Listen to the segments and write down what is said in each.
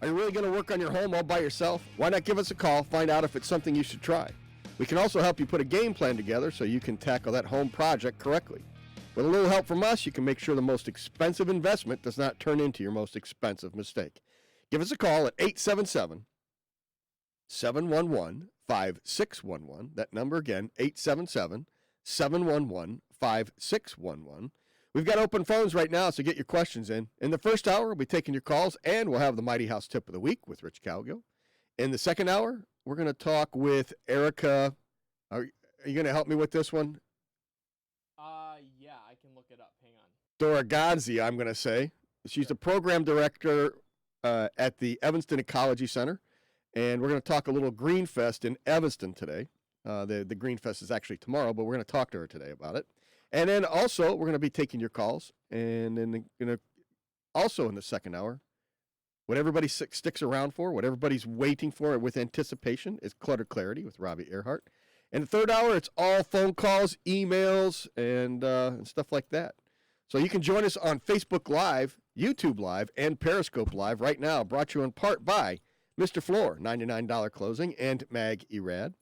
Are you really going to work on your home all by yourself? Why not give us a call, find out if it's something you should try. We can also help you put a game plan together so you can tackle that home project correctly. With a little help from us, you can make sure the most expensive investment does not turn into your most expensive mistake. Give us a call at 877-711-5611. That number again, 877-711-5611. We've got open phones right now, so get your questions in. In the first hour, we'll be taking your calls, and we'll have the Mighty House Tip of the Week with Rich Calgill. In the second hour, we're going to talk with Erica. Are you going to help me with this one? Yeah, I can look it up. Hang on. Doragazzi, I'm going to say. She's the program director at the Evanston Ecology Center, and we're going to talk a little Green Fest in Evanston today. The Green Fest is actually tomorrow, but we're going to talk to her today about it. And then also, we're going to be taking your calls, and then also in the second hour, what everybody sticks around for, what everybody's waiting for with anticipation is Clutter Clarity with Robbie Earhart. In the third hour, it's all phone calls, emails, and stuff like that. So you can join us on Facebook Live, YouTube Live, and Periscope Live right now, brought to you in part by Mr. Floor, $99 closing, and Mag Erad.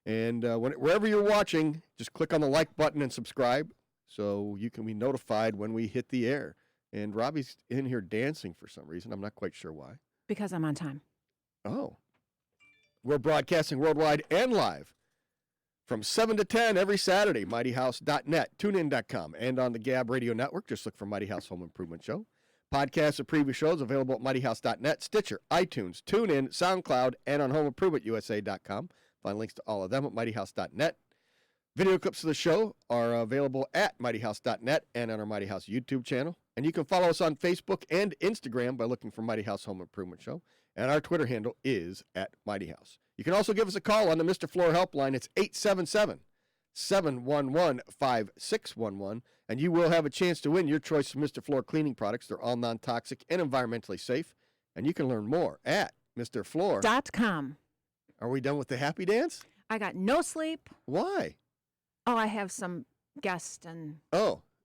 And wherever you're watching, just click on the like button and subscribe so you can be notified when we hit the air. And Robbie's in here dancing for some reason. I'm not quite sure why. Because I'm on time. Oh. We're broadcasting worldwide and live from 7 to 10 every Saturday, mightyhouse.net, tunein.com, and on the Gab Radio Network. Just look for Mighty House Home Improvement Show. Podcasts of previous shows available at mightyhouse.net, Stitcher, iTunes, TuneIn, SoundCloud, and on homeimprovementusa.com. Find links to all of them at mightyhouse.net. Video clips of the show are available at mightyhouse.net and on our Mighty House YouTube channel. And you can follow us on Facebook and Instagram by looking for Mighty House Home Improvement Show. And our Twitter handle is at Mighty House. You can also give us a call on the Mr. Floor helpline. It's 877-711-5611. And you will have a chance to win your choice of Mr. Floor cleaning products. They're all non-toxic and environmentally safe. And you can learn more at MrFloor.com. Are we done with the happy dance? I got no sleep. Why? Oh, I have some guests, and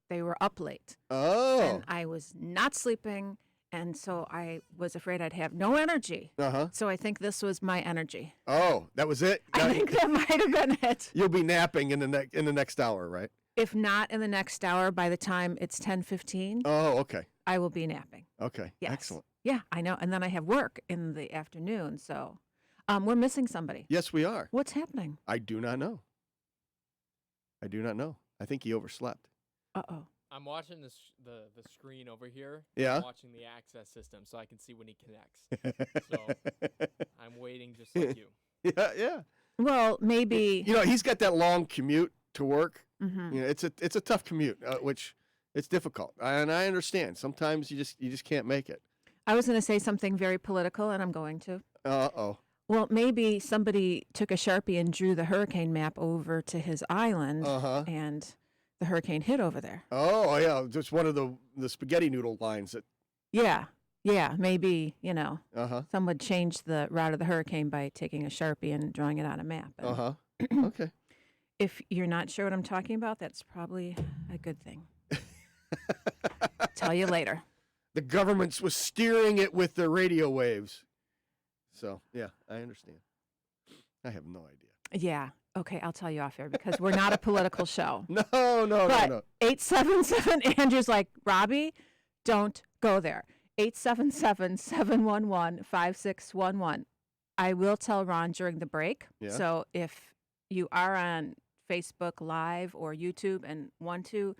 they were up late. Oh. And I was not sleeping, and so I was afraid I'd have no energy. Uh-huh. So I think this was my energy. Oh, that was it? I think that might have been it. You'll be napping in the next hour, right? If not in the next hour, by the time it's 10:15. Oh, okay. I will be napping. Okay. Yes. Excellent. Yeah, I know. And then I have work in the afternoon, so we're missing somebody. Yes, we are. What's happening? I do not know. I think he overslept. Uh-oh. I'm watching the screen over here. Yeah. I'm watching the access system so I can see when he connects. So I'm waiting just like you. Yeah. Well, maybe. He's got that long commute to work. Mm-hmm. It's a tough commute, which it's difficult. And I understand. Sometimes you just can't make it. I was going to say something very political, and I'm going to. Uh-oh. Well, maybe somebody took a Sharpie and drew the hurricane map over to his island, and the hurricane hit over there. Oh, yeah, just one of the spaghetti noodle lines. Yeah, maybe, some would change the route of the hurricane by taking a Sharpie and drawing it on a map. Okay. If you're not sure what I'm talking about, that's probably a good thing. Tell you later. The government was steering it with the radio waves. So, yeah, I understand. I have no idea. Yeah. Okay, I'll tell you off air because we're not a political show. No. 877, Andrew's like, Robbie, don't go there. 877-711-5611. I will tell Ron during the break. Yeah. So if you are on Facebook Live or YouTube and want to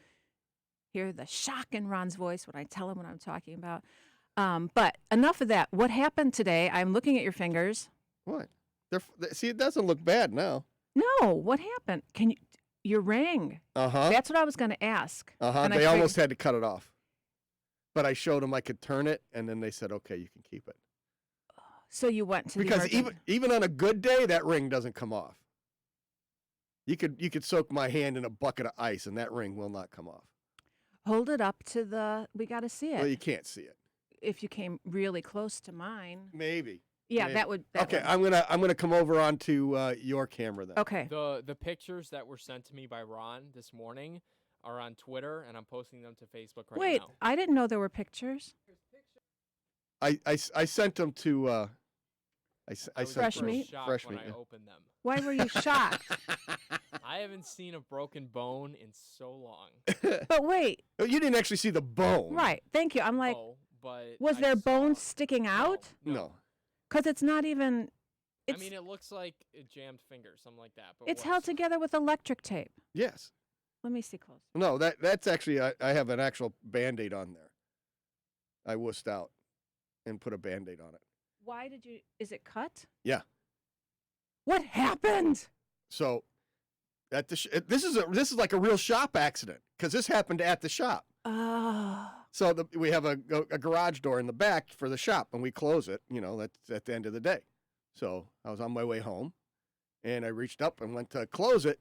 hear the shock in Ron's voice when I tell him what I'm talking about. But enough of that. What happened today? I'm looking at your fingers. What? See, it doesn't look bad now. No, what happened? Your ring? That's what I was going to ask. And they almost had to cut it off, but I showed them I could turn it, and then they said, "Okay, you can keep it." So you went to because even on a good day, that ring doesn't come off. You could soak my hand in a bucket of ice, and that ring will not come off. Hold it up to we got to see it. Well, you can't see it. If you came really close to mine. Maybe. Yeah, Maybe. that would. I'm gonna come over onto your camera then. Okay. The pictures that were sent to me by Ron this morning are on Twitter, and I'm posting them to Facebook right now. Wait, I didn't know there were pictures. I sent them to. I I was sent Fresh first meat? shocked Fresh when meat, I yeah. opened them. Why were you shocked? I haven't seen a broken bone in so long. But wait, Oh, you didn't actually see the bone. right. Thank you. I'm like, Oh, but was I there saw- bones sticking out? No. Because it's not even. I It's, mean, it looks like a jammed finger, something like that. But it's worse. held together with electric tape. Yes. Let me see close. No. That's actually. I have an actual Band-Aid on there. I wussed out and put a Band-Aid on it. Why did you? Is it cut? Yeah. What happened? So, at the this is like a real shop accident because this happened at the shop. Oh. So we have a garage door in the back for the shop, and we close it. That's at the end of the day. So I was on my way home, and I reached up and went to close it,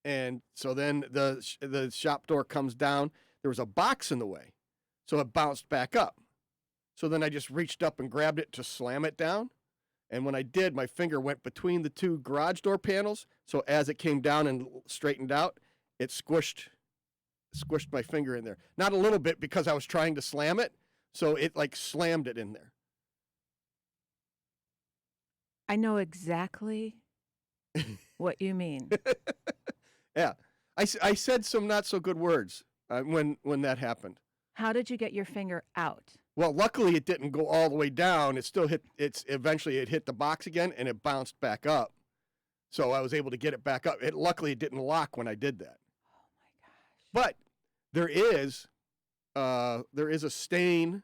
and so then the shop door comes down. There was a box in the way, so it bounced back up. So then I just reached up and grabbed it to slam it down, and when I did, my finger went between the two garage door panels. So as it came down and straightened out, it squished my finger in there. Not a little bit because I was trying to slam it, so it like slammed it in there. I know exactly what you mean. Yeah, I said some not so good words when that happened. How did you get your finger out? Well, luckily it didn't go all the way down. It still hit. Eventually it hit the box again and it bounced back up. So I was able to get it back up. Luckily it didn't lock when I did that. Oh my gosh. But there is a stain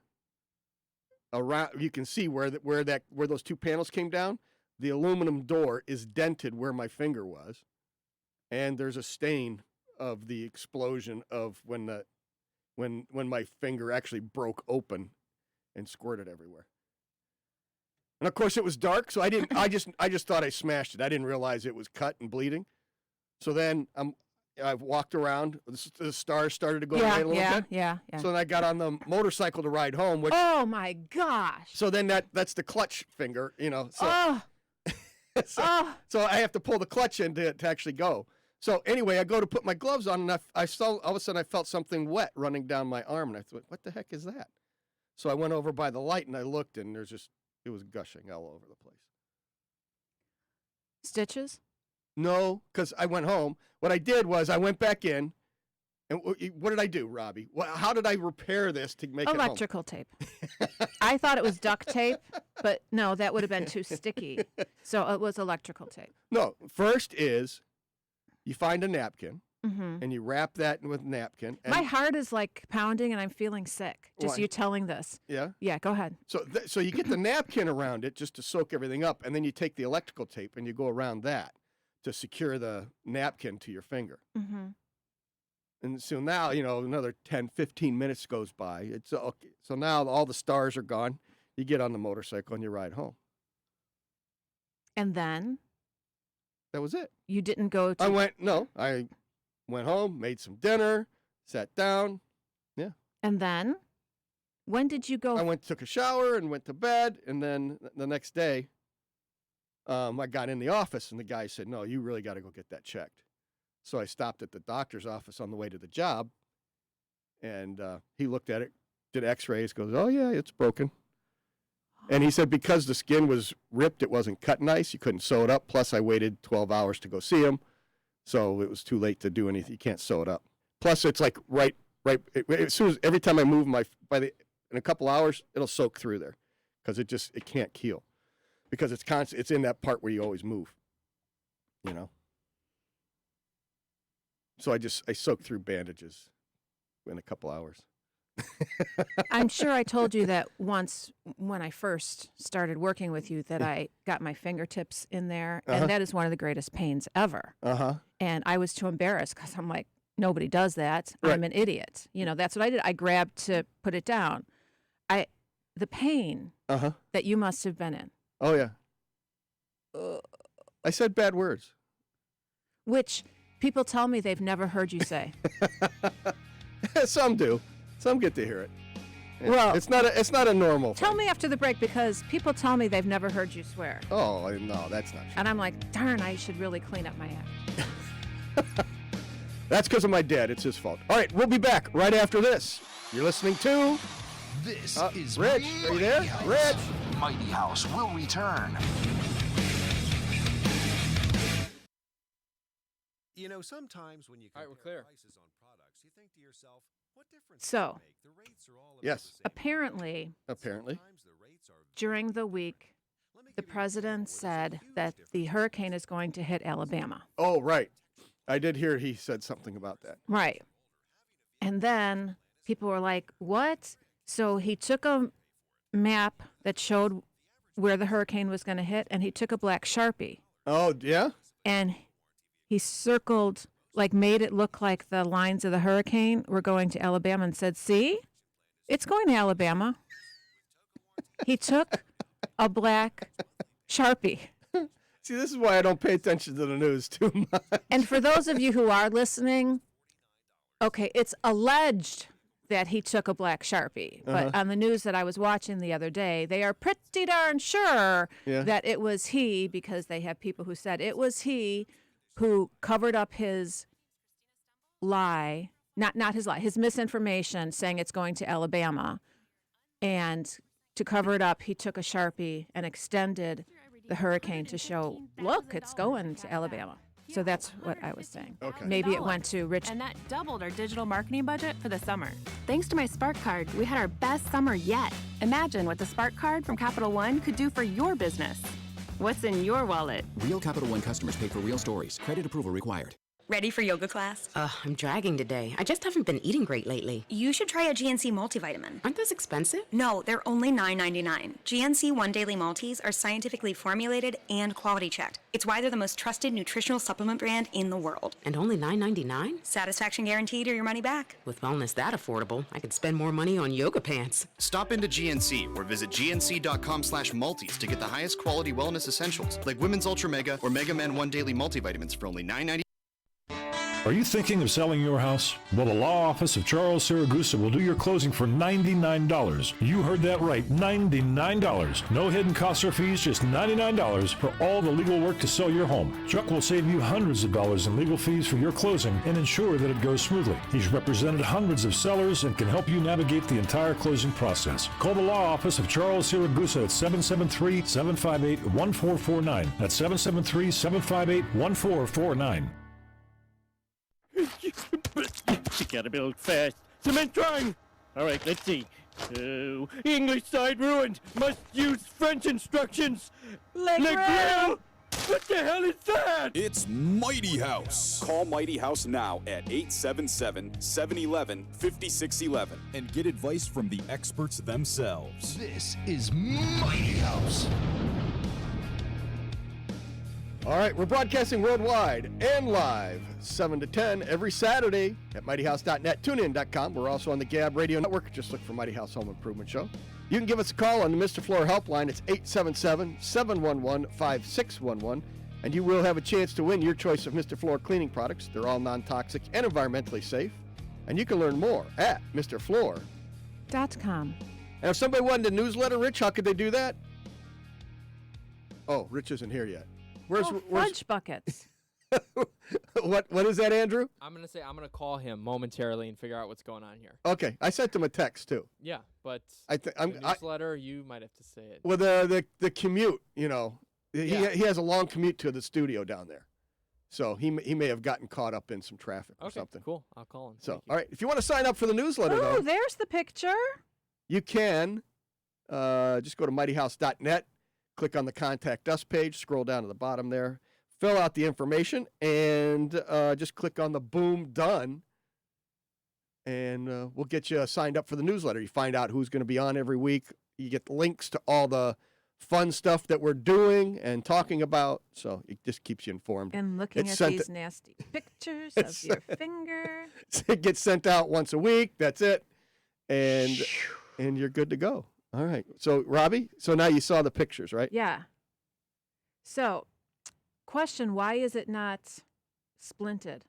around. You can see where those two panels came down. The aluminum door is dented where my finger was, and there's a stain of the explosion of when my finger actually broke open and squirted everywhere. And of course it was dark, so I just thought I smashed it. I didn't realize it was cut and bleeding. So then I walked around. The stars started to go away a little bit. Yeah. So then I got on the motorcycle to ride home. Which, Oh my gosh. so then that's the clutch finger, So, Oh. so, Oh. so I have to pull the clutch in to actually go. So anyway, I go to put my gloves on, and I saw all of a sudden I felt something wet running down my arm, and I thought, "What the heck is that?" So I went over by the light and I looked, and it was gushing all over the place. Stitches? No, because I went home. What I did was I went back in, and what did I do, Robbie? How did I repair this to make Electrical tape. I thought it was duct tape, but no, that would have been too sticky. So it was electrical tape. No, first is you find a napkin Mm-hmm. and you wrap that with napkin. And, My heart is like pounding and I'm feeling sick. Just Why? you telling this. yeah. Yeah, go ahead. So you get the napkin around it just to soak everything up, and then you take the electrical tape and you go around that to secure the napkin to your finger. Mm-hmm. And so now, another 10, 15 minutes goes by. It's okay. So now all the stars are gone. You get on the motorcycle and you ride home. And then That was it. you didn't go to. I went home, made some dinner, sat down. And then when did you go? I took a shower and went to bed. And then the next day, I got in the office and the guy said, "No, you really got to go get that checked." So I stopped at the doctor's office on the way to the job, and he looked at it, did x-rays, goes, "Oh yeah, it's broken." And he said because the skin was ripped, it wasn't cut nice. You couldn't sew it up. Plus, I waited 12 hours to go see him, so it was too late to do anything. You can't sew it up. Plus, it's like right. As soon as every time I move in a couple hours, it'll soak through there, because it can't heal, because it's constant. It's in that part where you always move, So I soaked through bandages in a couple hours. I'm sure I told you that once when I first started working with you that I got my fingertips in there, Uh-huh. and that is one of the greatest pains ever. Uh-huh. And I was too embarrassed because I'm like, nobody does that. Right. I'm an idiot. That's what I did. I grabbed to put it down. The pain Uh-huh. that you must have been in, Oh yeah. I said bad words. which people tell me they've never heard you say. Some do. Some get to hear it. Well, it's not a normal Tell thing. me after the break, because people tell me they've never heard you swear. Oh, no, that's not true. And I'm like, darn, I should really clean up my act. That's because of my dad. It's his fault. All right, we'll be back right after this. You're listening to This is Rich, are you there? Mighty House. Rich! Mighty House will return. You know, sometimes when you All compare right, we're clear. prices on products, you think to yourself, what difference So- does it make? The rates are all about Yes. the same. Apparently, Apparently. Sometimes the rates are during the different. week, Let me the give you an example president where there's a said huge that the difference. hurricane is going to hit Alabama. Oh, right. I did hear he said something about that. Right. And then people were like, what? So he took a map that showed where the hurricane was going to hit, and he took a black Sharpie Oh, yeah? and he circled, like made it look like the lines of the hurricane were going to Alabama and said, see, it's going to Alabama. He took a black Sharpie. See, this is why I don't pay attention to the news too much. And for those of you who are listening, okay, it's alleged that he took a black Sharpie. But on the news that I was watching the other day, they are pretty darn sure Yeah. that it was he, because they have people who said it was he who covered up his lie, not his lie, his misinformation, saying it's going to Alabama. And to cover it up, he took a Sharpie and extended the hurricane to show, look, it's going to Alabama. So that's what I was saying. Okay. Maybe it went to Rich. And that doubled our digital marketing budget for the summer. Thanks to my Spark Card, we had our best summer yet. Imagine what the Spark Card from Capital One could do for your business. What's in your wallet? Real Capital One customers pay for real stories. Credit approval required. Ready for yoga class? I'm dragging today. I just haven't been eating great lately. You should try a GNC multivitamin. Aren't those expensive? No, they're only $9.99. GNC One Daily Multis are scientifically formulated and quality checked. It's why they're the most trusted nutritional supplement brand in the world. And only $9.99? Satisfaction guaranteed or your money back. With wellness that affordable, I could spend more money on yoga pants. Stop into GNC or visit gnc.com/multis to get the highest quality wellness essentials like Women's Ultra Mega or Mega Man 1 Daily Multivitamins for only $9.99. Are you thinking of selling your house? Well, the law office of Charles Siragusa will do your closing for $99. You heard that right, $99. No hidden costs or fees, just $99 for all the legal work to sell your home. Chuck will save you hundreds of dollars in legal fees for your closing and ensure that it goes smoothly. He's represented hundreds of sellers and can help you navigate the entire closing process. Call the law office of Charles Siragusa at 773-758-1449. That's 773-758-1449. You gotta build fast. Cement drying! Alright, let's see. English side ruined. Must use French instructions. Le grill! What the hell is that? It's Mighty House. Call Mighty House now at 877-711-5611 and get advice from the experts themselves. This is Mighty House. All right, we're broadcasting worldwide and live, 7 to 10, every Saturday at mightyhouse.net, tunein.com. We're also on the Gab Radio Network. Just look for Mighty House Home Improvement Show. You can give us a call on the Mr. Floor helpline. It's 877-711-5611, and you will have a chance to win your choice of Mr. Floor cleaning products. They're all non-toxic and environmentally safe, and you can learn more at MrFloor.com. And if somebody wanted a newsletter, Rich, how could they do that? Oh, Rich isn't here yet. Where's fudge buckets? What is that, Andrew? I'm gonna call him momentarily and figure out what's going on here. Okay, I sent him a text too. Yeah, but the newsletter, you might have to say it. Well, the commute, you know, he has a long commute to the studio down there, so he may have gotten caught up in some traffic or something. Cool. I'll call him. So, all right, if you want to sign up for the newsletter, Oh, though, there's the picture. you can just go to mightyhouse.net, click on the Contact Us page, scroll down to the bottom there, fill out the information, and just click on the boom done, and we'll get you signed up for the newsletter. You find out who's going to be on every week. You get links to all the fun stuff that we're doing and talking about, so it just keeps you informed. And looking at these nasty pictures of your finger. It gets sent out once a week. That's it, and you're good to go. All right. So, Robbie, now you saw the pictures, right? Yeah. So, question, why is it not splinted?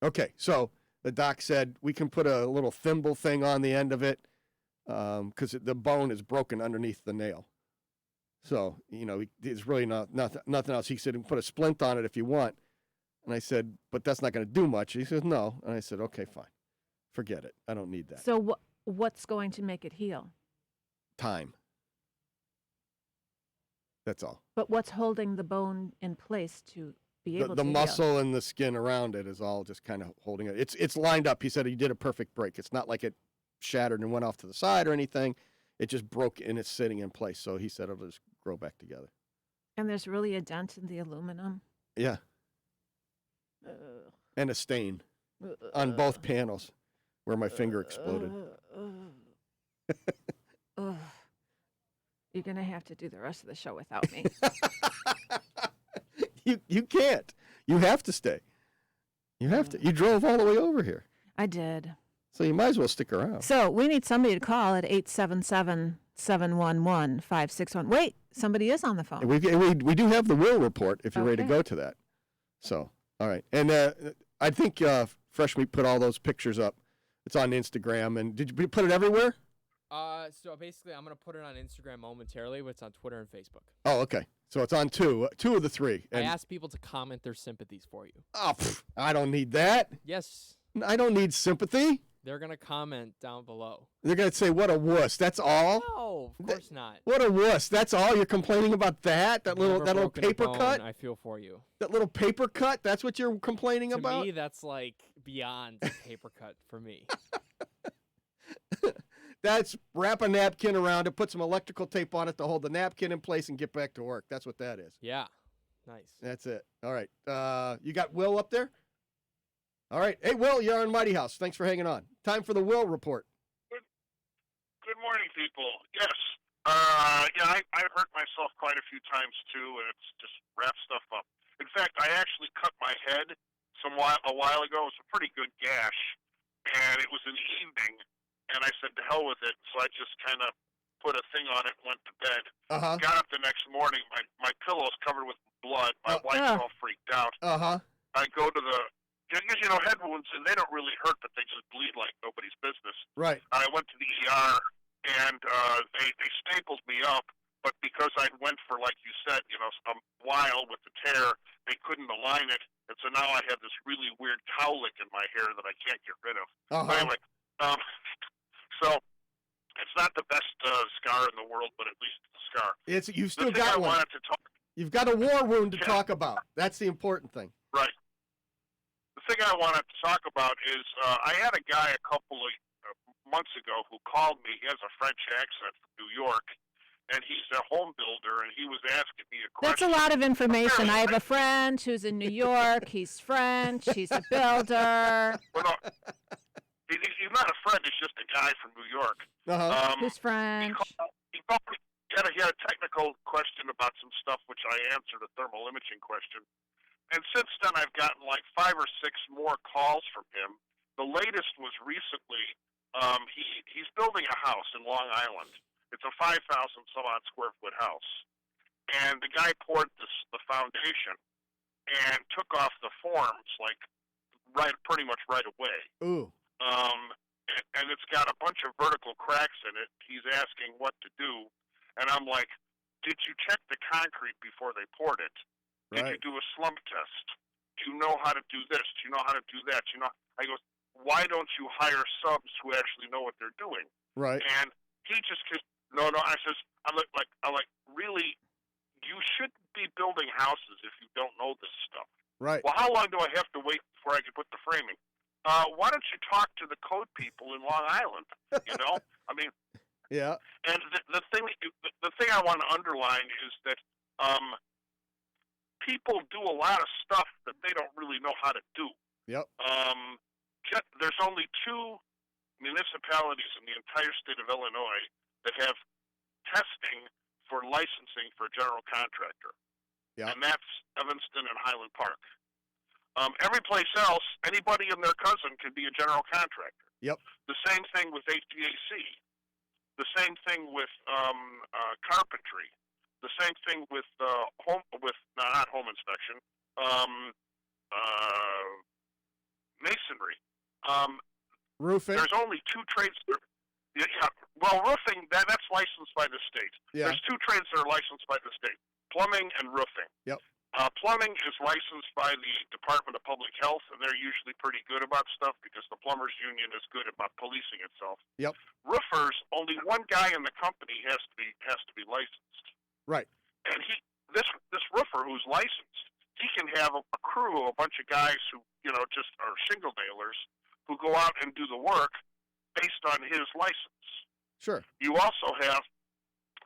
Okay. So, the doc said we can put a little thimble thing on the end of it because the bone is broken underneath the nail. So, you know, there's really nothing else. He said, you can put a splint on it if you want. And I said, but that's not going to do much. He said, no. And I said, okay, fine. Forget it. I don't need that. So, what's going to make it heal? Time. That's all. But what's holding the bone in place to be able to The heal? muscle and the skin around it is all just kind of holding it. It's lined up. He said he did a perfect break. It's not like it shattered and went off to the side or anything. It just broke and it's sitting in place. So he said it'll just grow back together. And there's really a dent in the aluminum. Yeah. And a stain on both panels where my finger exploded. You're going to have to do the rest of the show without me. You can't. You have to stay. You have to. You drove all the way over here. I did. So you might as well stick around. So we need somebody to call at 877-711-561. Wait, somebody is on the phone. We do have the will report if you're ready to Okay. go to that. So, all right. And I think Fresh Meat put all those pictures up. It's on Instagram. And did you put it everywhere? So basically, I'm gonna put it on Instagram momentarily, but it's on Twitter and Facebook. Oh, okay. So it's on two of the three. I And, asked people to comment their sympathies for you. Oh, I don't need that. Yes, I don't need sympathy. they're gonna comment down below. They're going to say, what a wuss. That's all? No, of course not. What a wuss. That's all? You're complaining about that? That little Never broken a paper bone, cut? I feel for you. That little paper cut? That's what you're complaining To about? me, that's like beyond a paper cut for me. That's wrap a napkin around it, put some electrical tape on it to hold the napkin in place and get back to work. That's what that is. Yeah, nice. That's it. All right. You got Will up there? All right. Hey, Will, you're on Mighty House. Thanks for hanging on. Time for the Will report. Good morning, people. Yes. I've hurt myself quite a few times, too, and it's just wrap stuff up. In fact, I actually cut my head a while ago. It was a pretty good gash, and it was in the evening, and I said, to hell with it, so I just kind of put a thing on it and went to bed. Got up the next morning, my pillow's covered with blood. My wife's all freaked out. I go to the... Because, head wounds, and they don't really hurt, but they just bleed like nobody's business. Right. I went to the ER, and they stapled me up, but because I went for, like you said, a while with the tear, they couldn't align it, and so now I have this really weird cowlick in my hair that I can't get rid of. But anyway, so it's not the best scar in the world, but at least it's a scar. You've still got one. You've got a war wound to talk about. That's the important thing. Right. The thing I wanted to talk about is I had a guy a couple of months ago who called me. He has a French accent from New York, and he's a home builder, and he was asking me a question. That's a lot of information. I have a friend who's in New York. He's French. He's a builder. Well, no, he's not a friend. He's just a guy from New York. Who's French? He called me. He had a technical question about some stuff, which I answered, a thermal imaging question. And since then, I've gotten like 5 or 6 more calls from him. The latest was recently. He's building a house in Long Island. It's a 5,000 some odd square foot house, and the guy poured the foundation and took off the forms pretty much right away. Ooh. And it's got a bunch of vertical cracks in it. He's asking what to do, and I'm like, did you check the concrete before they poured it? Did you do a slump test? Do you know how to do this? Do you know how to do that? I go, why don't you hire subs who actually know what they're doing? Right. And he just no. I says, I'm like, really, you shouldn't be building houses if you don't know this stuff. Right. Well, how long do I have to wait before I can put the framing? Why don't you talk to the code people in Long Island? I mean. Yeah. And the thing I want to underline is that people do a lot of stuff that they don't really know how to do. Yep. There's only 2 municipalities in the entire state of Illinois that have testing for licensing for a general contractor. Yeah. And that's Evanston and Highland Park. Every place else, anybody and their cousin can be a general contractor. Yep. The same thing with HVAC. The same thing with carpentry. The same thing with not home inspection, masonry. Roofing. There's only 2 trades. Well, roofing that's licensed by the state. Yeah. There's 2 trades that are licensed by the state: plumbing and roofing. Yep. Plumbing is licensed by the Department of Public Health, and they're usually pretty good about stuff because the plumbers union is good about policing itself. Yep. Roofers, only one guy in the company has to be licensed. Right. And this roofer who's licensed, he can have a crew, a bunch of guys who just are shingle nailers who go out and do the work based on his license. Sure. You also have,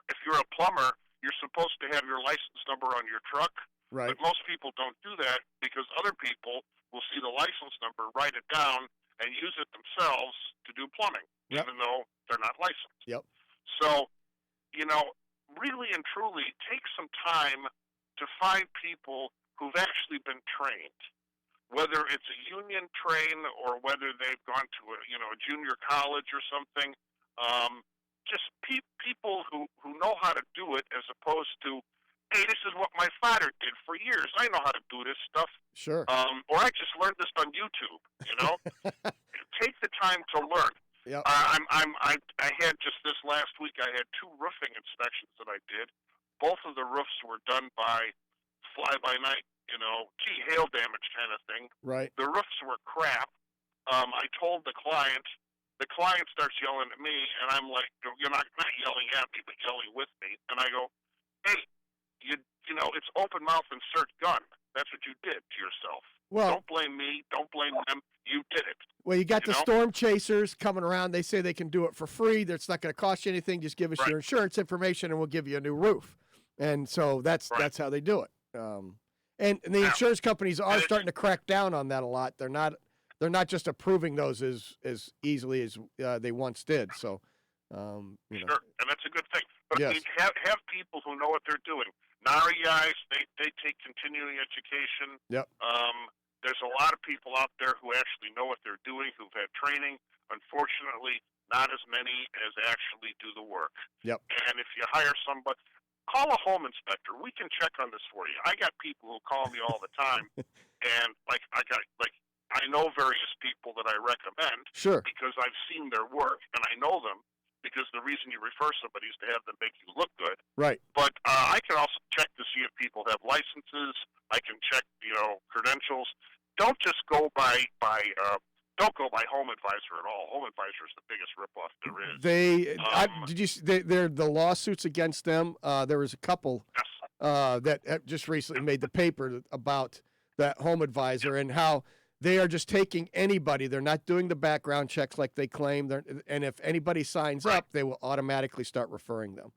if you're a plumber, you're supposed to have your license number on your truck. Right. But most people don't do that because other people will see the license number, write it down, and use it themselves to do plumbing, even though they're not licensed. Yep. So, really and truly, take some time to find people who've actually been trained, whether it's a union train or whether they've gone to a junior college or something. Just people who know how to do it, as opposed to, hey, this is what my father did for years. I know how to do this stuff. Sure. Or I just learned this on YouTube. Take the time to learn. Yep. I had just this last week. I had 2 roofing inspections that I did. Both of the roofs were done by fly-by-night. Hail damage kind of thing. Right. The roofs were crap. I told the client. The client starts yelling at me, and I'm like, you're not yelling at me, but yelling with me. And I go, hey, it's open mouth, insert gun. That's what you did to yourself. Well, don't blame me. Don't blame them. You did it. Well, you got the storm chasers coming around. They say they can do it for free. It's not going to cost you anything. Just give us your insurance information, and we'll give you a new roof. And so that's how they do it. And the insurance companies are starting to crack down on that a lot. They're not just approving those as easily as they once did. So, Sure, and that's a good thing. But Yes. I mean, have people who know what they're doing. NARI guys, they take continuing education. Yep. There's a lot of people out there who actually know what they're doing, who've had training. Unfortunately, not as many as actually do the work. Yep. And if you hire somebody, call a home inspector. We can check on this for you. I got people who call me all the time, and I know various people that I recommend. Sure. Because I've seen their work and I know them. Because the reason you refer somebody is to have them make you look good. Right. But I can also check to see if people have licenses. I can check, credentials. Don't just go by don't go by Home Advisor at all. Home Advisor is the biggest ripoff there is. Did you? They're the lawsuits against them. There was a couple that just recently made the paper about that Home Advisor and how they are just taking anybody. They're not doing the background checks like they claim. And if anybody signs up, they will automatically start referring them.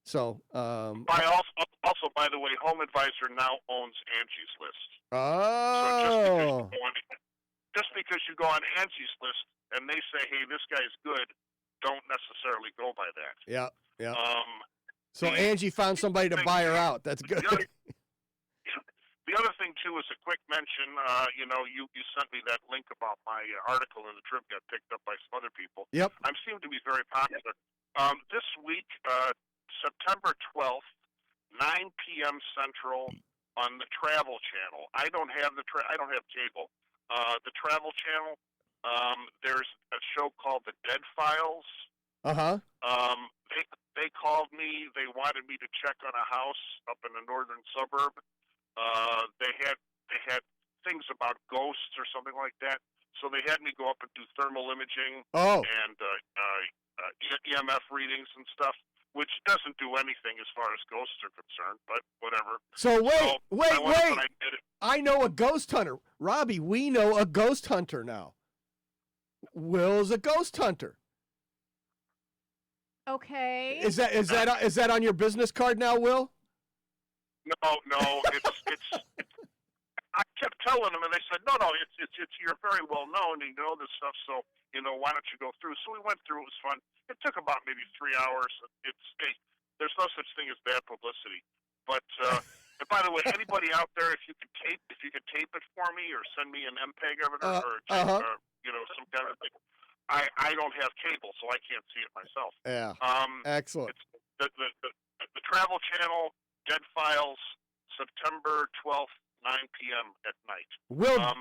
So, also, by the way, Home Advisor now owns Angie's List. Oh. So just because you go on Angie's List and they say, hey, this guy's good, don't necessarily go by that. Yeah, yeah. So Angie found somebody to buy her out. That's good. The other thing, too, is a quick mention. You sent me that link about my article, and the trip got picked up by some other people. Yep. I seem to be very popular. This week, September 12th, 9 p.m. Central on the Travel Channel. I don't have cable. The Travel Channel. There's a show called The Dead Files. They called me. They wanted me to check on a house up in a northern suburb. They had things about ghosts or something like that. So they had me go up and do thermal imaging and EMF readings and stuff, which doesn't do anything as far as ghosts are concerned, but whatever. So wait. I did it. I know a ghost hunter. Robbie, we know a ghost hunter now. Will's a ghost hunter. Okay. Is that on your business card now, Will? No, it's. I kept telling them, and they said, no, it's you're very well known, and you know this stuff, so why don't you go through? So we went through. It was fun. It took about maybe 3 hours. There's no such thing as bad publicity. But and by the way, anybody out there, if you could tape it for me, or send me an MPEG of it, or some kind of thing. I don't have cable, so I can't see it myself. Yeah. Excellent. It's the Travel Channel. Dead Files, September 12th, 9 p.m. at night.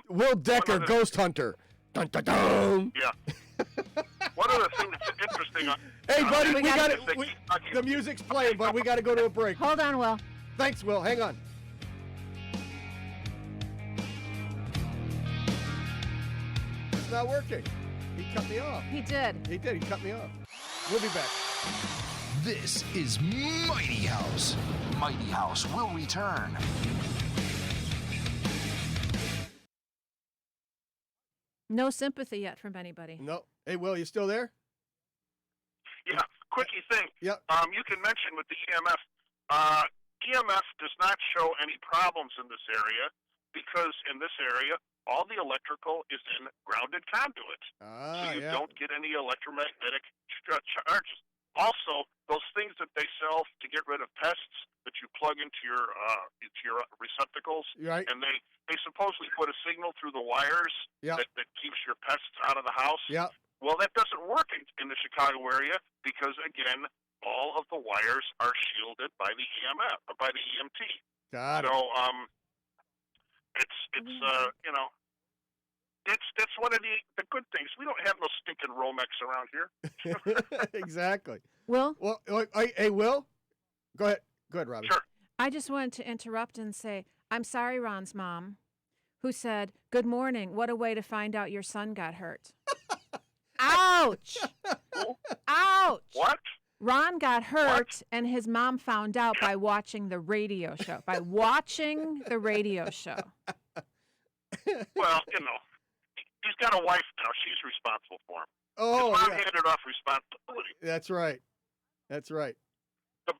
Will Decker, Ghost Hunter. Dun, dun, dun. Yeah. One other thing that's interesting. Hey, buddy, the music's playing, but we got to go to a break. Hold on, Will. Thanks, Will. Hang on. it's not working. He cut me off. He did. He did. He cut me off. We'll be back. This is Mighty House. Mighty House will return. No sympathy yet from anybody. No. Hey, Will, you still there? Yeah, quickie thing. Yep. You can mention with the EMF, EMF does not show any problems in this area because in this area, all the electrical is in grounded conduit. So you don't get any electromagnetic charges. Also, those things that they sell to get rid of pests that you plug into your receptacles, right? And they supposedly put a signal through the wires that keeps your pests out of the house. Yeah. Well, that doesn't work in the Chicago area because, again, all of the wires are shielded by the EMF, by the EMT. Got it. So, it's one of the good things. We don't have no stinking Romex around here. Will? Exactly. Well, hey, Will, go ahead. Go ahead, Robbie. Sure. I just wanted to interrupt and say, I'm sorry, Ron's mom, who said, "Good morning. What a way to find out your son got hurt." Ouch! Ouch! What? Ron got hurt, and his mom found out by watching the radio show. By watching the radio show. Well, he's got a wife now. She's responsible for him. Oh, his mom handed off responsibility. That's right. That's right. The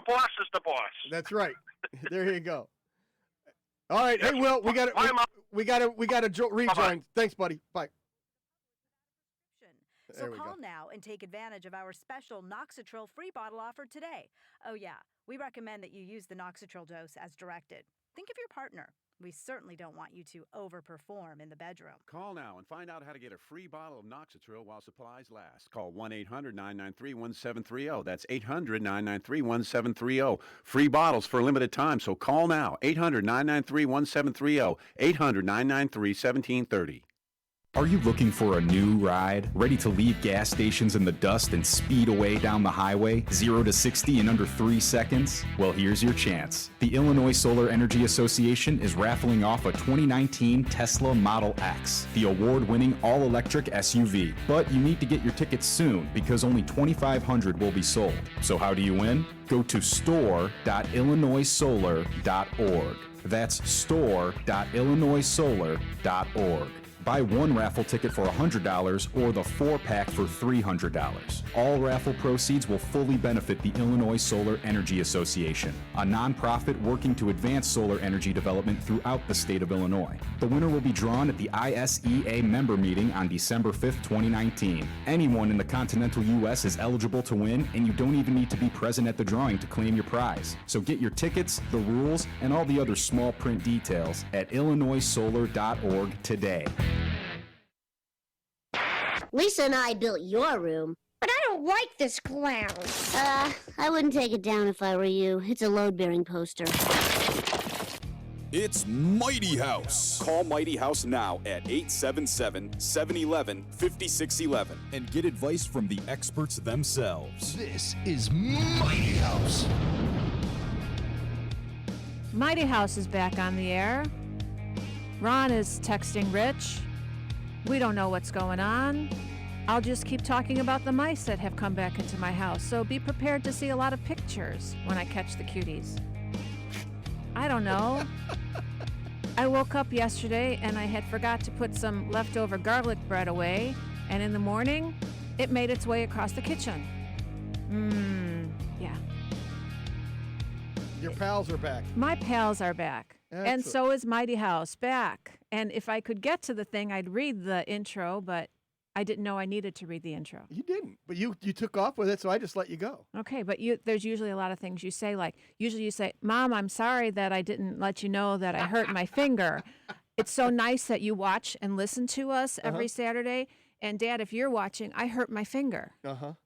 boss is the boss. That's right. There you go. All right. Hey, Will, we got to rejoin. Thanks, buddy. Bye. So call now and take advantage of our special Noxitril free bottle offer today. Oh yeah, we recommend that you use the Noxitril dose as directed. Think of your partner. We certainly don't want you to overperform in the bedroom. Call now and find out how to get a free bottle of Noxitril while supplies last. Call 1-800-993-1730. That's 800-993-1730. Free bottles for a limited time, so call now. 800-993-1730. 800-993-1730. Are you looking for a new ride? Ready to leave gas stations in the dust and speed away down the highway? 0 to 60 in under 3 seconds? Well, here's your chance. The Illinois Solar Energy Association is raffling off a 2019 Tesla Model X, the award-winning all-electric SUV. But you need to get your tickets soon because only 2,500 will be sold. So how do you win? Go to store.illinoissolar.org. That's store.illinoissolar.org. Buy one raffle ticket for $100 or the 4-pack for $300. All raffle proceeds will fully benefit the Illinois Solar Energy Association, a nonprofit working to advance solar energy development throughout the state of Illinois. The winner will be drawn at the ISEA member meeting on December 5th, 2019. Anyone in the continental U.S. is eligible to win, and you don't even need to be present at the drawing to claim your prize. So get your tickets, the rules, and all the other small print details at illinoissolar.org today. Lisa and I built your room, but I don't like this clown. I wouldn't take it down if I were you. It's a load-bearing poster. It's Mighty House. Call Mighty House now at 877-711-5611 and get advice from the experts themselves. This is Mighty House. Mighty House is back on the air. Ron is texting Rich. We don't know what's going on. I'll just keep talking about the mice that have come back into my house, so be prepared to see a lot of pictures when I catch the cuties. I don't know. I woke up yesterday and I had forgot to put some leftover garlic bread away, and in the morning, it made its way across the kitchen. Yeah. Your pals are back. My pals are back. Excellent. And so is Mighty House back. And if I could get to the thing, I'd read the intro, but I didn't know I needed to read the intro. You didn't, but you took off with it, so I just let you go. Okay, but there's usually a lot of things you say, like, usually you say, Mom, I'm sorry that I didn't let you know that I hurt my finger. It's so nice that you watch and listen to us every Saturday. And Dad, if you're watching, I hurt my finger.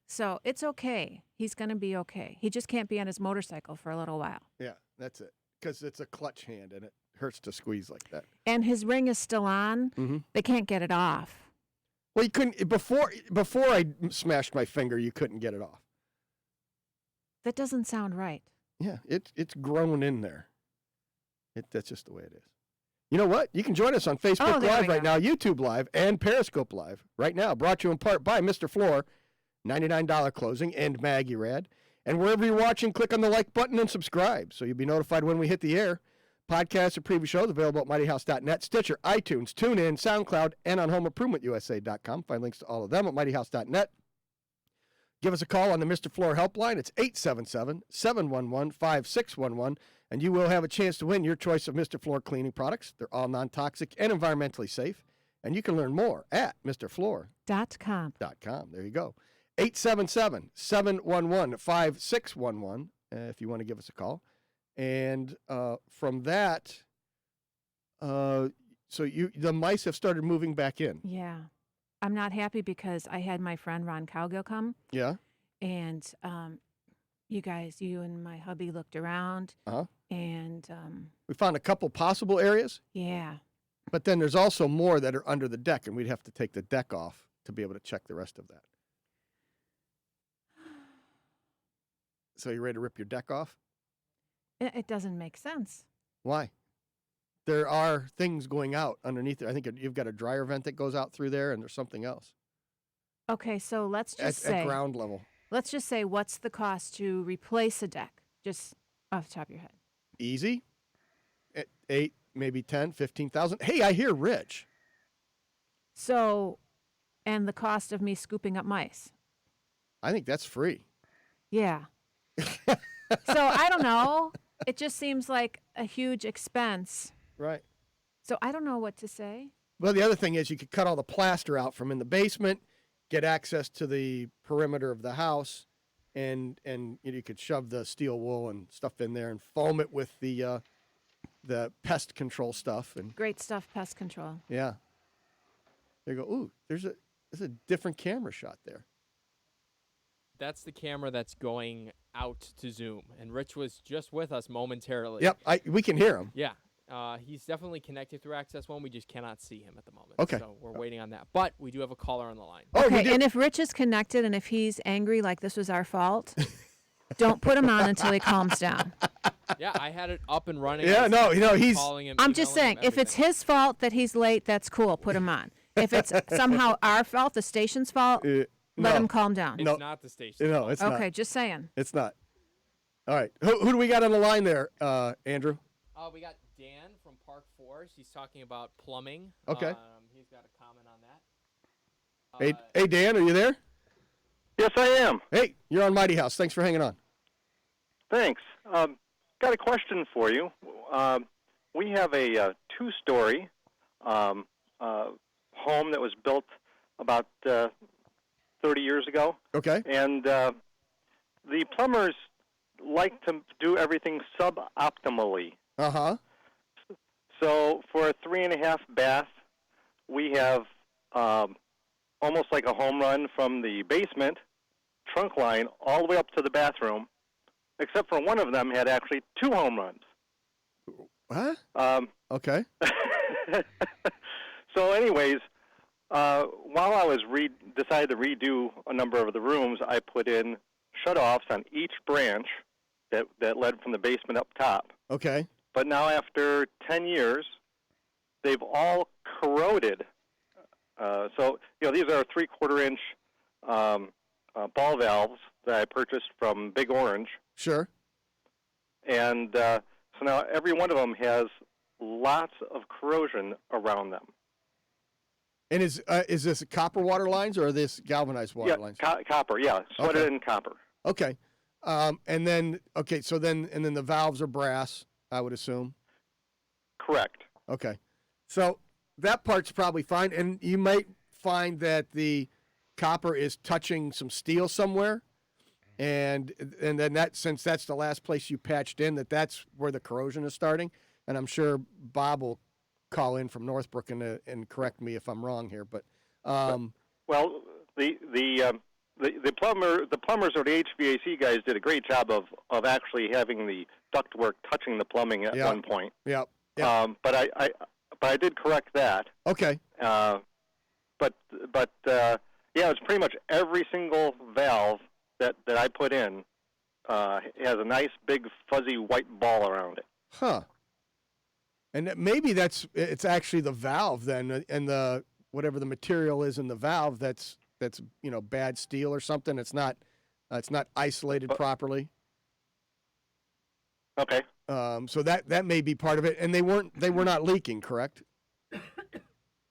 So it's okay. He's going to be okay. He just can't be on his motorcycle for a little while. Yeah, that's it. Because it's a clutch hand, and it hurts to squeeze like that. And his ring is still on. They can't get it off. Well, you couldn't before I smashed my finger. You couldn't get it off. That doesn't sound right. Yeah, it's grown in there. That's just the way it is. You know what? You can join us on Facebook there Live we right go. now, YouTube Live, and Periscope Live right now. Brought to you in part by Mr. Floor, $99 closing, and Maggie Rad. And wherever you're watching, click on the like button and subscribe so you'll be notified when we hit the air. Podcasts and previous shows available at mightyhouse.net, Stitcher, iTunes, TuneIn, SoundCloud, and on HomeImprovementUSA.com. Find links to all of them at mightyhouse.net. Give us a call on the Mr. Floor helpline. It's 877-711-5611, and you will have a chance to win your choice of Mr. Floor cleaning products. They're all non-toxic and environmentally safe, and you can learn more at MrFloor.com. There you go. 877-711-5611 if you want to give us a call. And from that, the mice have started moving back in. Yeah. I'm not happy because I had my friend Ron Cowgill come. Yeah. And you and my hubby looked around. Uh-huh. And We found a couple possible areas. yeah. But then there's also more that are under the deck, and we'd have to take the deck off to be able to check the rest of that. So you ready to rip your deck off? It doesn't make sense. Why? There are things going out underneath it. I think you've got a dryer vent that goes out through there, and there's something else. Okay, so let's just say at ground level. Let's just say, what's the cost to replace a deck? Just off the top of your head. Easy. At 8, maybe 10, 15,000. Hey, I hear Rich. So, and the cost of me scooping up mice. I think that's free. Yeah. So I don't know. It just seems like a huge expense. Right. So I don't know what to say. Well, the other thing is you could cut all the plaster out from in the basement, get access to the perimeter of the house, and you could shove the steel wool and stuff in there and foam it with the pest control stuff. And Great stuff, pest control. yeah. There you go. Ooh, there's a different camera shot there. That's the camera that's going out to Zoom. And Rich was just with us momentarily. Yep, we can hear him. Yeah. He's definitely connected through Access One. We just cannot see him at the moment. Okay. So we're waiting on that. But we do have a caller on the line. Okay, and if Rich is connected and if he's angry like this was our fault, don't put him on until he calms down. Yeah, I had it up and running. Yeah, he's... calling him, I'm just saying, if it's his fault that he's late, that's cool. Put him on. If it's somehow our fault, the station's fault, let him calm down. It's not the station. No, it's not. Okay, just saying. It's not. All right. Who do we got on the line there, Andrew? We got Dan from Park Forest. He's talking about plumbing. Okay. He's got a comment on that. Hey, Dan, are you there? Yes, I am. Hey, you're on Mighty House. Thanks for hanging on. Thanks. Got a question for you. We have a two-story home that was built about 30 years ago. Okay. And the plumbers like to do everything suboptimally. Uh-huh. So for a 3.5 bath, we have almost like a home run from the basement trunk line all the way up to the bathroom, except for one of them had actually 2 home runs. What? Okay. So anyways, while I was decided to redo a number of the rooms, I put in shutoffs on each branch that led from the basement up top. Okay. But now after 10 years, they've all corroded. So, these are 3/4-inch ball valves that I purchased from Big Orange. Sure. And so now every one of them has lots of corrosion around them. And is this copper water lines or are this galvanized water lines? Copper, yeah. Sweated in copper. Okay. And then the valves are brass, I would assume. Correct. Okay. So that part's probably fine. And you might find that the copper is touching some steel somewhere. And then since that's the last place you patched in, that's where the corrosion is starting. And I'm sure Bob will call in from Northbrook and correct me if I'm wrong here. But well, the plumbers or the HVAC guys did a great job of actually having the ductwork touching the plumbing at one point. Yeah. But I did correct that. Okay. But it's pretty much every single valve that I put in has a nice big fuzzy white ball around it. Huh. And maybe it's actually the valve then, and the whatever the material is in the valve that's bad steel or something. It's not isolated properly. Okay. So that may be part of it. And they were not leaking, correct?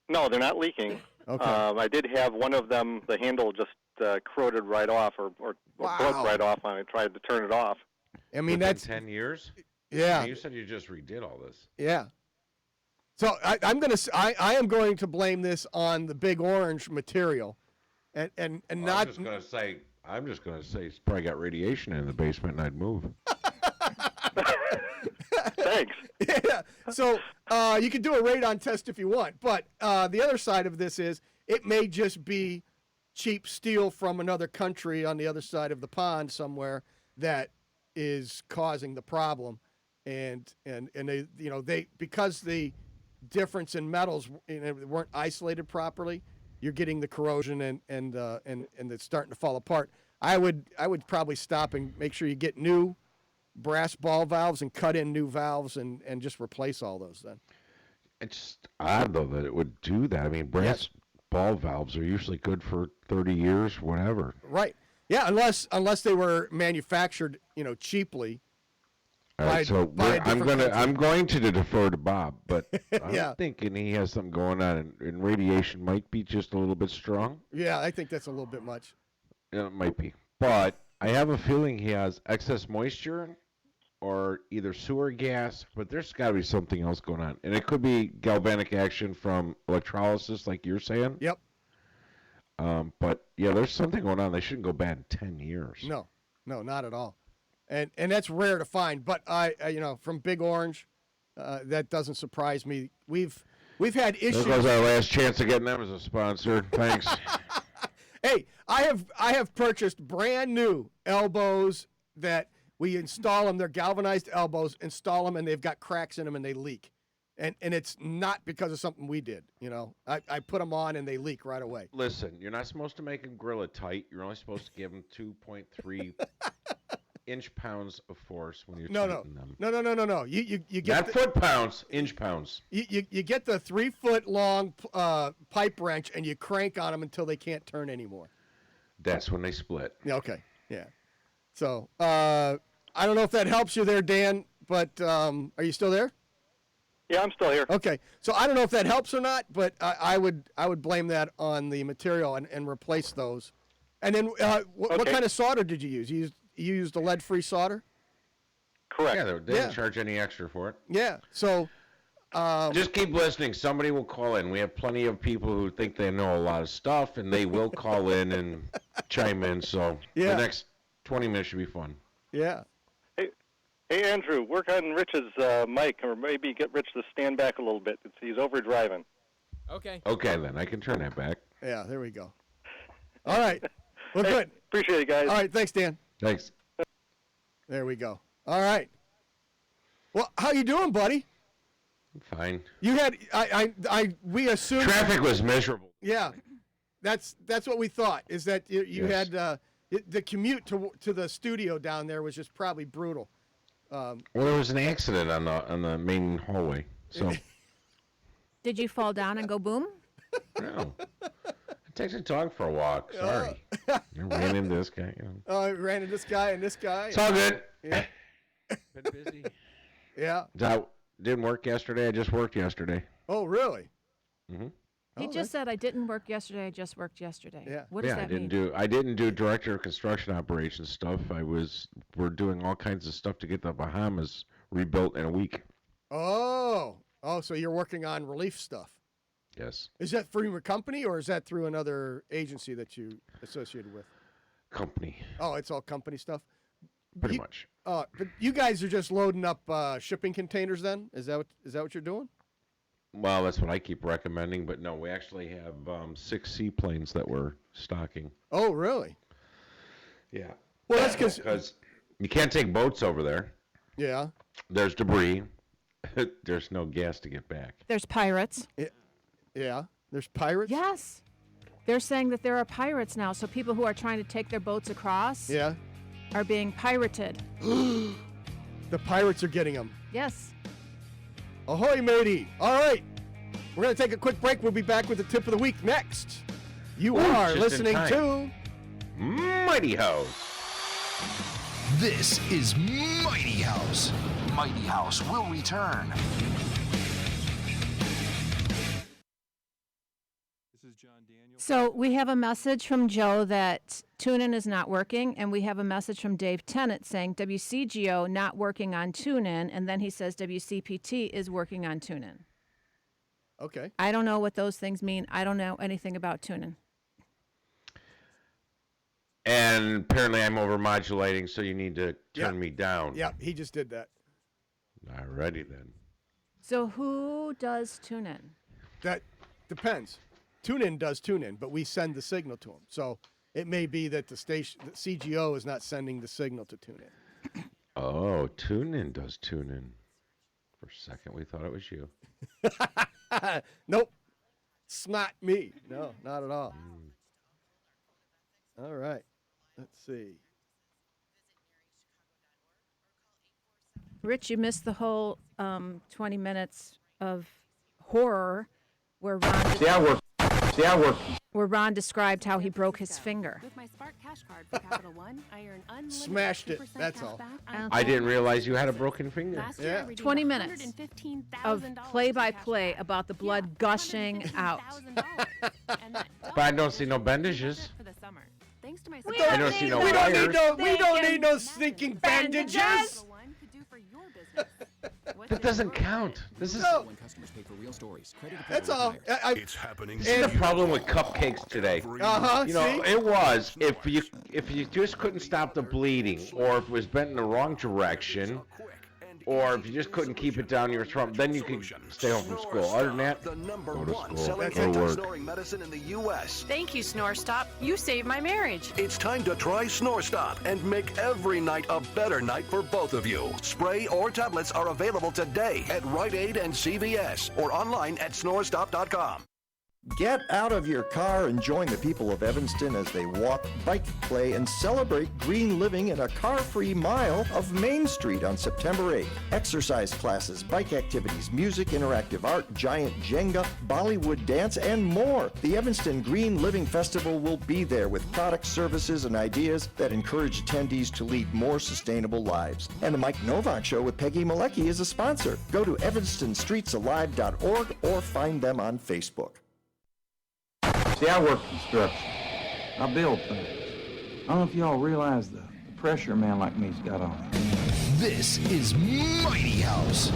No, they're not leaking. Okay. I did have one of them, the handle just corroded right off or broke right off when I tried to turn it off. I mean, Within that's 10 years. Yeah. You said you just redid all this. Yeah. So I am going to blame this on the Big Orange material, and not. I'm just gonna say it's probably got radiation in the basement, and I'd move. Thanks. Yeah. So you can do a radon test if you want, but the other side of this is it may just be cheap steel from another country on the other side of the pond somewhere that is causing the problem, and they because the difference in metals weren't isolated properly, you're getting the corrosion and it's starting to fall apart. I would probably stop and make sure you get new brass ball valves and cut in new valves and just replace all those then. It's odd though that it would do that. I mean, brass ball valves are usually good for 30 years, whatever. Right. Yeah, unless they were manufactured, cheaply. All right, so I'm going to defer to Bob, but I'm thinking he has something going on, and radiation might be just a little bit strong. Yeah, I think that's a little bit much. Yeah, it might be, but I have a feeling he has excess moisture, or either sewer gas. But there's got to be something else going on, and it could be galvanic action from electrolysis, like you're saying. Yep. But yeah, there's something going on. They shouldn't go bad in 10 years. No, not at all. And that's rare to find, but I from Big Orange, that doesn't surprise me. We've had issues. This was our last chance of getting them as a sponsor. Thanks. Hey, I have purchased brand new elbows that we install them. They're galvanized elbows. Install them, and they've got cracks in them, and they leak. And it's not because of something we did. I put them on, and they leak right away. Listen, you're not supposed to make them Gorilla tight. You're only supposed to give them 2.3 inch-pounds of force when you're tighten them. No. You get not foot-pounds, inch-pounds. You get the 3-foot-long pipe wrench, and you crank on them until they can't turn anymore. That's when they split. Yeah, okay, yeah. So I don't know if that helps you there, Dan, but are you still there? Yeah, I'm still here. Okay, so I don't know if that helps or not, but I would blame that on the material and replace those. And then what kind of solder did you use? You used a lead-free solder? Correct. Yeah, they didn't charge any extra for it. Yeah, so... just keep listening. Somebody will call in. We have plenty of people who think they know a lot of stuff, and they will call in and chime in. So the next 20 minutes should be fun. Yeah. Hey, Andrew, work on Rich's mic, or maybe get Rich to stand back a little bit. He's overdriving. Okay. Okay, then. I can turn that back. Yeah, there we go. All right. Well, good. Appreciate it, guys. All right, thanks, Dan. Thanks. There we go. All right. Well, how you doing, buddy? Fine. You had we assumed traffic was miserable. Yeah, that's what we thought. Is that you had the commute to the studio down there was just probably brutal. Well, there was an accident on the main hallway. So. Did you fall down and go boom? No. It takes a dog for a walk. Sorry. You ran into this guy. I ran into this guy and this guy. It's all good. Yeah. Been busy. Yeah. That didn't work yesterday. I just worked yesterday. Oh, really? Mm-hmm. He just said, I didn't work yesterday, I just worked yesterday. Yeah. What does that mean? I didn't do director of construction operations stuff. We're doing all kinds of stuff to get the Bahamas rebuilt in a week. Oh, so you're working on relief stuff. Yes. Is that through your company or is that through another agency that you associated with? Company. Oh, it's all company stuff? Pretty much. But you guys are just loading up shipping containers then? Is that what you're doing? Well, that's what I keep recommending, but no, we actually have 6 seaplanes that we're stocking. Oh, really? Yeah. Well, that's because you can't take boats over there. Yeah. There's debris. There's no gas to get back. There's pirates. Yeah. There's pirates? Yes. They're saying that there are pirates now, so people who are trying to take their boats across are being pirated. The pirates are getting them. Yes. Ahoy, matey. All right. We're going to take a quick break. We'll be back with the tip of the week next. You are just in listening time. to Mighty House. This is Mighty House. Mighty House will return. So we have a message from Joe that TuneIn is not working, and we have a message from Dave Tennant saying WCGO not working on TuneIn, and then he says WCPT is working on TuneIn. Okay. I don't know what those things mean. I don't know anything about TuneIn. And apparently I'm overmodulating, so you need to turn me down. Yeah, he just did that. Alrighty then. So who does TuneIn? That depends. TuneIn does TuneIn, but we send the signal to them. So it may be that the CGO is not sending the signal to TuneIn. Oh, TuneIn does TuneIn. For a second, we thought it was you. Nope. It's not me. No, not at all. All right. Let's see. Rich, you missed the whole 20 minutes of horror where Ron described how he broke his finger. With my Spark Cash Card for Capital One, I earn unlimited Smashed it. 2% That's cash all. back I didn't realize you had a broken finger. Last year, I redeemed 20 minutes of $115,000 play-by-play about the blood gushing out. But I don't see no bandages. for the summer. Thanks to my I don't see no We don't wires. need no. We don't need no stinking bandages. That doesn't count. This is. No. When customers pay for real stories, credit That's all. It's happening. This is the problem with cupcakes today. Uh-huh. You know, See? it was if you just couldn't stop the bleeding, or if it was bent in the wrong direction, or if you just couldn't keep it down your throat, then you could stay home from school. Other than that, the number go to one school, selling go to work. anti-snoring medicine in the U.S. Thank you, Snore Stop. You saved my marriage. It's time to try Snore Stop and make every night a better night for both of you. Spray or tablets are available today at Rite Aid and CVS or online at snorestop.com. Get out of your car and join the people of Evanston as they walk, bike, play, and celebrate green living in a car-free mile of Main Street on September 8th. Exercise classes, bike activities, music, interactive art, giant Jenga, Bollywood dance, and more. The Evanston Green Living Festival will be there with products, services, and ideas that encourage attendees to lead more sustainable lives. And the Mike Novak Show with Peggy Malecki is a sponsor. Go to evanstonstreetsalive.org or find them on Facebook. See, I work construction. I build things. I don't know if y'all realize the pressure a man like me's got on him. This is Mighty House.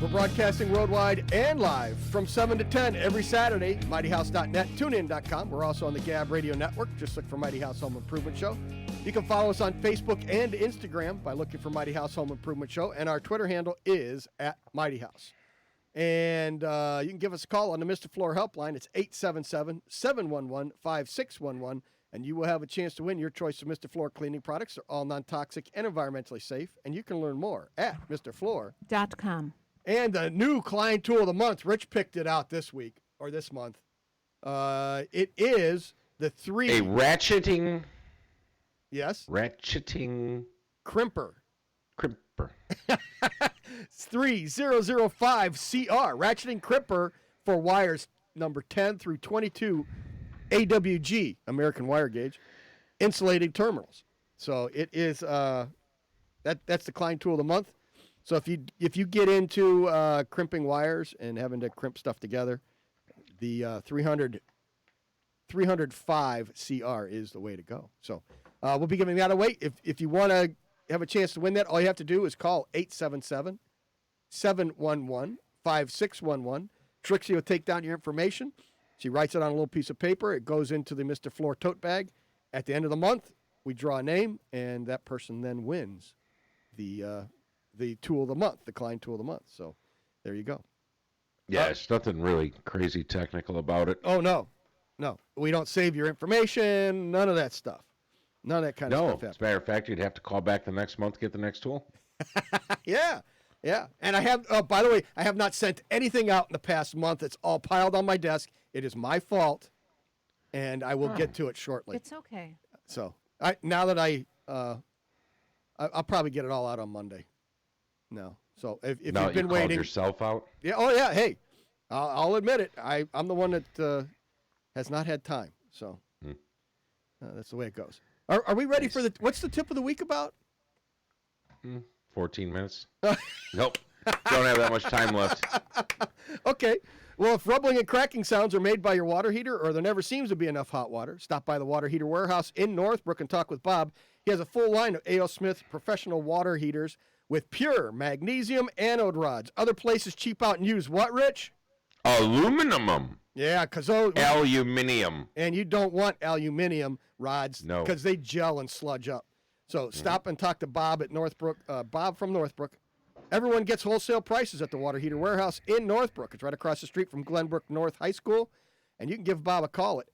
We're broadcasting worldwide and live from 7 to 10 every Saturday. MightyHouse.net, TuneIn.com. We're also on the Gab Radio Network. Just look for Mighty House Home Improvement Show. You can follow us on Facebook and Instagram by looking for Mighty House Home Improvement Show. And our Twitter handle is @MightyHouse. And you can give us a call on the Mr. Floor helpline. It's 877-711-5611. And you will have a chance to win your choice of Mr. Floor cleaning products. They're all non-toxic and environmentally safe. And you can learn more at MrFloor.com. And the new Klein Tool of the Month. Rich picked it out this week, or this month. It is the A 3... ratcheting. Yes? Ratcheting. Crimper. Crimper. 3005CR, ratcheting crimper for wires number 10 through 22 AWG, American wire gauge, insulated terminals. So it is that's the Klein Tool of the Month. So if you get into crimping wires and having to crimp stuff together, the 305 CR is the way to go. So we'll be giving that away. If you want to have a chance to win that, all you have to do is call 877-711-5611. Trixie will take down your information. She writes it on a little piece of paper. It goes into the Mr. Floor tote bag. At the end of the month, we draw a name, and that person then wins the tool of the month, the Klein Tool of the Month. So there you go. Yeah, it's nothing really crazy technical about it. Oh, no. We don't save your information, none of that stuff. None of that kind of stuff happens. As a matter of fact, you'd have to call back the next month to get the next tool. Yeah. And I have, by the way, I have not sent anything out in the past month. It's all piled on my desk. It is my fault, and I will get to it shortly. It's okay. So now that I'll probably get it all out on Monday. No. So if No, you've you been called waiting, yourself out? yeah. Oh yeah. Hey, I'll admit it. I'm the one that has not had time. So that's the way it goes. Are we ready for what's the tip of the week about? 14 minutes. Nope. Don't have that much time left. Okay. Well, if rumbling and cracking sounds are made by your water heater or there never seems to be enough hot water, stop by the Water Heater Warehouse in Northbrook and talk with Bob. He has a full line of A.O. Smith professional water heaters with pure magnesium anode rods. Other places cheap out and use what, Rich? Aluminum. Yeah, because Aluminium. And you don't want aluminium rods No. because they gel and sludge up. So stop and talk to Bob at Northbrook. Bob from Northbrook. Everyone gets wholesale prices at the Water Heater Warehouse in Northbrook. It's right across the street from Glenbrook North High School. And you can give Bob a call at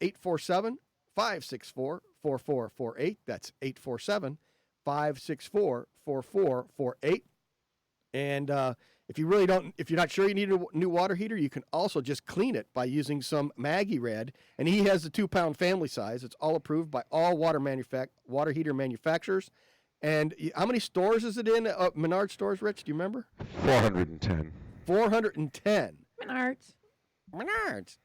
847-564-4448. That's 847-564-4448. And if you're not sure you need a new water heater, you can also just clean it by using some Maggie Red. And he has the 2-pound family size. It's all approved by all water heater manufacturers. And how many stores is it in? Menards stores, Rich? Do you remember? 410. 410. Menards.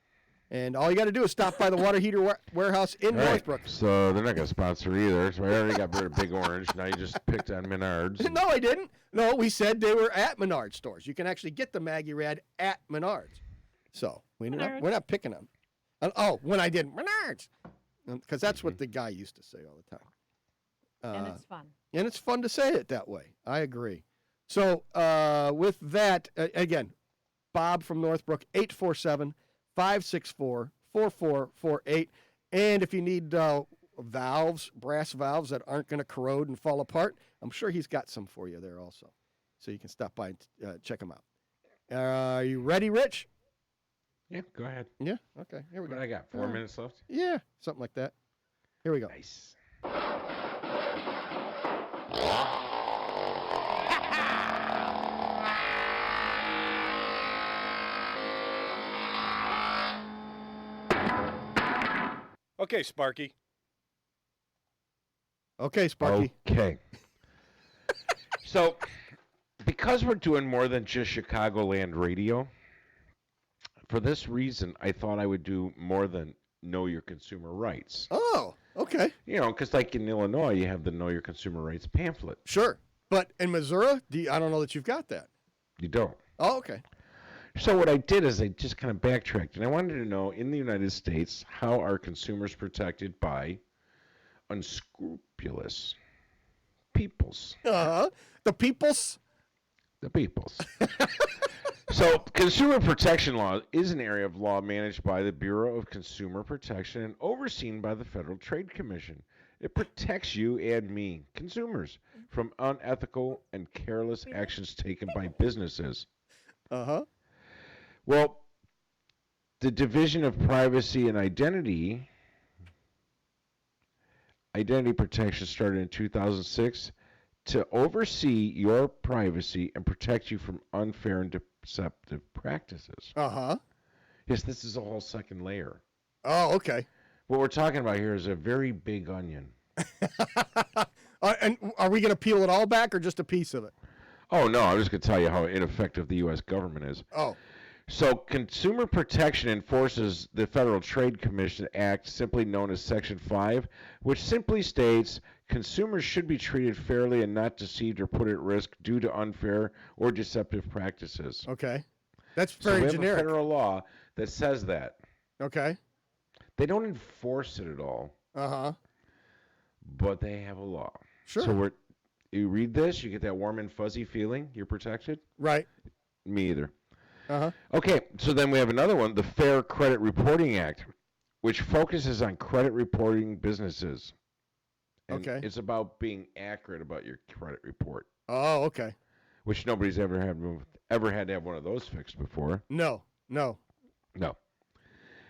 And all you got to do is stop by the Water Heater Warehouse in Northbrook. So they're not going to sponsor either. So I already got rid of Big Orange. Now you just picked on Menards. No, I didn't. No, we said they were at Menards stores. You can actually get the Maggie Red at Menards. So we're not picking them. When I did Menards. Because that's what the guy used to say all the time. And it's fun. And it's fun to say it that way. I agree. So with that, again, Bob from Northbrook, 847-564-4448. And if you need valves, brass valves that aren't going to corrode and fall apart, I'm sure he's got some for you there also. So you can stop by and check him out. Are you ready, Rich? Yeah, go ahead. Yeah? Okay, here we go. What I got? 4 minutes left? Yeah, something like that. Here we go. Nice. Okay, Sparky. Okay, Sparky. Okay. So, because we're doing more than just Chicagoland radio, for this reason, I thought I would do more than Know Your Consumer Rights. Oh, okay. You know, because like in Illinois, you have the Know Your Consumer Rights pamphlet. Sure. But in Missouri, I don't know that you've got that. You don't. Oh, okay. So what I did is I just kind of backtracked, and I wanted to know, in the United States, how are consumers protected by unscrupulous peoples? The peoples? The peoples. So, consumer protection law is an area of law managed by the Bureau of Consumer Protection and overseen by the Federal Trade Commission. It protects you and me, consumers, from unethical and careless actions taken by businesses. Uh-huh. Well, the Division of Privacy and Identity Protection started in 2006 to oversee your privacy and protect you from unfair and deceptive practices. Uh-huh. Yes, this is a whole second layer. Oh, okay. What we're talking about here is a very big onion. And are we going to peel it all back or just a piece of it? Oh, no, I'm just going to tell you how ineffective the U.S. government is. Oh. So, Consumer Protection enforces the Federal Trade Commission Act, simply known as Section 5, which simply states consumers should be treated fairly and not deceived or put at risk due to unfair or deceptive practices. Okay. That's So very we have generic. a federal law that says that. Okay. They don't enforce it at all. Uh-huh. But they have a law. Sure. So you read this, you get that warm and fuzzy feeling, you're protected? Right. Me either. Uh-huh. Okay, so then we have another one, the Fair Credit Reporting Act, which focuses on credit reporting businesses. And Okay. it's about being accurate about your credit report. Oh, okay. Which nobody's ever had to have one of those fixed before. No. No.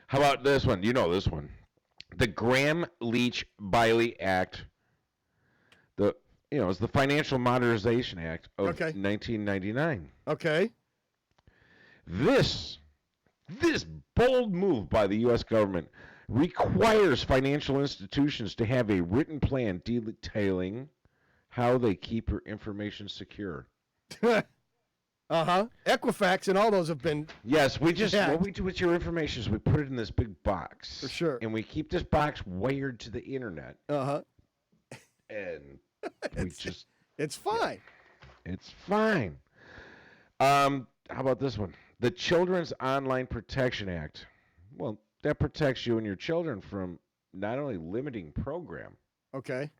How about this one? You know this one. The Graham-Leach-Biley Act. It's the Financial Modernization Act of 1999. Okay. This bold move by the U.S. government requires financial institutions to have a written plan detailing how they keep your information secure. Equifax and all those have been. Yes, we just hacked. what we do with your information is we put it in this big box. For sure. And we keep this box wired to the internet. And we just it's fine. It's fine. How about this one? The Children's Online Protection Act. Well, that protects you and your children from not only limiting program, Okay.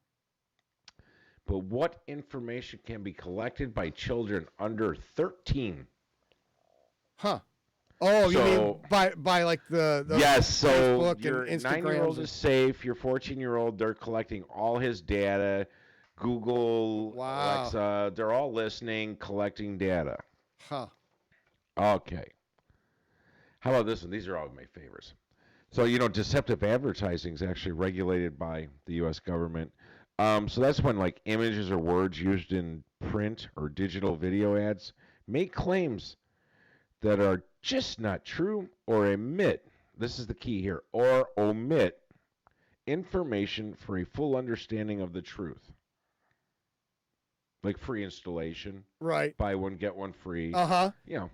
but what information can be collected by children under 13. Huh. Oh, you mean So- by like the Yes, so Facebook your and 9-year-old Instagrams is safe. Your 14-year-old, they're collecting all his data. Google, Wow. Alexa, they're all listening, collecting data. Huh. Okay. How about this one? These are all my favorites. So, deceptive advertising is actually regulated by the U.S. government. So that's when like images or words used in print or digital video ads make claims that are just not true or omit, this is the key here, or omit information for a full understanding of the truth. Like free installation. Right. Buy one, get one free. Uh-huh. Yeah.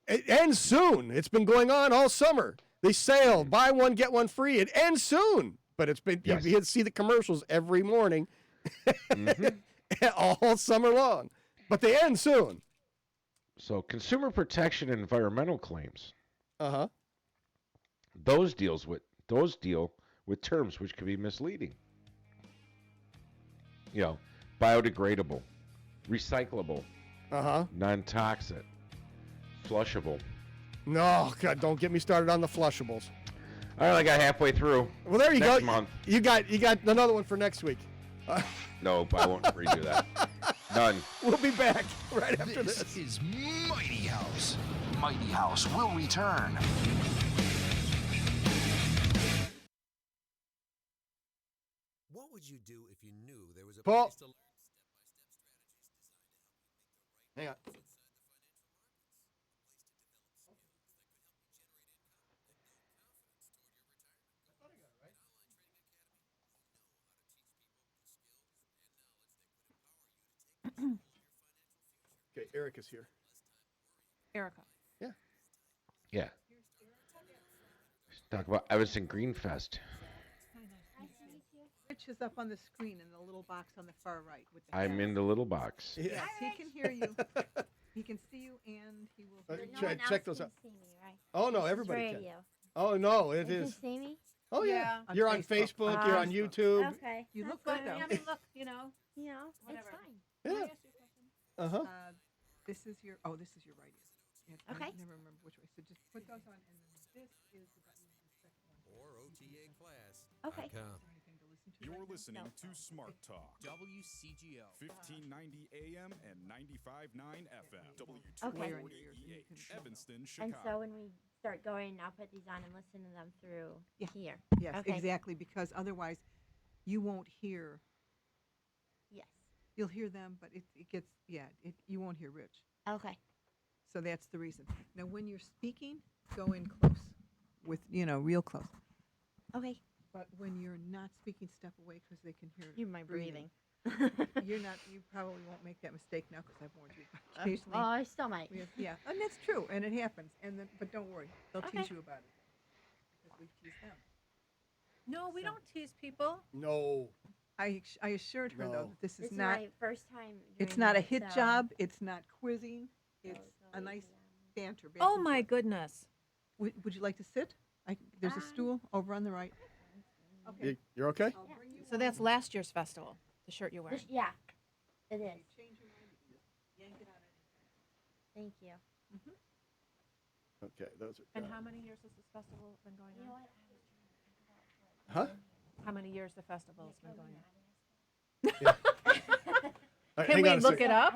It ends soon. It's been going on all summer. They sale, buy one, get one free. It ends soon. But it's been, Yes. you see the commercials every morning all summer long. But they end soon. So consumer protection and environmental claims. Uh-huh. Those deal with terms which can be misleading. Biodegradable, recyclable, non-toxic, flushable. No, God, don't get me started on the flushables. All right, I got halfway through. Well, there you Next go. month. You got another one for next week. No, I won't redo that. None. We'll be back right after This this. is Mighty House. Mighty House will return. What would you do if you knew there was a Paul. place to learn step-by-step strategies designed to help you make the right Hang on. moves inside the financial markets? Okay, Eric is here. Erica. Yeah. Let's talk about Evanston Greenfest. Rich is up on the screen in the little box on the far right. With the I'm hat. in the little box. Yes, he can hear you. He can see you, and he will hear you. Check those out. See me, right? Oh, no, This is everybody can. radio. Oh, no, it You is. can see me? Oh, yeah. On You're on Facebook. Facebook. You're on YouTube. Okay. You that's look good, fine. though. I mean, look, you know. It's fine. Yeah. Uh-huh. This is your right ear. Yeah, Okay. I never remember which way. So just put those on, and then this is the button on the second one. Or OTAclass.com. Okay. You're listening to Smart Talk. WCGO. 1590 AM and 95.9 FM. Okay. W248 Evanston, And Chicago. so when we start going, I'll put these on and listen to them through here. Yes, Okay. exactly. Because otherwise, you won't hear. Yes. You'll hear them, but it gets you won't hear Rich. Okay. So that's the reason. Now, when you're speaking, go in close, with real close. Okay. But when you're not speaking, step away because they can hear. Hear my breathing. You probably won't make that mistake now because I've warned you. Occasionally, well, I still might. Yeah, and that's true, and it happens. But don't worry, they'll Okay. tease you about it because we tease them. No, we don't tease people. No. I assured her though No. that this This is is not. my first time It's doing not a this, hit so- job. It's not quizzing. It's a nice banter. back Oh and my forth. goodness. Would you like to sit? There's a stool over on the right. Okay. You're okay? So that's last year's festival, the shirt you're wearing. Yeah, it is. Yank it out. Thank you. Okay, those are. And how many years has this festival been going on? Huh? How many years the festival has been going on? All right, Can hang we on a look second. it up?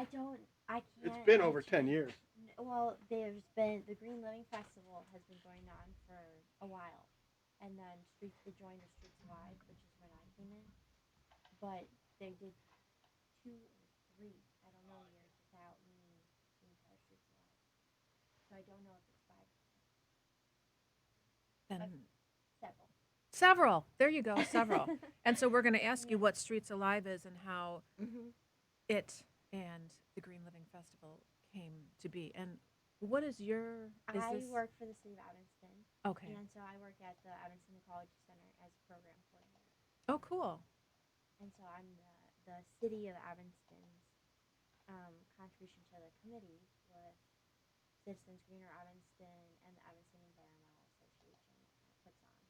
I can't. It's been over 10 years. Well, there's been the Green Living Festival has been going on for a while, and then they joined the Streets Live, which is when I came in. But they did 2 or 3, I don't know, years without me being part of Streets Live. So I don't know if it's 5. Then Several. several. There you go, several. And so we're going to ask you what Streets Alive is and how it and the Green Living Festival came to be. And what is your? I work for the city of Evanston. Okay. And so I work at the Evanston Ecology Center as a program coordinator. Oh, cool. And so I'm the city of Evanston's contribution to the committee with Citizens Greener Evanston and the Evanston Environmental Association puts on.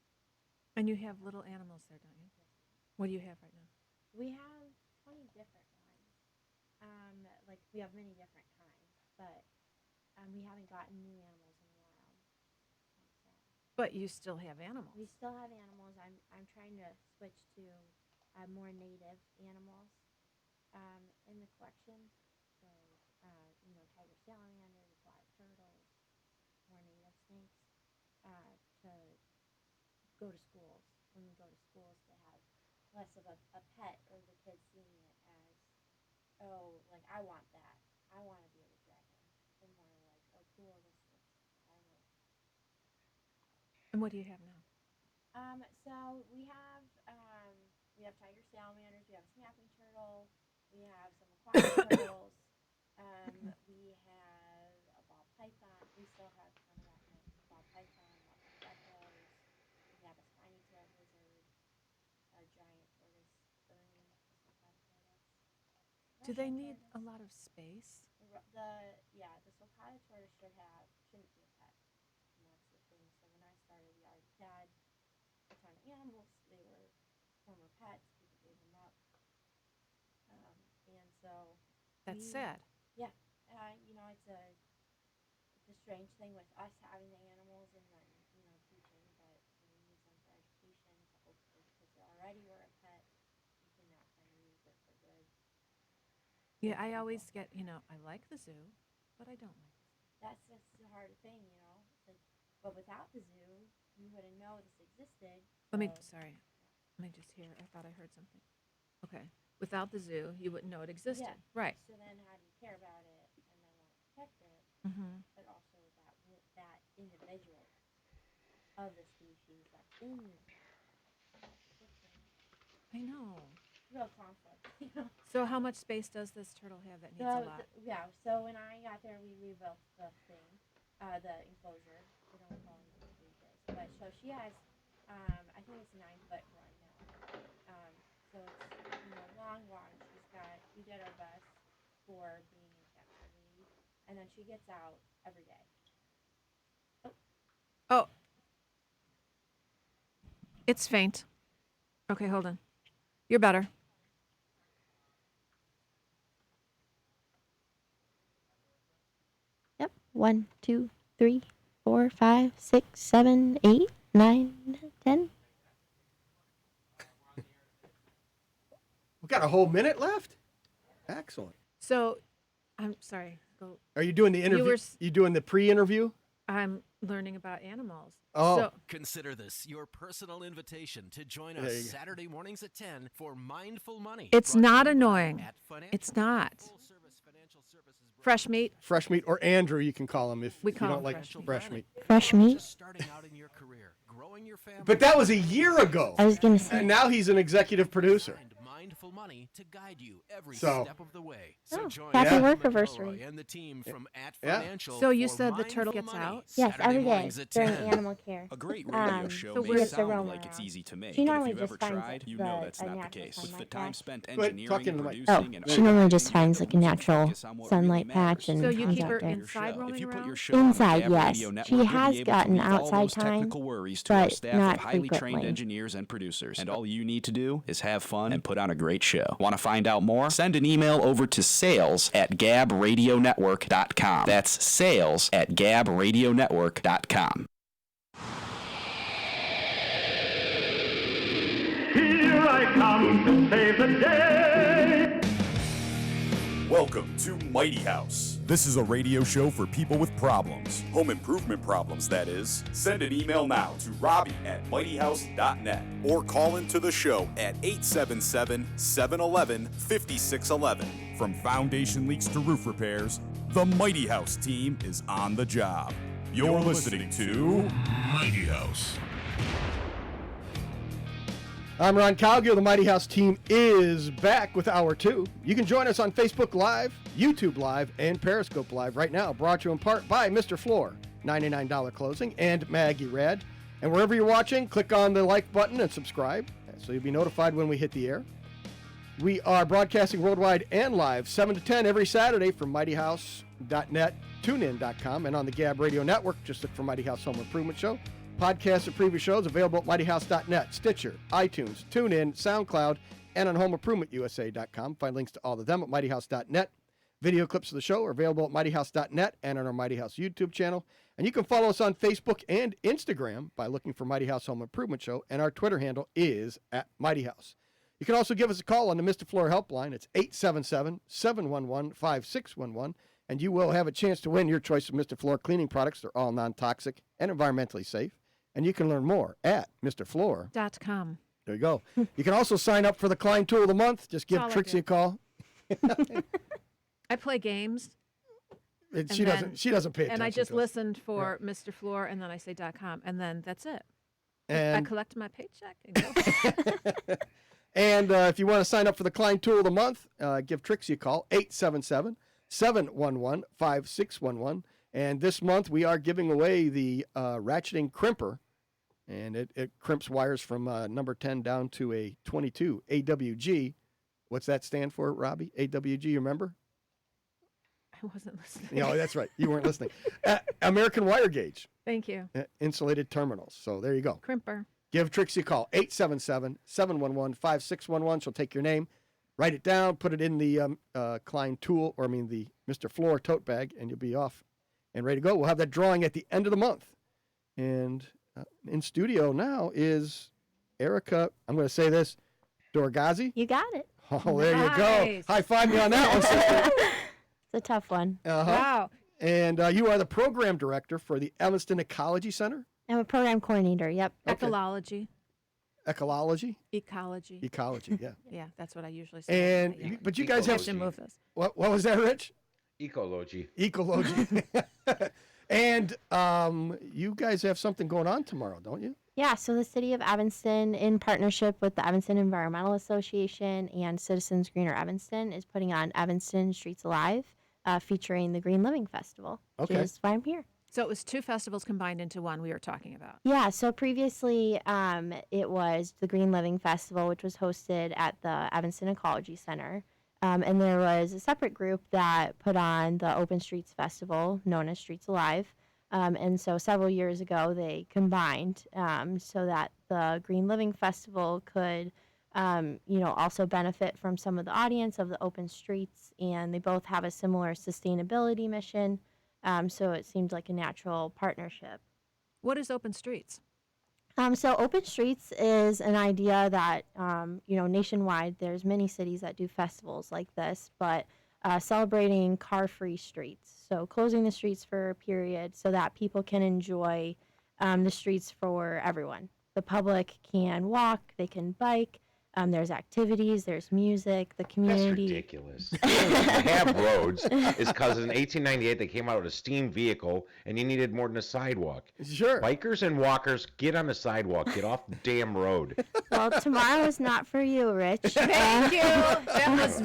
And you have little animals there, don't you? Yes. What do you have right now? We have 20 different ones. Like we have many different kinds, but we haven't gotten new animals in a while. But you still have animals. We still have animals. I'm trying to switch to more native animals in the collection. So tiger salamander, aquatic turtles, more native snakes to go to schools. When we go to schools, to have less of a pet or the kids seeing it as, oh, like I want that. I want to be a dragon. And more like, oh, cool, this looks, I don't know. And what do you have now? So we have tiger salamanders, we have a snapping turtle, we have some aquatic turtles, we have a ball python. We still have some of that kind of ball python, lots of geckos. We have a spiny tailed lizard, a giant tortoise spoon, a sulcata tortoise. Do they need a lot of space? The sulcata tortoise shouldn't be a pet. And that's the thing. So when I started, we already had a ton of animals. They were former pets. People gave them up. And so That's sad. Yeah. It's a strange thing with us having the animals and then, teaching, but we use them for education to hopefully, because they already were a pet, we can now kind of use it for good. Yeah, I always get, I like the zoo, but I don't like the zoo. That's the hard thing, It's like, but without the zoo, you wouldn't know this existed. Let me just hear. I thought I heard something. Okay. Without the zoo, you wouldn't know it existed. Yeah. Right. So then how do you care about it and then want to protect it? Mm-hmm. But also that individual of the species that's in I know. real conflict. So how much space does this turtle have that needs a lot? So when I got there, we rebuilt the thing, the enclosure. We don't call it cages, but so she has, I think it's 9 foot run now. So it's long. We did our best for being in captivity, and then she gets out every day. Oh. It's faint. Okay, hold on. You're better. Yep. 1, 2, 3, 4, 5, 6, 7, 8, 9, 10. We got a whole minute left? Excellent. So, I'm sorry. Go. Are you doing the interview? You doing the pre-interview? I'm learning about animals. Oh. So, Consider this your personal invitation to join There us you go. Saturday mornings at 10 for Mindful Money. it's brought to not you by annoying. At Financial. It's not. Full-service financial services Fresh meat. Fresh meat, or Andrew, you can call him if We you call don't him like fresh meat. fresh meat. Fresh meat? Just starting out in your career, growing your family. But that was a year ago. I was gonna say. And now he's an executive producer. Find Mindful Money to guide you every So- step of the way. So Oh, join happy Adam work McElroy anniversary. and the team from At Yeah. Financial. So you for said the turtle Mindful gets Money, out? Yes, Saturday every day mornings at during 10. animal care. A great radio So show So may we're- sound roam like it's around. easy to make, She but normally if you've just ever finds tried, you the- know that's a not the natural case. With sunlight the time patch. spent But engineering, talking to the mic. producing, and She normally just operating finds like a natural focus on what sunlight really patch and So you comes keep out her there. inside If roaming you put around? your show on the Inside, Gab yes. Radio Network, She you'll has be able to gotten leave all outside those time, technical worries to our but staff not of highly trained frequently. engineers and producers. And all you need to do is have fun and put on a great show. Want to find out more? Send an email over to sales@gabradionetwork.com. That's sales@gabradionetwork.com. Here I come to save the day. Welcome to Mighty House. This is a radio show for people with problems. Home improvement problems, that is. Send an email now to robbie@mightyhouse.net or call into the show at 877-711-5611. From foundation leaks to roof repairs, the Mighty House team is on the job. You're listening to Mighty House. I'm Ron Calgill. The Mighty House team is back with Hour 2. You can join us on Facebook Live, YouTube Live, and Periscope Live right now. Brought to you in part by Mr. Floor, $99 closing, and Maggie Rad. And wherever you're watching, click on the like button and subscribe so you'll be notified when we hit the air. We are broadcasting worldwide and live 7 to 10 every Saturday from mightyhouse.net, tunein.com, and on the Gab Radio Network. Just look for Mighty House Home Improvement Show. Podcasts of previous shows available at mightyhouse.net, Stitcher, iTunes, TuneIn, SoundCloud, and on homeimprovement.usa.com. Find links to all of them at mightyhouse.net. Video clips of the show are available at mightyhouse.net and on our Mighty House YouTube channel. And you can follow us on Facebook and Instagram by looking for Mighty House Home Improvement Show, and our Twitter handle is at Mighty House. You can also give us a call on the Mr. Floor helpline. It's 877-711-5611, and you will have a chance to win your choice of Mr. Floor cleaning products. They're all non-toxic and environmentally safe. And you can learn more at MrFloor.com. There you go. You can also sign up for the Klein Tool of the Month. Just give Trixie a call. I play games. She doesn't pay attention. And I just to us. listened for Mr. Floor, and then I say .com, and then that's it. And I collect my paycheck and go. And if you want to sign up for the Klein Tool of the Month, give Trixie a call, 877-711-5611. And this month we are giving away the ratcheting crimper, and it crimps wires from number 10 down to a 22 AWG. What's that stand for, Robbie? AWG, you remember? I wasn't listening. No, that's right. You weren't listening. American Wire Gauge. Thank you. Insulated terminals. So there you go. Crimper. Give Trixie a call, 877-711-5611. She'll take your name, write it down, put it in the Klein tool, the Mr. Floor tote bag, and you'll be off and ready to go. We'll have that drawing at the end of the month. And in studio now is Erica, I'm going to say this, Dorgazi. You got it. Oh, there you go. High five me on that one, sister. It's a tough one. Wow. And you are the program director for the Evanston Ecology Center? I'm a program coordinator, yep. Okay. Ecology. Ecology? Ecology. Ecology, yeah. Yeah, that's what I usually say. And but you guys have to move this. What was that, Rich? Ecology. Ecology. And you guys have something going on tomorrow, don't you? Yeah, so the City of Evanston, in partnership with the Evanston Environmental Association and Citizens Greener Evanston, is putting on Evanston Streets Alive, featuring the Green Living Festival, which is why I'm here. So it was two festivals combined into one we were talking about. Yeah, so previously it was the Green Living Festival, which was hosted at the Evanston Ecology Center. And there was a separate group that put on the Open Streets Festival, known as Streets Alive. And so several years ago, they combined so that the Green Living Festival could, also benefit from some of the audience of the open streets. And they both have a similar sustainability mission. So it seemed like a natural partnership. What is Open Streets? So Open Streets is an idea that, nationwide, there's many cities that do festivals like this, but celebrating car-free streets. So closing the streets for a period so that people can enjoy the streets for everyone. The public can walk, they can bike. There's activities, there's music, the community. That's ridiculous. Have roads is because in 1898 they came out with a steam vehicle and you needed more than a sidewalk. Sure. Bikers and walkers, get on the sidewalk. Get off the damn road. Well, tomorrow is not for you, Rich. Thank you. That was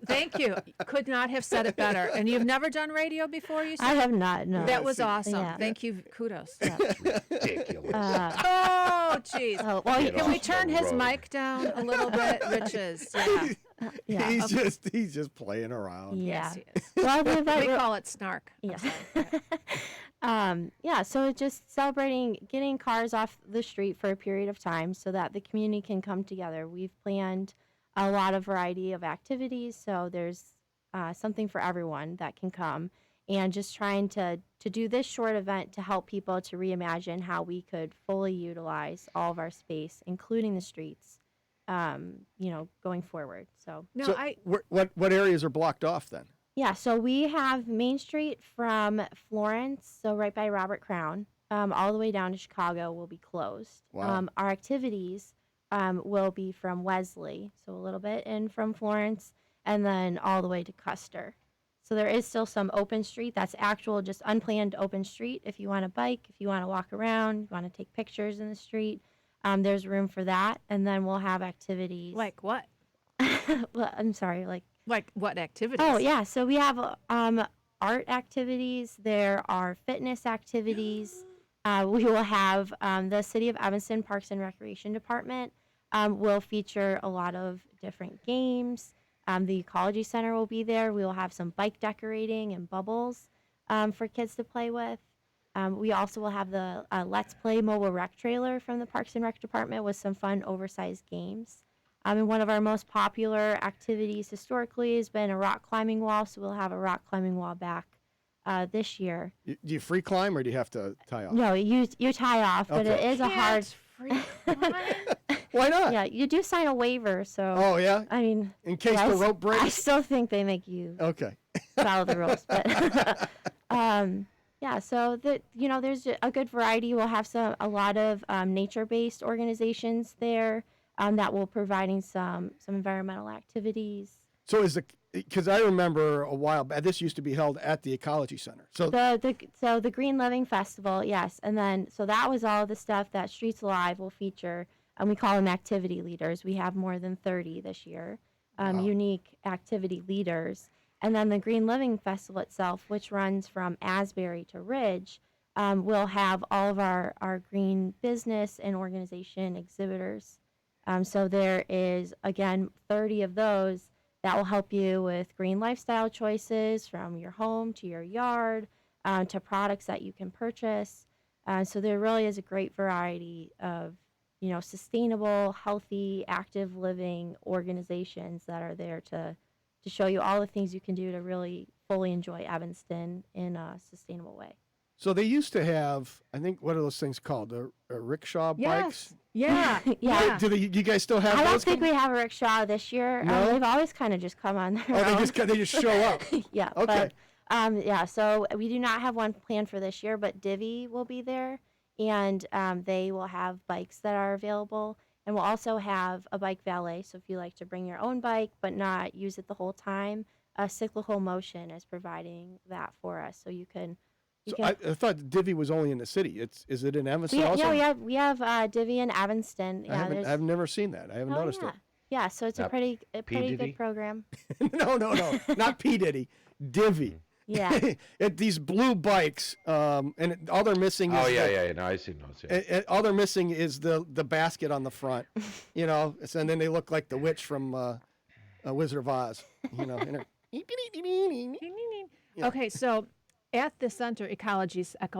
thank you. Could not have said it better. And you've never done radio before, you said? I have not, no. That was awesome. Yeah. Thank you. Kudos. Yeah. Ridiculous. Oh, jeez. Well, can we turn his mic down a little bit, Rich's? Yeah. Yeah. He's just playing around. Yeah. Yes, he is. Well, We call it snark. Yeah. So just celebrating getting cars off the street for a period of time so that the community can come together. We've planned a lot of variety of activities, so there's something for everyone that can come. And just trying to do this short event to help people to reimagine how we could fully utilize all of our space, including the streets, going forward. So, what areas are blocked off then? Yeah, so we have Main Street from Florence, so right by Robert Crown, all the way down to Chicago will be closed. Wow. Our activities will be from Wesley, so a little bit, and from Florence, and then all the way to Custer. So there is still some open street. That's actual, just unplanned open street. If you want to bike, if you want to walk around, you want to take pictures in the street, There's room for that, and then we'll have activities. Like what? Well, I'm sorry, like what activities? Oh yeah, so we have art activities. There are fitness activities. We will have the City of Evanston Parks and Recreation Department will feature a lot of different games. The Ecology Center will be there. We will have some bike decorating and bubbles for kids to play with. We also will have the Let's Play mobile rec trailer from the Parks and Rec Department with some fun oversized games. And one of our most popular activities historically has been a rock climbing wall, so we'll have a rock climbing wall back this year. Do you free climb or do you have to tie off? No, you tie off, but it is a hard. Why not? Yeah, you do sign a waiver, so. Oh yeah. I mean, in case the rope breaks. I still think they make you. Okay. Follow the rules, but. Yeah, so there's a good variety. We'll have a lot of nature-based organizations there that will providing some environmental activities. So because I remember a while back, this used to be held at the Ecology Center. So the Green Living Festival, yes, and then so that was all the stuff that Streets Alive will feature, and we call them activity leaders. We have more than 30 this year, unique activity leaders. And then the Green Living Festival itself, which runs from Asbury to Ridge, will have all of our green business and organization exhibitors. So there is, again, 30 of those that will help you with green lifestyle choices from your home to your yard to products that you can purchase. So there really is a great variety of, sustainable, healthy, active living organizations that are there to show you all the things you can do to really fully enjoy Evanston in a sustainable way. So they used to have, I think, what are those things called? The rickshaw bikes? Yeah. Yeah. Do you guys still have those? I don't think we have a rickshaw this year. No? They've always kind of just come on their own. They just show up. Yeah. Okay. But, so we do not have one planned for this year, but Divvy will be there, and they will have bikes that are available. And we'll also have a bike valet, so if you like to bring your own bike but not use it the whole time, Cyclical Motion is providing that for us, so you can. I thought Divvy was only in the city. Is it in Evanston also? Yeah, we have Divvy in Evanston. Yeah, I've never seen that. I haven't noticed it. Yeah, so it's a pretty good program. No, not P. Diddy. Divvy. Yeah. These blue bikes, and all they're missing is. Oh yeah. No, I see those. Yeah. All they're missing is the basket on the front, and then they look like the witch from Wizard of Oz, Yeah. Okay, so at the center, Ecology Center,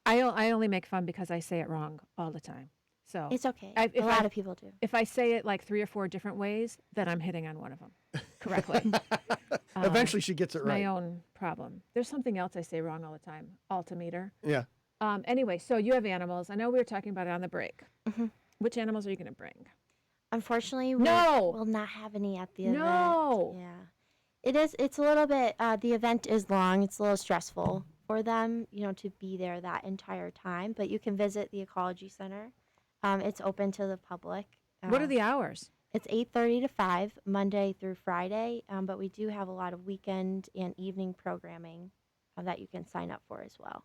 I only make fun because I say it wrong all the time. So it's okay. A lot of people do. If I say it like 3 or 4 different ways, then I'm hitting on one of them correctly. Eventually she gets it right. My own problem. There's something else I say wrong all the time. Altimeter. Yeah. Anyway, so you have animals. I know we were talking about it on the break. Mm-hmm. Which animals are you going to bring? Unfortunately, we'll not have any at the event. No. Yeah. It's a little bit, the event is long. It's a little stressful for them, to be there that entire time. But you can visit the Ecology Center. It's open to the public. What are the hours? It's 8:30 to 5, Monday through Friday. But we do have a lot of weekend and evening programming that you can sign up for as well.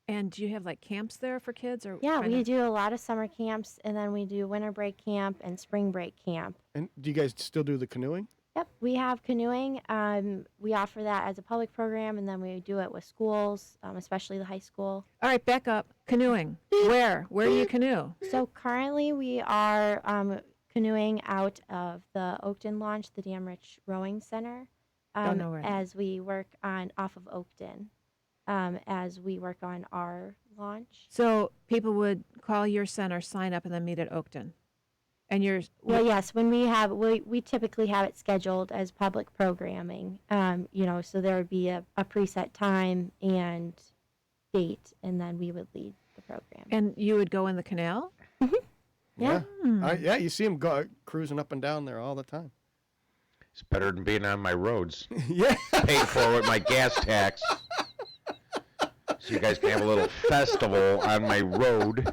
And do you have like camps there for kids? Or yeah, we do a lot of summer camps, and then we do winter break camp and spring break camp. And do you guys still do the canoeing? Yep, we have canoeing. We offer that as a public program, and then we do it with schools, especially the high school. All right, back up. Canoeing. Where do you canoe? So currently we are canoeing out of the Oakton launch, the Damrich Rowing Center, Don't know where as we work off of Oakton, as we work on our launch. So people would call your center, sign up, and then meet at Oakton. And well, yes, when we typically have it scheduled as public programming, so there would be a preset time and date, and then we would lead the program. And you would go in the canal? Mm-hmm. Yeah. You see them go cruising up and down there all the time. It's better than being on my roads. Yeah. Paid for with my gas tax. So you guys can have a little festival on my road.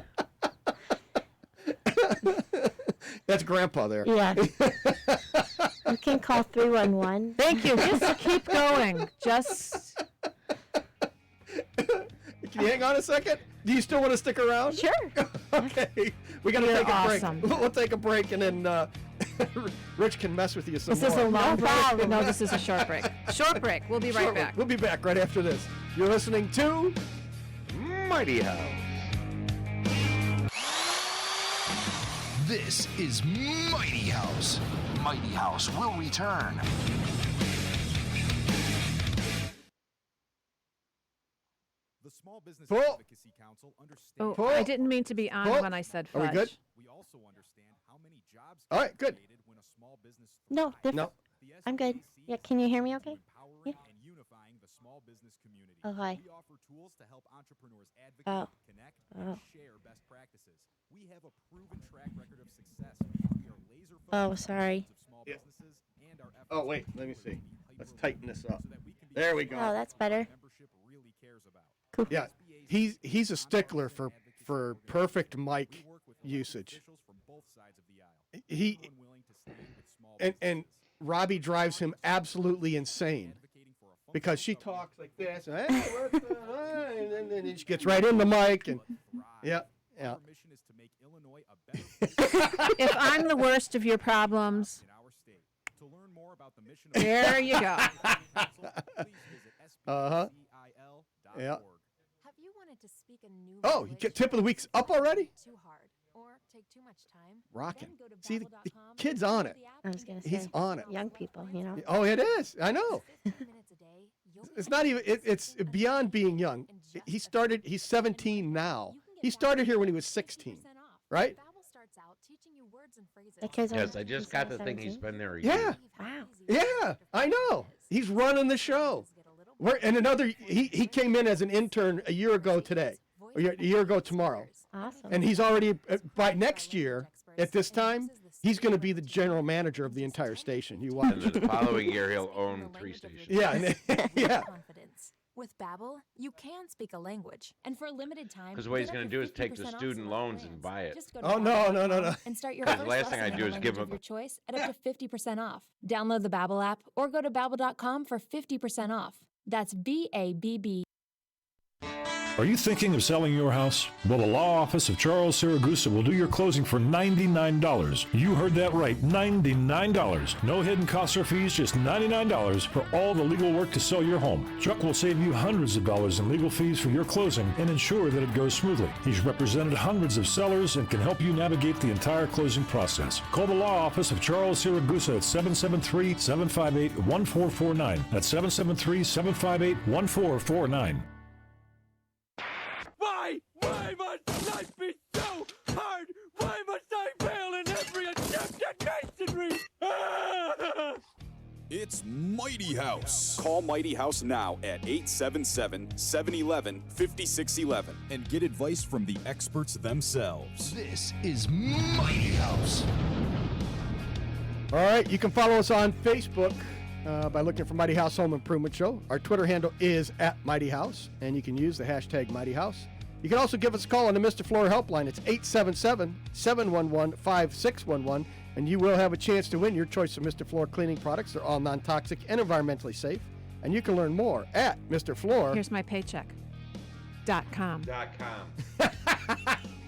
That's Grandpa there. Yeah. You can call 311. Thank you. Just keep going. Can you hang on a second? Do you still want to stick around? Sure. Okay. We got to You're take a awesome. break. We'll take a break, and then Rich can mess with you some Is more. this a long break? No, this is a short break. Short break. We'll be right Short break. back. We'll be back right after this. You're listening to Mighty House. This is Mighty House. Mighty House will return. The Small Business Pull. Advocacy Council understands. Oh, I didn't mean to be on Pull. when I said Are fudge. we good? We also understand how many jobs All right, good. created when a small business No, No. I'm good. Yeah, can you hear me okay? Yeah. and unifying the small business community. Okay. We offer tools to help entrepreneurs advocate, Oh. connect, Oh. and share best practices. We have a proven track record of success. We are laser Oh, focused on sorry. the needs of small businesses and our efforts Oh, wait. to Let me ensure see. that we Let's hyper-local tighten this up. so that we can be There we go. Oh, that's better. membership really cares about. Cool. Yeah, he's a stickler for perfect mic usage. From both sides of the aisle. He Willing to stand with small and Robbie drives him absolutely insane because she talks like this, and, hey, what's and then she gets right in the mic, and yeah. Our mission is to make Illinois a better If I'm the worst of your problems, in our state. To learn more about the mission of there you go. please visit Uh-huh. sbcil.org. Yeah. Have you wanted to speak a new Oh, you get tip of the week's up already? too hard or take too much time? Rocking. Then go to See, the babbel.com kid's and on download it. the app I was and gonna get say. He's on it. Young people, you know. Oh, it is. I know. 15 minutes a day, you'll be It's not even. It's beyond being young. He started. He's 17 now. He started here when he was 16, right? Babbel starts out teaching you words and phrases. The kids are Yes, I just got the thing. 17? He's been there a Yeah. year. Wow. Yeah, I know. He's running the show. And another. He came in as an intern a year ago today, or a year ago tomorrow, Awesome. and he's already by next year at this time. He's going to be the general manager of the entire station. You watch. And then the following year, he'll own 3 stations. Yeah, yeah. Confidence. With Babbel, you can speak a language, and for a limited time, Because what he's get going up to do is take the 50% off student select loans plans. and buy it. Just go to Oh, no, no, no, babbel.com no. And start your The first last thing lesson I in do a is language give of him- your choice at up to 50% off. Download the Babbel app or go to babbel.com for 50% off. That's BABB. Are you thinking of selling your house? Well, the law office of Charles Siragusa will do your closing for $99. You heard that right, $99. No hidden costs or fees, just $99 for all the legal work to sell your home. Chuck will save you hundreds of dollars in legal fees for your closing and ensure that it goes smoothly. He's represented hundreds of sellers and can help you navigate the entire closing process. Call the law office of Charles Siragusa at 773-758-1449. That's 773-758-1449. Why must life be so hard? Why must I fail in every attempt at masonry? It's Mighty House. Call Mighty House now at 877-711-5611. And get advice from the experts themselves. This is Mighty House. All right, you can follow us on Facebook by looking for Mighty House Home Improvement Show. Our Twitter handle is @MightyHouse, and you can use the hashtag Mighty House. You can also give us a call on the Mr. Floor helpline. It's 877-711-5611, and you will have a chance to win your choice of Mr. Floor cleaning products. They're all non-toxic and environmentally safe, and you can learn more at Mr. Floor. Here's my paycheck. .com.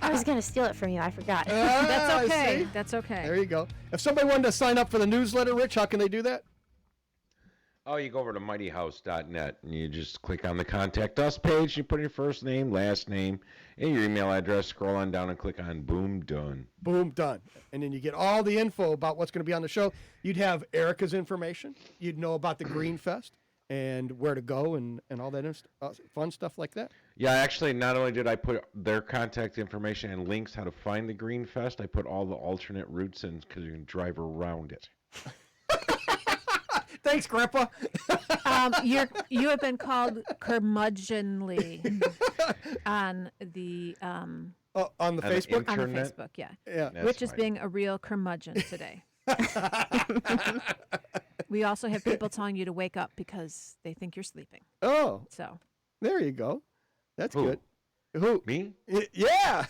I was gonna steal it from you. I forgot. That's okay. See? That's okay. There you go. If somebody wanted to sign up for the newsletter, Rich, how can they do that? Oh, you go over to mightyhouse.net and you just click on the Contact Us page. You put your first name, last name, and your email address. Scroll on down and click on Boom, done. Boom, done. And then you get all the info about what's going to be on the show. You'd have Erica's information. You'd know about the Green Fest and where to go and all that fun stuff like that. Yeah, actually, not only did I put their contact information and links how to find the Green Fest, I put all the alternate routes in because you can drive around it. Thanks, Grandpa. You have been called curmudgeonly on the on the On Facebook? the Internet? Facebook, yeah. Yeah. That's Rich is fine. being a real curmudgeon today. We also have people telling you to wake up because they think you're sleeping. Oh, So there you go. That's Who? good. Who? Me? Yeah.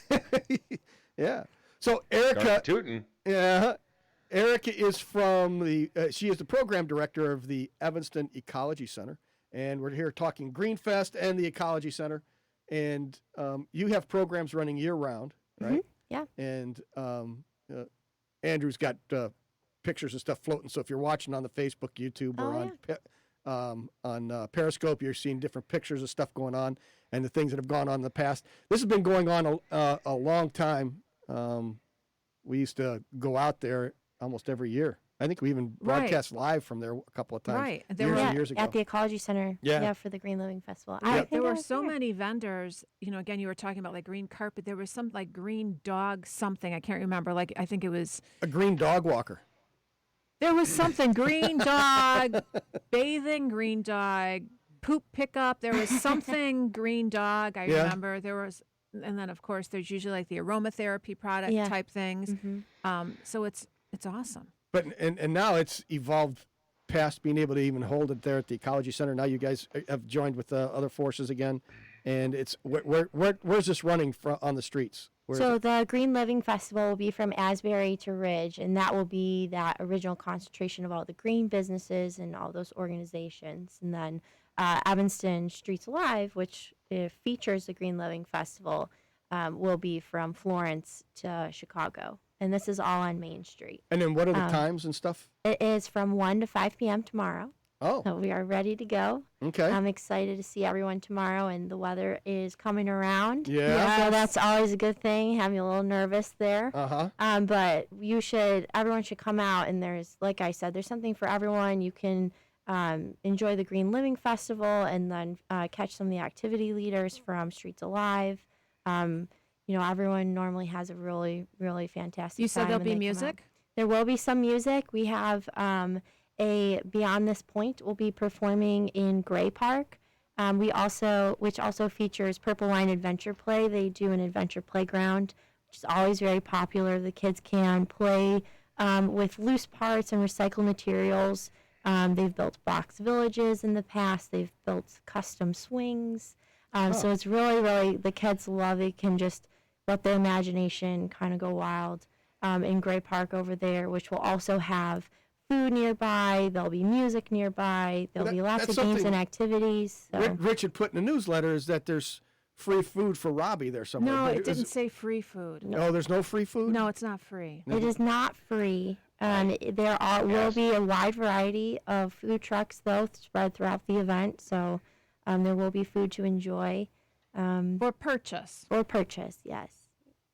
Yeah. So Erica. Start tooting. Yeah. Erica is from she is the program director of the Evanston Ecology Center, and we're here talking Greenfest and the Ecology Center. and you have programs running year round, right? Yeah. And Andrew's got pictures and stuff floating. So if you're watching on the Facebook, YouTube, or on Periscope, you're seeing different pictures of stuff going on and the things that have gone on in the past. This has been going on a long time. We used to go out there almost every year. I think we even broadcast live from there a couple of times. Right. Years ago. At the Ecology Center. Yeah. For the Green Living Festival. There were so many vendors. You know, again, you were talking about like green carpet. There was some like green dog something. I can't remember. Like I think it was a green dog walker. There was something green dog bathing, green dog poop pickup. There was something green dog. I remember there was, and then of course there's usually like the aromatherapy product type things. So it's awesome. But and now it's evolved past being able to even hold it there at the Ecology Center. Now you guys have joined with other forces again, and it's where's this running on the streets? So the Green Living Festival will be from Asbury to Ridge, and that will be that original concentration of all the green businesses and all those organizations. And then Evanston Streets Alive, which features the Green Living Festival, will be from Florence to Chicago. And this is all on Main Street. And then what are the times and stuff? It is from 1 to 5 p.m. tomorrow. Oh. So we are ready to go. Okay. I'm excited to see everyone tomorrow, and the weather is coming around. Yeah. So that's always a good thing. Have me a little nervous there. Uh-huh. But everyone should come out, and there's, like I said, there's something for everyone. You can enjoy the Green Living Festival and then catch some of the activity leaders from Streets Alive. Everyone normally has a really, really fantastic You said time there'll when be they come music? out. There will be some music. We have a Beyond This Point will be performing in Gray Park. Which also features Purple Line Adventure Play. They do an adventure playground, which is always very popular. The kids can play with loose parts and recycled materials. They've built box villages in the past. They've built custom swings. So it's really, really, the kids love it. Can just let their imagination kind of go wild in Gray Park over there, which will also have food nearby. There'll be music nearby. There'll be lots of games and activities. So. Rich had put in the newsletter is that there's free food for Robbie there somewhere. No, it didn't say free food. No, there's no free food? No, it's not free. It is not free. There will be a wide variety of food trucks, though, spread throughout the event. So there will be food to enjoy. Or purchase. Or purchase, yes.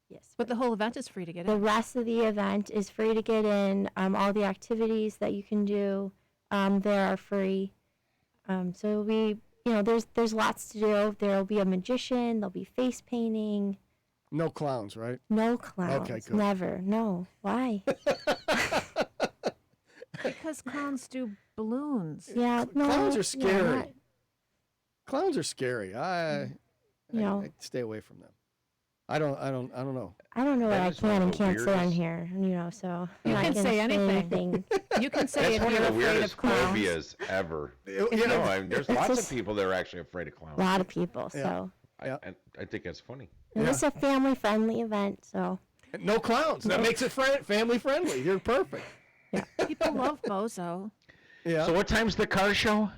Yes. But the whole event is free to get in. The rest of the event is free to get in. All the activities that you can do there are free. So it'll be, there's lots to do. There'll be a magician. There'll be face painting. No clowns, right? No clowns. Okay, good. Never. No. Why? Because clowns do balloons. Yeah. No, clowns are scary. Yeah, Clowns are scary. I stay away from them. I don't know. I don't know what I That is one can of and the can't say on weirdest- here, so You I can say anything. You can say That's if one you're of the afraid weirdest of clowns. phobias ever. There's It's lots just- of people that are actually afraid of clowns. A lot of people, Yeah. so. I think that's funny. And It's a family-friendly event, so. No clowns. That makes it family friendly. You're perfect. People love Bozo. Yeah. So what time's the car show?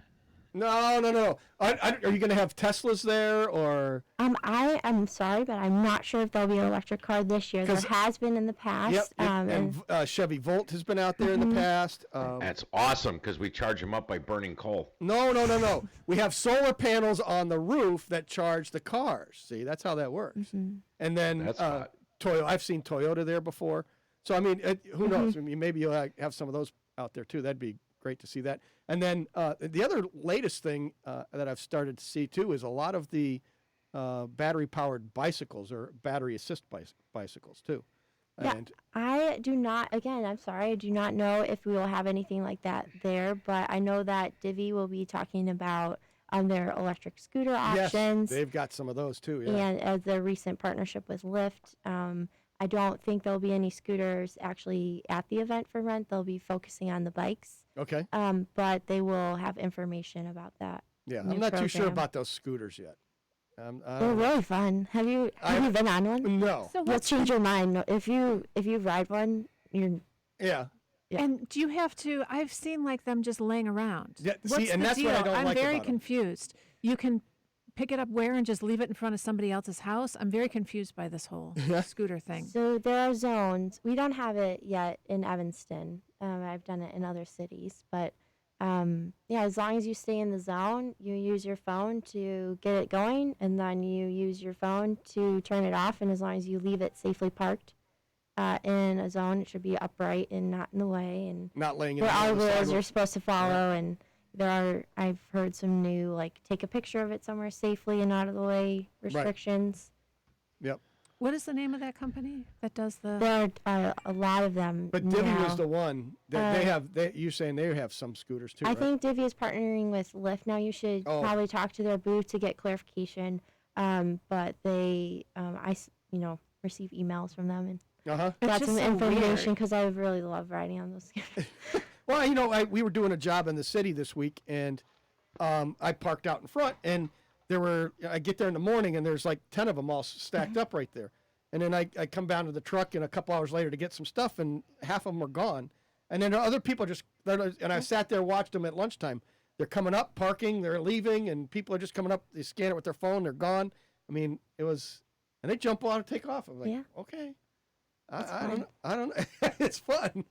No. Are you going to have Teslas there or? I am sorry, but I'm not sure if there'll be an electric car this year. There 'Cause- has been in the past. Yep. And Chevy Volt has been out there in the past. That's awesome because we charge them up by burning coal. No. We have solar panels on the roof that charge the cars. See, that's how that works. And then That's hot. I've seen Toyota there before. So I mean, who knows? I mean, maybe you'll have some of those out there too. That'd be great to see that. And then the other latest thing that I've started to see too is a lot of the battery-powered bicycles or battery-assist bicycles too. Yeah, And I do not, again, I'm sorry, I do not know if we will have anything like that there, but I know that Divvy will be talking about their electric scooter options. yes, they've got some of those too. Yeah. And as the recent partnership with Lyft, I don't think there'll be any scooters actually at the event for rent. They'll be focusing on the bikes. Okay. But they will have information about that. Yeah, new I'm not too sure program. about those scooters yet. I They're don't know. really fun. Have you been on one? No. So You'll change your mind if you ride one. You're Yeah. Yeah. And do you have to? I've seen like them just laying around. Yeah, see, What's and the that's deal? what I don't I'm like very about 'em. confused. You can pick it up where and just leave it in front of somebody else's house? I'm very confused by this whole scooter thing. So there are zones. We don't have it yet in Evanston. I've done it in other cities, but yeah, as long as you stay in the zone, you use your phone to get it going, and then you use your phone to turn it off. And as long as you leave it safely parked in a zone, it should be upright and not in the way. And Not laying in there the are middle of the rules sidewalk. you're supposed to follow, and there are. I've heard some new, like, take a picture of it somewhere safely and out of the way restrictions. Yep. What is the name of that company that does the? There are a lot of them. But Divvy now. was the one that they have. You saying they have some scooters too? I right? think Divvy is partnering with Lyft now. You should probably talk to their booth to get clarification. But they, receive emails from them and got some information because I really love riding on those scooters. Well, we were doing a job in the city this week, and I parked out in front, and I get there in the morning, and there's like 10 of them all stacked up right there. And then I come down to the truck, and a couple hours later to get some stuff, and half of them are gone. And then other people and I sat there, watched them at lunchtime. They're coming up, parking, they're leaving, and people are just coming up, they scan it with their phone, they're gone. I mean, and they jump on and take off. I'm like, okay. I don't know. It's fun.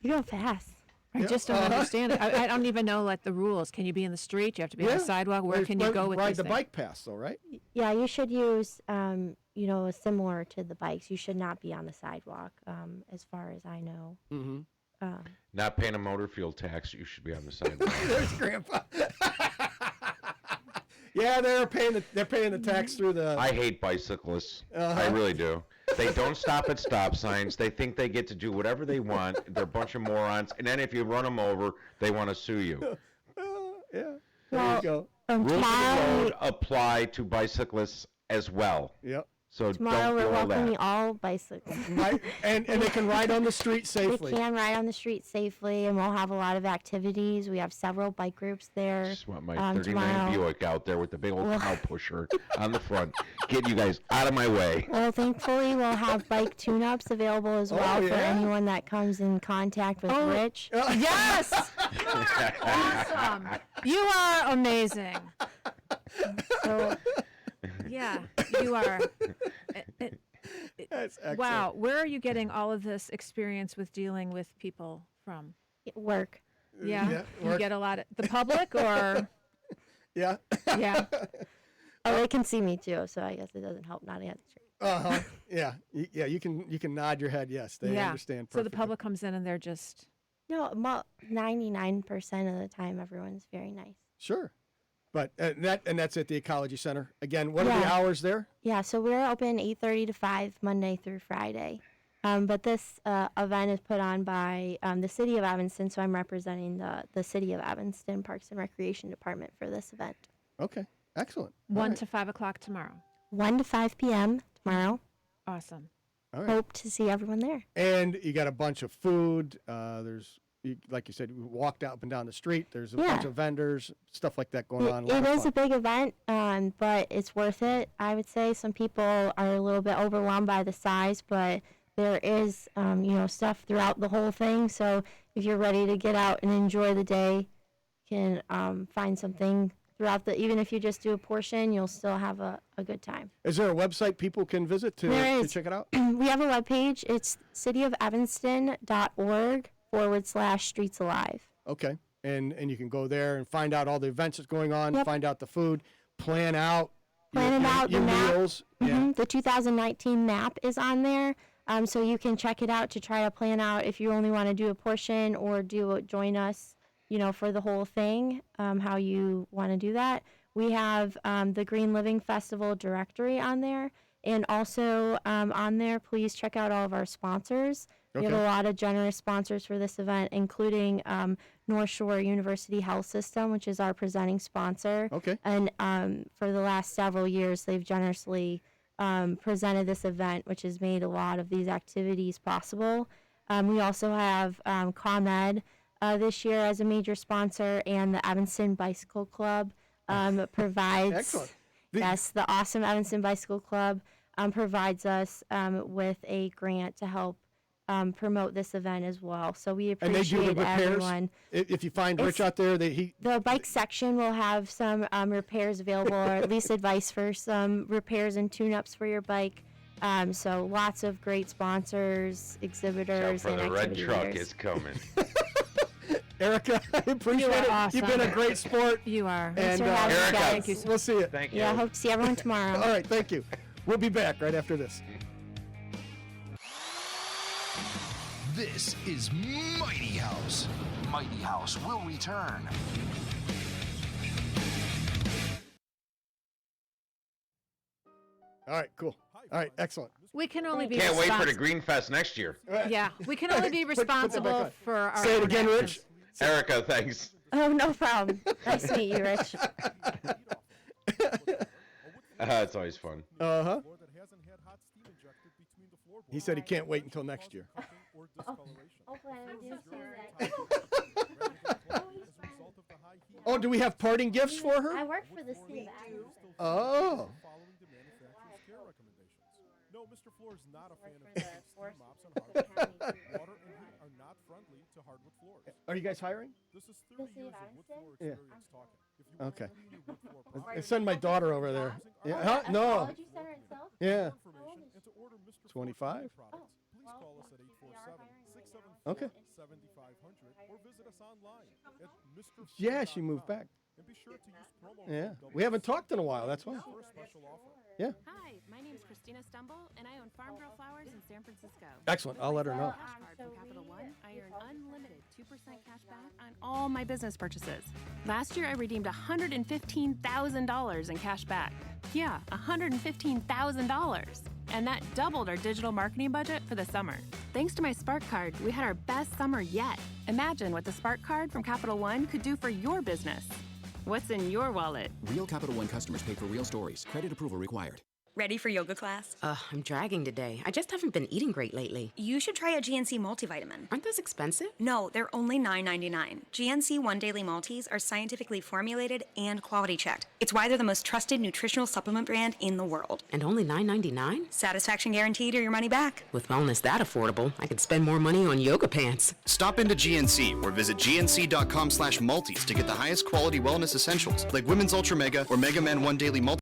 You go fast. I just don't understand it. I don't even know like the rules. Can you be in the street? You have to be on the sidewalk. Where can you go with ride these the things? bike pass, though, right? Yeah, you should use, similar to the bikes. You should not be on the sidewalk, as far as I know. Mm-hmm. Not paying a motor fuel tax, you should be on the sidewalk. There's Grandpa. Yeah, they're paying the tax through the. I hate bicyclists. I really do. They don't stop at stop signs. They think they get to do whatever they want. They're a bunch of morons. And then if you run them over, they want to sue you. Yeah. There you go. Rules of the road apply to bicyclists as well. Yep. So Tomorrow don't we're do all welcoming that. all bicycles. Right, and they can ride on the street safely. They can ride on the street safely, and we'll have a lot of activities. We have several bike groups there. Just want my 39 tomorrow. Buick out there with the big old cow pusher on the front. Get you guys out of my way. Well, thankfully, we'll have bike tune-ups available as well for yeah? anyone that comes in contact with Rich. Yes! Awesome. You are amazing. So, yeah, you are. That's excellent. Wow, where are you getting all of this experience with dealing with people from? Work. Yeah, you work. get a lot of the public, or Yeah. yeah. Oh, they can see me too, so I guess it doesn't help not answering. Yeah. Yeah. You can nod your head. Yes, they understand. So the perfectly. public comes in and they're just 99% of the time, everyone's very nice. Sure, but that's at the Ecology Center. Again, what are the hours there? Yeah, so we're open 8:30 to 5 Monday through Friday. But this event is put on by the City of Evanston, so I'm representing the City of Evanston Parks and Recreation Department for this event. Okay, excellent. 1 to 5 o'clock tomorrow. 1 to 5 p.m. tomorrow. Awesome. All right. Hope to see everyone there. And you got a bunch of food. Like you said, we walked up and down the street. There's a bunch of vendors, stuff like that going on. It is a big event, but it's worth it. I would say some people are a little bit overwhelmed by the size, but there is, stuff throughout the whole thing. So if you're ready to get out and enjoy the day, you can find something throughout even if you just do a portion, you'll still have a good time. Is there a website people can visit to check it out? We have a webpage. It's cityofevanston.org/Streets Alive. Okay, and you can go there and find out all the events that's going on, Yep. find out the food, plan out Planning out your the map. meals. The 2019 map is on there, so you can check it out to try to plan out if you only want to do a portion or join us, for the whole thing, how you want to do that. We have the Green Living Festival directory on there, and also on there, please check out all of our sponsors. We have a lot of generous sponsors for this event, including North Shore University Health System, which is our presenting sponsor. Okay. And for the last several years, they've generously presented this event, which has made a lot of these activities possible. We also have ComEd this year as a major sponsor, and the Evanston Bicycle Club provides. Excellent. The awesome Evanston Bicycle Club provides us with a grant to help promote this event as well. So we And they do the appreciate repairs? everyone. If you find Rich out there, The bike section will have some repairs available, or at least advice for some repairs and tune-ups for your bike. So lots of great sponsors, exhibitors, For and the red activity truck leaders. is coming. Erica, I appreciate You are it. awesome. You've been a great sport. You are. Thanks And for having us, guys. Erica, we'll see you. Thank Yeah, hope to see everyone tomorrow. All right, thank you. We'll be back right after this. This is Mighty House. Mighty House will return. All right, cool. All right, excellent. We can only be Can't wait for the respons- Green Fest next year. Yeah, we can only be Put that back responsible on. for our Say it own again, actions. Rich. Erica, thanks. Oh, no problem. Nice to meet you, Rich. It's always fun. Uh-huh. He said he can't wait until next year. Oh, do we have parting gifts for her? I work for the city of Athens. Oh. No, Mr. Floor is not a fan of the steam forest mops on hardwood. Water and heat are not friendly to hardwood floors. Are you guys hiring? This is 30 years of wood floor Yeah. experience talking. If you want Okay. to new wood floor I products, send my daughter over there. Yeah. Huh? No. Ecology Center itself? Yeah. information and to order Mr. 25? products, please call us at 847-674-7500 Okay. or visit us online at Mr. Yeah, she moved back. And be sure to use promo Yeah. code We haven't talked in a while, that's why. for a special offer. Yeah. Hi, my name is Christina Stumble, and I own Farm Girl Flowers in San Francisco. Excellent. I'll let her know. Cash card from Capital One, I earn unlimited 2% cash back on all my business purchases. Last year, I redeemed $115,000 in cash back. Yeah, $115,000. And that doubled our digital marketing budget for the summer. Thanks to my Spark Card, we had our best summer yet. Imagine what the Spark Card from Capital One could do for your business. What's in your wallet? Real Capital One customers pay for real stories. Credit approval required. Ready for yoga class? I'm dragging today. I just haven't been eating great lately. You should try a GNC multivitamin. Aren't those expensive? No, they're only $9.99. GNC One Daily Multis are scientifically formulated and quality checked. It's why they're the most trusted nutritional supplement brand in the world. And only $9.99? Satisfaction guaranteed or your money back. With wellness that affordable, I could spend more money on yoga pants. Stop into GNC or visit gnc.com/multis to get the highest quality wellness essentials like Women's Ultra Mega or Mega Man One Daily Multi.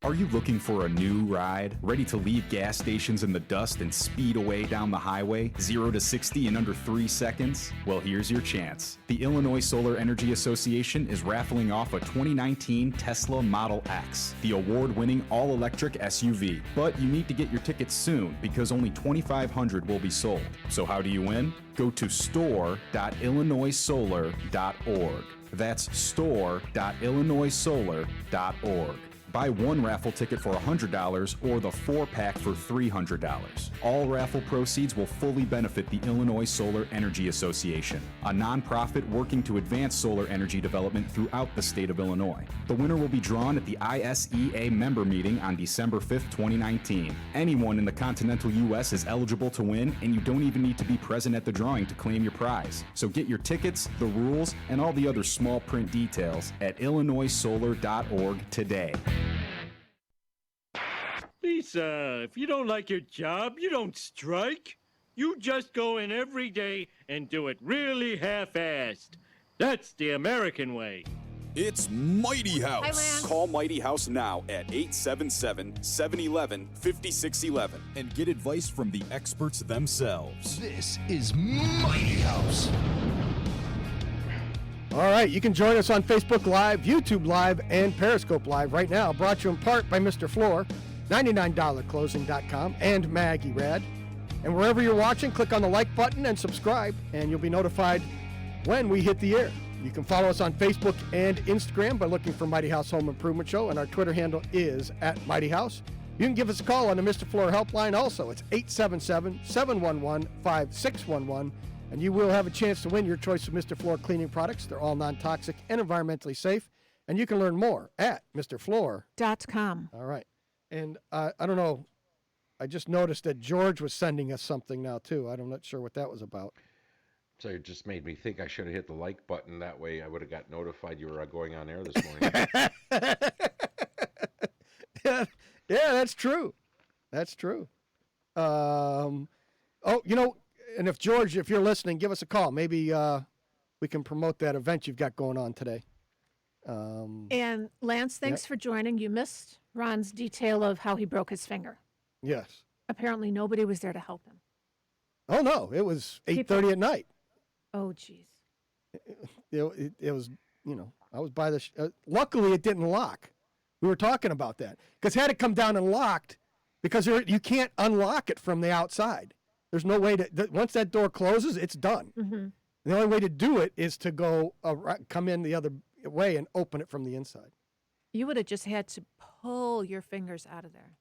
Are you looking for a new ride? Ready to leave gas stations in the dust and speed away down the highway? 0 to 60 in under 3 seconds? Well, here's your chance. The Illinois Solar Energy Association is raffling off a 2019 Tesla Model X, the award-winning all-electric SUV. But you need to get your tickets soon because only 2,500 will be sold. So how do you win? Go to store.illinoissolar.org. That's store.illinoissolar.org. Buy one raffle ticket for $100 or the 4-pack for $300. All raffle proceeds will fully benefit the Illinois Solar Energy Association, a nonprofit working to advance solar energy development throughout the state of Illinois. The winner will be drawn at the ISEA member meeting on December 5th, 2019. Anyone in the continental U.S. is eligible to win, and you don't even need to be present at the drawing to claim your prize. So get your tickets, the rules, and all the other small print details at illinoissolar.org today. Lisa, if you don't like your job, you don't strike. You just go in every day and do it really half-assed. That's the American way. It's Mighty House. Hi, Lance. Call Mighty House now at 877-711-5611 And get advice from the experts themselves. This is Mighty House. All right, you can join us on Facebook Live, YouTube Live, and Periscope Live right now. Brought to you in part by Mr. Floor, $99closing.com, and Maggie Rad. And wherever you're watching, click on the like button and subscribe, and you'll be notified when we hit the air. You can follow us on Facebook and Instagram by looking for Mighty House Home Improvement Show, and our Twitter handle is @MightyHouse. You can give us a call on the Mr. Floor helpline also. It's 877-711-5611. And you will have a chance to win your choice of Mr. Floor cleaning products. They're all non-toxic and environmentally safe. And you can learn more at MrFloor.com. All right. And I don't know. I just noticed that George was sending us something now, too. I'm not sure what that was about. So it just made me think I should have hit the like button. That way I would have got notified you were going on air this morning. Yeah, that's true. That's true. Oh, you know, and if George, if you're listening, give us a call. Maybe we can promote that event you've got going on today. And Lance, thanks for joining. You missed Ron's detail of how he broke his finger. Yes. Apparently, nobody was there to help him. Oh no, it was 8:30 at night. Oh, jeez. It was, I was by the. Luckily, it didn't lock. We were talking about that because had it come down and locked, because you can't unlock it from the outside. There's no way to. Once that door closes, it's done. Mm-hmm. The only way to do it is to go come in the other way and open it from the inside. You would have just had to pull your fingers out of there.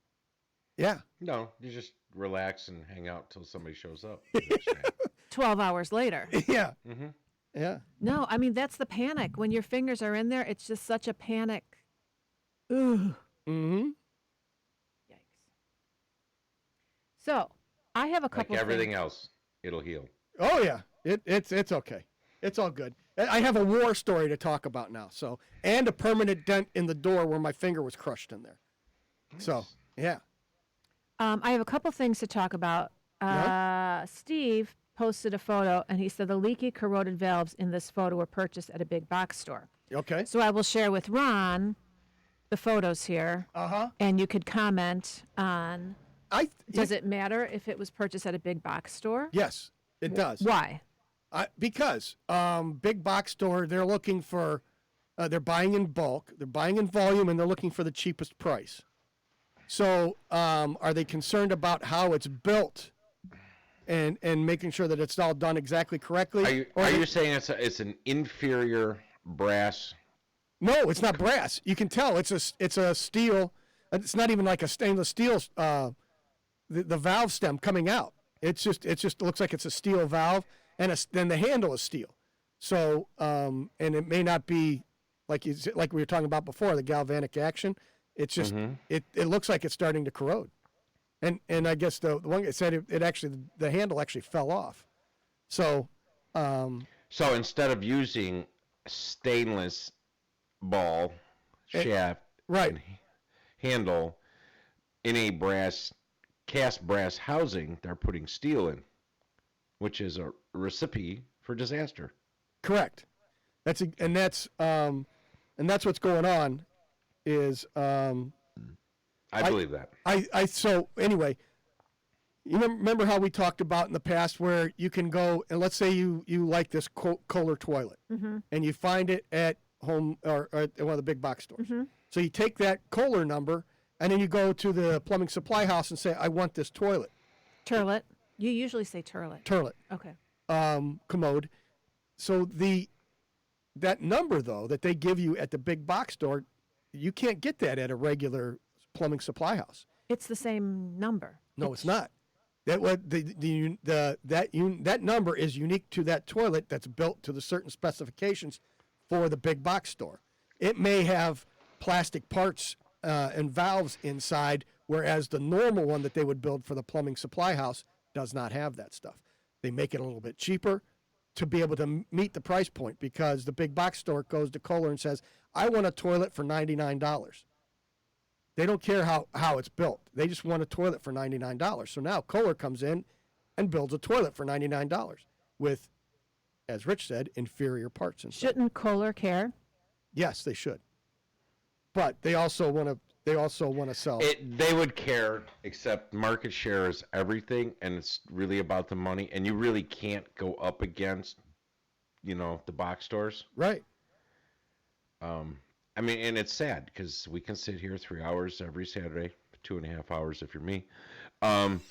Yeah. No, you just relax and hang out till somebody shows up. 12 hours later. Yeah. Mm-hmm. Yeah. No, I mean, that's the panic. When your fingers are in there, it's just such a panic. Ugh. Mm-hmm. Yikes. So, I have a couple Like everything things. else, it'll heal. Oh yeah. It's okay. It's all good. I have a war story to talk about now. So, and a permanent dent in the door where my finger was crushed in there. Nice. So, yeah. I have a couple things to talk about. Steve posted a photo, and he said the leaky corroded valves in this photo were purchased at a big box store. Okay. So I will share with Ron the photos here, and you could comment on, does it matter if it was purchased at a big box store? Yes, it does. Why? Because big box store, they're looking for, they're buying in bulk, they're buying in volume, and they're looking for the cheapest price. So are they concerned about how it's built and making sure that it's all done exactly correctly? Are you saying it's an inferior brass? No, it's not brass. You can tell it's a steel. It's not even like a stainless steel. The valve stem coming out. It just looks like it's a steel valve, and then the handle is steel. So and it may not be like we were talking about before, the galvanic action. It's just it looks like it's starting to corrode, and I guess the one that said it actually the handle actually fell off. So so instead of using stainless ball shaft and handle in a cast brass housing, they're putting steel in, which is a recipe for disaster. Correct. That's what's going on. Is I believe that. So anyway, you remember how we talked about in the past where you can go and let's say you like this Kohler toilet and you find it at home or at one of the big box stores. So you take that Kohler number and then you go to the plumbing supply house and say, I want this toilet. Turlet. You usually say turlet. Turlet. Okay. Commode. So that number though that they give you at the big box store, you can't get that at a regular plumbing supply house. It's the same number. No, it's not. That that number is unique to that toilet that's built to the certain specifications for the big box store. It may have plastic parts and valves inside, whereas the normal one that they would build for the plumbing supply house does not have that stuff. They make it a little bit cheaper to be able to meet the price point because the big box store goes to Kohler and says, I want a toilet for $99. They don't care how it's built. They just want a toilet for $99. So now Kohler comes in and builds a toilet for $99 with, as Rich said, inferior parts inside. Shouldn't Kohler care? Yes, they should. But they also want to sell. They would care, except market share is everything, and it's really about the money, and you really can't go up against, the box stores. Right. I mean, and it's sad because we can sit here 3 hours every Saturday, 2.5 hours if you're me, and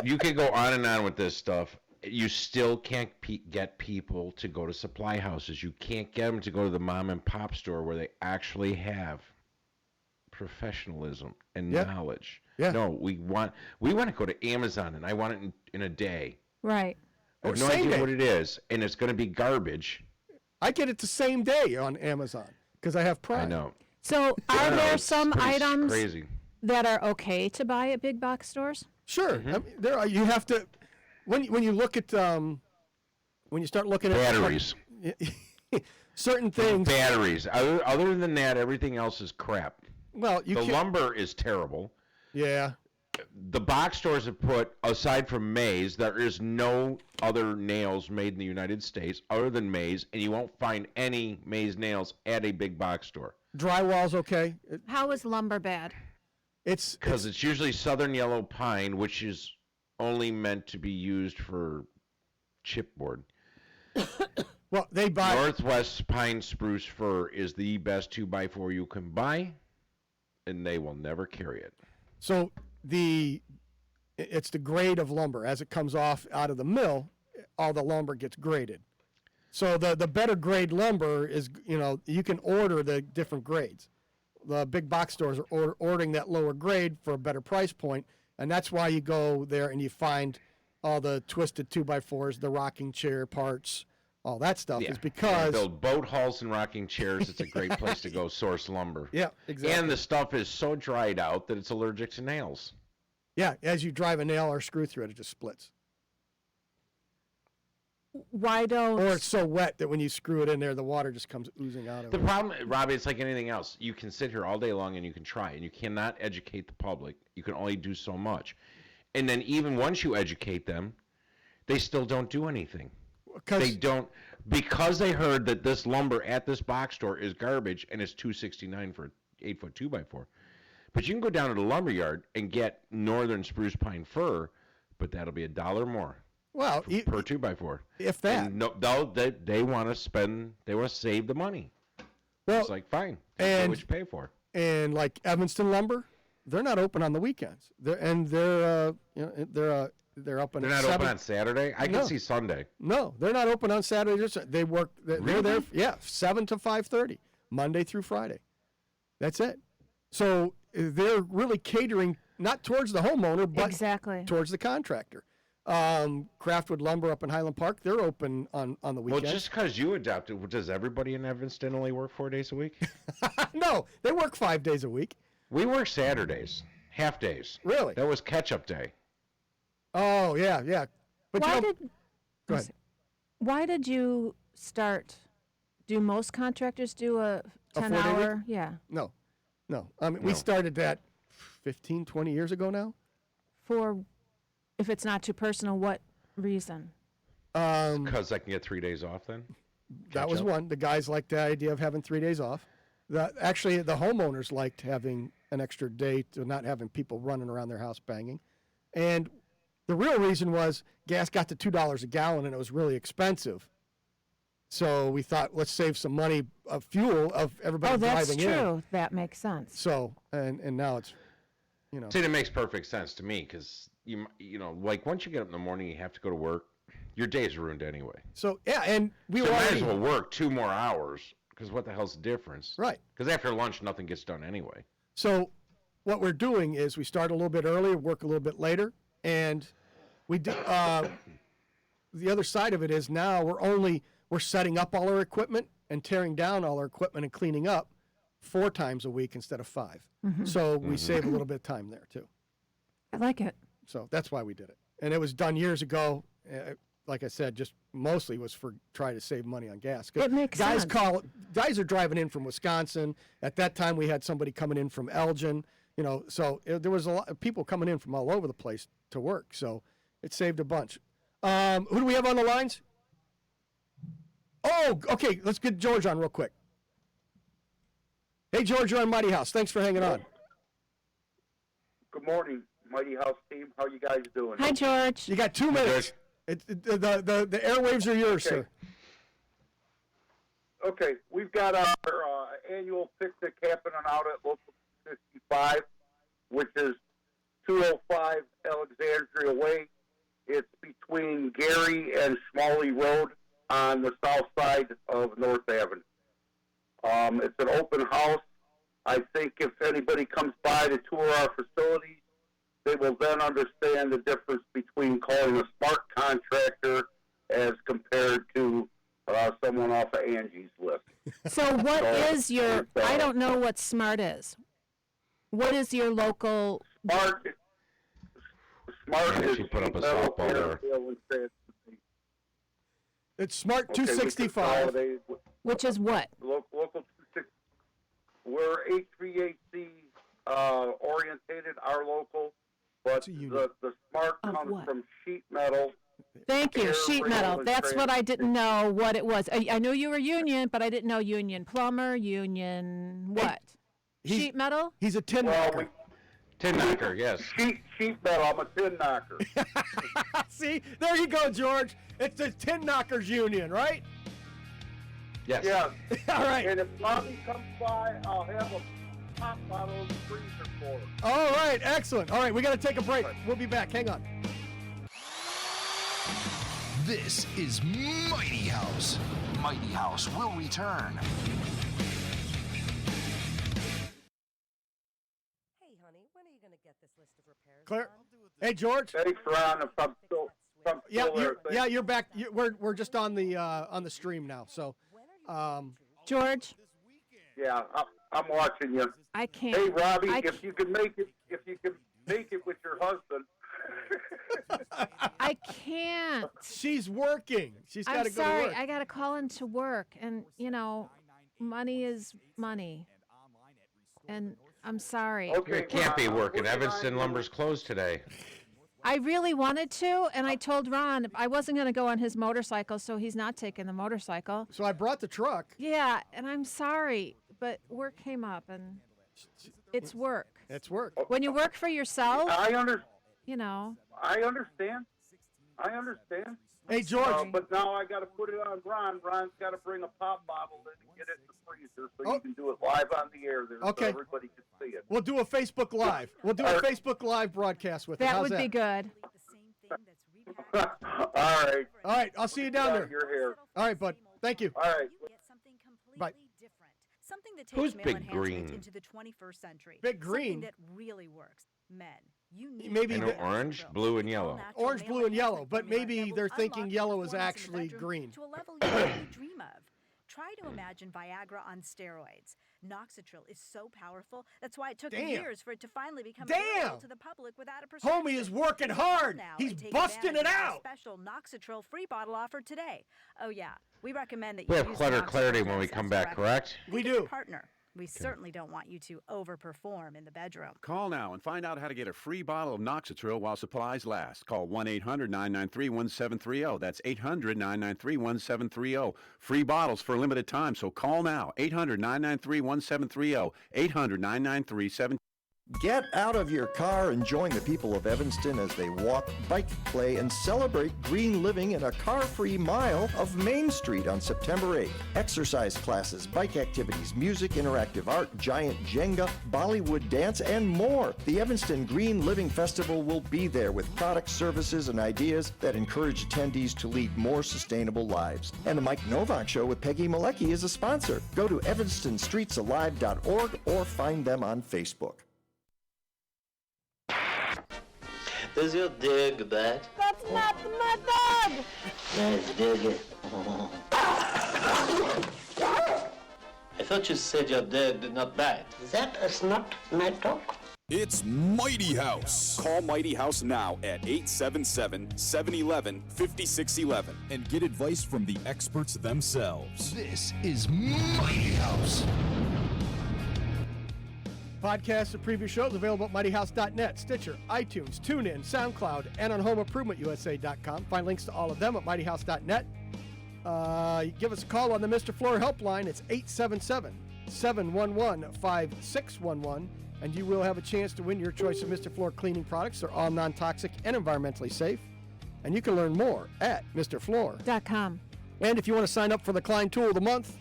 you can go on and on with this stuff. You still can't get people to go to supply houses. You can't get them to go to the mom and pop store where they actually have professionalism and knowledge. Yeah. No, we want to go to Amazon, and I want it in a day. Right. I have no idea what it is, and it's going to be garbage. I get it the same day on Amazon because I have Prime. I know. So are there some items crazy that are okay to buy at big box stores? Sure. I mean, there are. You have to when you look at when you start looking at batteries. Certain things. Batteries. Other than that, everything else is crap. Well, the lumber is terrible. Yeah. the box stores have put, aside from Mays, there is no other nails made in the United States other than Mays, and you won't find any Mays nails at a big box store. Drywall's okay. How is lumber bad? It's because it's usually southern yellow pine, which is only meant to be used for chipboard. Well, they buy Northwest pine spruce fir is the best 2x4 you can buy, and they will never carry it. So it's the grade of lumber as it comes off out of the mill. All the lumber gets graded. So the better grade lumber is, you can order the different grades. The big box stores are ordering that lower grade for a better price point, and that's why you go there and you find all the twisted 2x4s, the rocking chair parts, all that stuff. Yeah. Is because they build boat hulls and rocking chairs. It's a great place to go source lumber. Yeah, exactly. And the stuff is so dried out that it's allergic to nails. Yeah, as you drive a nail or screw through it, it just splits. Why don't? Or it's so wet that when you screw it in there, the water just comes oozing out of The it. problem, Robbie, it's like anything else. You can sit here all day long and you can try, and you cannot educate the public. You can only do so much. And then even once you educate them, they still don't do anything. They don't, because they heard that this lumber at this box store is garbage and it's $269 for an 8-foot 2x4. But you can go down to the lumber yard and get northern spruce pine fir, but that'll be $1 more. Well, per 2x4. If that. And they want to spend, they want to save the money. Well, it's like, fine, that's what you pay for. And like Evanston Lumber, they're not open on the weekends. They're up They're at not 7. open on Saturday? I can see Sunday. No, they're not open on Saturday. They work. They're there. Yeah, 7 to 5:30, Monday through Friday. That's it. So they're really catering not towards the homeowner, but towards the contractor. Craftwood Lumber up in Highland Park, they're open on the weekends. Well, just because you adopted, does everybody in Evanston only work 4 days a week? No, they work 5 days a week. We work Saturdays, half days. Really? That was catch-up day. Oh, yeah. But go ahead. Why did you start? Do most contractors do a 10-hour? Yeah. No. We started that 15, 20 years ago now. If it's not too personal, what reason? Because I can get 3 days off then? That was one. The guys liked the idea of having 3 days off. Actually, the homeowners liked having an extra day to not having people running around their house banging. And the real reason was gas got to $2 a gallon and it was really expensive. So we thought, let's save some money of fuel of everybody driving in. Oh, that's true. That makes sense. So, and now it's, See, that makes perfect sense to me because, like once you get up in the morning, you have to go to work, your day's ruined anyway. So, yeah, and we so were might as well work 2 more hours because what the hell's the difference? Right. Because after lunch, nothing gets done anyway. So what we're doing is we start a little bit earlier, work a little bit later, and we do, the other side of it is now we're setting up all our equipment and tearing down all our equipment and cleaning up 4 times a week instead of 5. Mhm. So we save a little bit of time there too. I like it. So that's why we did it. And it was done years ago. Like I said, just mostly was for trying to save money on gas. 'Cause It makes sense. Guys are driving in from Wisconsin. At that time, we had somebody coming in from Elgin. So there was a lot of people coming in from all over the place to work. So it saved a bunch. Who do we have on the lines? Oh, okay. Let's get George on real quick. Hey, George, you're on Mighty House. Thanks for hanging on. Good morning, Mighty House team. How you guys doing? Hi, George. You got 2 minutes. The airwaves are yours, Okay. sir. Okay, we've got our annual picnic happening out at Local 55, which is 205 Alexandria Way. It's between Gary and Smalley Road on the south side of North Avenue. It's an open house. I think if anybody comes by to tour our facilities, they will then understand the difference between calling a smart contractor as compared to someone off of Angie's list. So what is your, I don't know what SMART is. What is your local? Smart is she put up a softball there. It's Smart Okay, 265. Which is what? Local 26. We're HVAC orientated, our local, but What's a union? The smart Of comes what? from sheet metal. Thank you, Air, sheet rail, metal. and That's what I transit. didn't know what it was. I knew you were union, but I didn't know union plumber, union what? Sheet metal? He's a tin Well, knocker. Tin knocker, yes. Sheet metal. I'm a tin knocker. See, there you go, George. It's the Tin Knockers Union, right? Yes. Yeah. All right. And if Bobby comes by, I'll have a pop bottle in the freezer for him. All right, excellent. All right, we got to take a break. We'll be back. Hang on. This is Mighty House. Mighty House will return. Hey, honey, when are you going to get this list of repairs? Clear. Hey, George. Thanks, Ron. If I'm still there, You're back. We're just on the stream now. So, George? Yeah, I'm watching you. I can't. Hey, Robbie, if you can make it with your husband. I can't. She's working. She's got I'm to go sorry. to work. I got to call into work, and money is money. And I'm sorry. It can't be working. Evanston Lumber's closed today. I really wanted to, and I told Ron I wasn't going to go on his motorcycle, so he's not taking the motorcycle. So I brought the truck. Yeah, and I'm sorry, but work came up, and it's work. It's work. When you work for yourself, I understand. Hey, George. But now I got to put it on Ron. Ron's got to bring a pop bottle in and get it in the freezer so you can do it live on the air there Okay. so everybody can see it. We'll do a Facebook Live. We'll do a Facebook Live broadcast with it. that How's would be good. All right. All right, I'll see you down there. Your hair. All right, bud. Thank you. All right. Bye. Something that Who's takes male Big enhancement Green? into the 21st century. Big Green? Something that really works. Men, you need Maybe I know the- orange, blue, and yellow. Orange, blue, and yellow, but maybe they're thinking yellow is actually green. to a level you only dream of. Try to imagine Viagra on steroids. Noxitril is so powerful. That's why it took Damn. years for it to finally become Damn. available to the public without a prescription. Homie is working hard. Now, He's and take busting it advantage of our out. Special Noxitril free bottle offer today. Oh yeah, we recommend that We you have use clutter Noxitril clarity when we as come a back, direct correct? We Think of your do. partner. We certainly don't want you to overperform in the bedroom. Call now and find out how to get a free bottle of Noxitril while supplies last. Call 1-800-993-1730. That's 800-993-1730. Free bottles for a limited time, so call now. 800-993-1730. 800-993-1730. Get out of your car and join the people of Evanston as they walk, bike, play, and celebrate green living in a car-free mile of Main Street on September 8th. Exercise classes, bike activities, music, interactive art, giant Jenga, Bollywood dance, and more. The Evanston Green Living Festival will be there with products, services, and ideas that encourage attendees to lead more sustainable lives. And the Mike Novak Show with Peggy Malecki is a sponsor. Go to evanstonstreetsalive.org or find them on Facebook. Does your dog bite? That's not my dog! Let's dig it. I thought you said your dog did not bite. That is not my dog. It's Mighty House. Call Mighty House now at 877-711-5611 and get advice from the experts themselves. This is Mighty House. Podcasts of previous shows available at mightyhouse.net, Stitcher, iTunes, TuneIn, SoundCloud, and on homeimprovementusa.com. Find links to all of them at mightyhouse.net. Give us a call on the Mr. Floor helpline. It's 877-711-5611, and you will have a chance to win your choice of Mr. Floor cleaning products. They're all non-toxic and environmentally safe. And you can learn more at MrFloor.com. And if you want to sign up for the Klein Tool of the Month,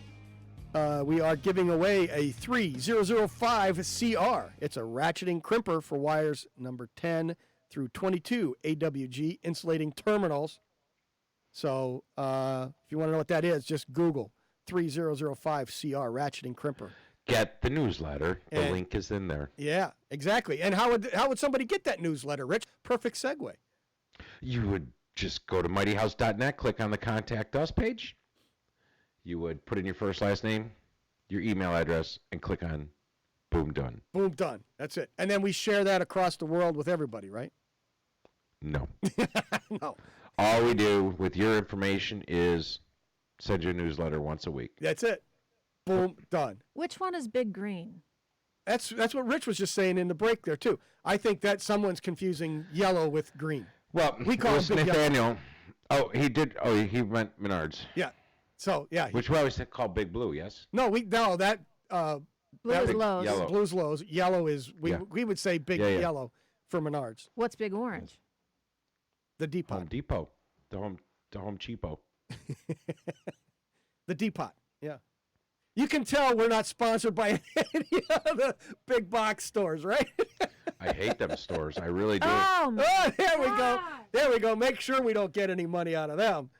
we are giving away a 3005 CR. It's a ratcheting crimper for wires number 10 through 22 AWG insulating terminals. So if you want to know what that is, just Google 3005 CR ratcheting crimper. Get the newsletter. The link is in there. Yeah, exactly. And how would somebody get that newsletter, Rich? Perfect segue. You would just go to mightyhouse.net, click on the Contact Us page. You would put in your first, last name, your email address, and click on Boom Done. Boom Done. That's it. And then we share that across the world with everybody, right? No. No. All we do with your information is send you a newsletter once a week. That's it. Boom Done. Which one is Big Green? That's what Rich was just saying in the break there too. I think that someone's confusing yellow with green. Well, we call it was it big yellow. Nathaniel. Oh, he did. Oh, he meant Menards. Yeah. So yeah. Which we always call Big Blue. Yes. No, that Blue that is would- Lowe's. Yellow. Blue's Lowe's. Yellow is we would say big Yeah, yeah. yellow for Menards. What's Big Orange? The Depot. Home Depot. The Home Cheapo. The Depot. Yeah. You can tell we're not sponsored by any of the big box stores, right? I hate them stores. I really do. Oh, Oh, there we go. There we go. Make sure we don't get any money out of them.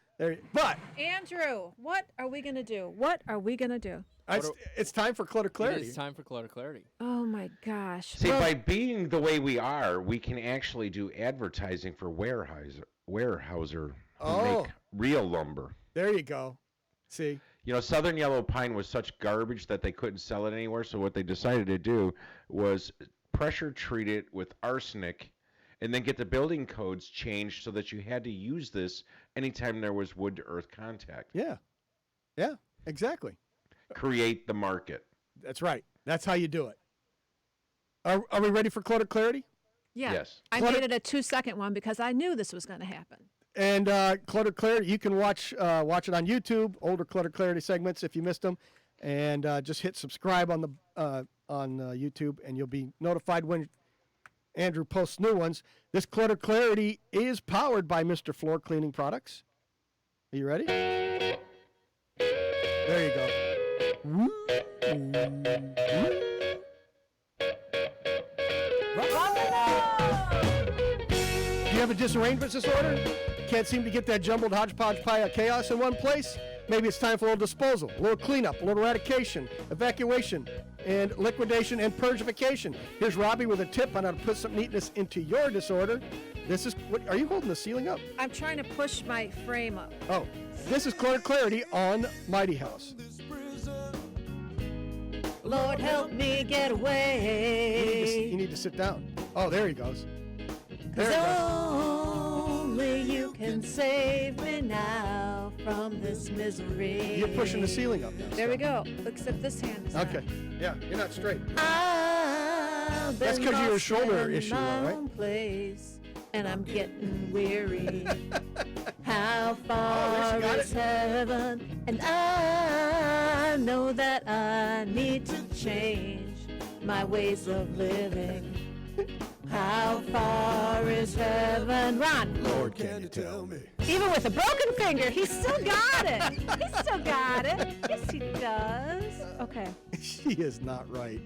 But Andrew, what are we going to do? What are we going to do? it's time for clutter clarity. It is time for clutter clarity. Oh, my gosh. See, by being the way we are, we can actually do advertising for Weyerhaeuser who make real lumber. There you go. See? You know, Southern Yellow Pine was such garbage that they couldn't sell it anywhere, so what they decided to do was pressure treat it with arsenic and then get the building codes changed so that you had to use this anytime there was wood to earth contact. Yeah. Yeah, exactly. Create the market. That's right. That's how you do it. Are we ready for clutter clarity? Yeah. Yes. I made it a 2-second one because I knew this was going to happen. And Clutter Clarity, you can watch it on YouTube, older Clutter Clarity segments if you missed them, and just hit subscribe on YouTube, and you'll be notified when Andrew posts new ones. This Clutter Clarity is powered by Mr. Floor Cleaning Products. Are you ready? There you go. Do you have a disarrangement disorder? Can't seem to get that jumbled hodgepodge pile of chaos in one place? Maybe it's time for a little disposal, a little cleanup, a little eradication, evacuation, and liquidation and purgification. Here's Robbie with a tip on how to put some neatness into your disorder. This is, what, are you holding the ceiling up? I'm trying to push my frame up. Oh, this is Clutter Clarity on Mighty House. Lord, help me get away. You need to sit down. Oh, there he goes. There 'Cause he goes. only you can save me now from this misery. You're pushing the ceiling up now. There we go. Except this hand is Okay. Yeah, you're not straight. I've That's been 'cause of your lost shoulder in issue, my though, right? own place, and I'm getting weary. How far got is it. heaven? And I know that I need to change my ways of living. How far is heaven? Ron. Lord, can you tell me? Even with a broken finger, he still got it. He still got it. Yes, he does. Okay. She is not right.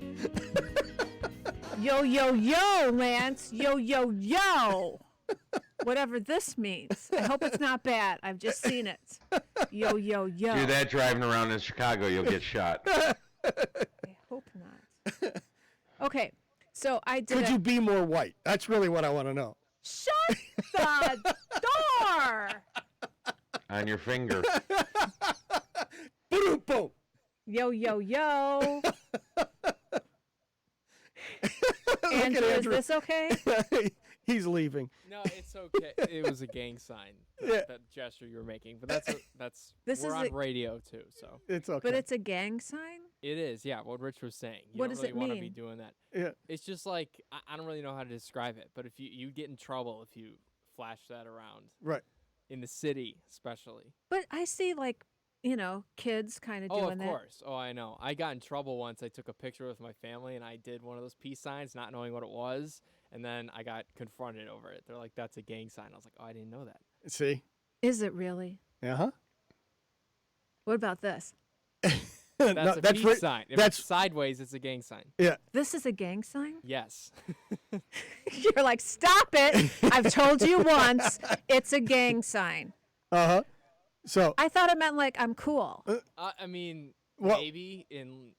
Yo, yo, yo, Lance. Yo, yo, yo. Whatever this means. I hope it's not bad. I've just seen it. Yo, yo, yo. Do that driving around in Chicago, you'll get shot. I hope not. Okay. So I did. Could you be more white? That's really what I want to know. Shut the door. On your finger. Boom, boom. Yo, yo, yo. Look at Andrew, is Andrew. this okay? He's leaving. No, it's okay. It was a gang sign, that gesture you were making. But that's This we're is on a- radio too, so It's okay. But it's a gang sign? it is. Yeah, what Rich was saying. You What don't does really it want to be mean? doing that. Yeah. It's just like I don't really know how to describe it, but if you get in trouble if you flash that around. Right. In the city, especially. But I see, like, kids kind of Oh, doing of that. course. Oh, I know. I got in trouble once. I took a picture with my family, and I did one of those peace signs, not knowing what it was, and then I got confronted over it. They're like, "That's a gang sign." I was like, "Oh, I didn't know that." See? Is it really? Uh-huh. What about this? That's No, a that's peace ri- sign. If that's- it's sideways, it's a gang sign. Yeah. This is a gang sign? Yes. You're like, stop it. I've told you once, it's a gang sign. Uh-huh. So I thought it meant like I'm cool. I mean, Well- maybe in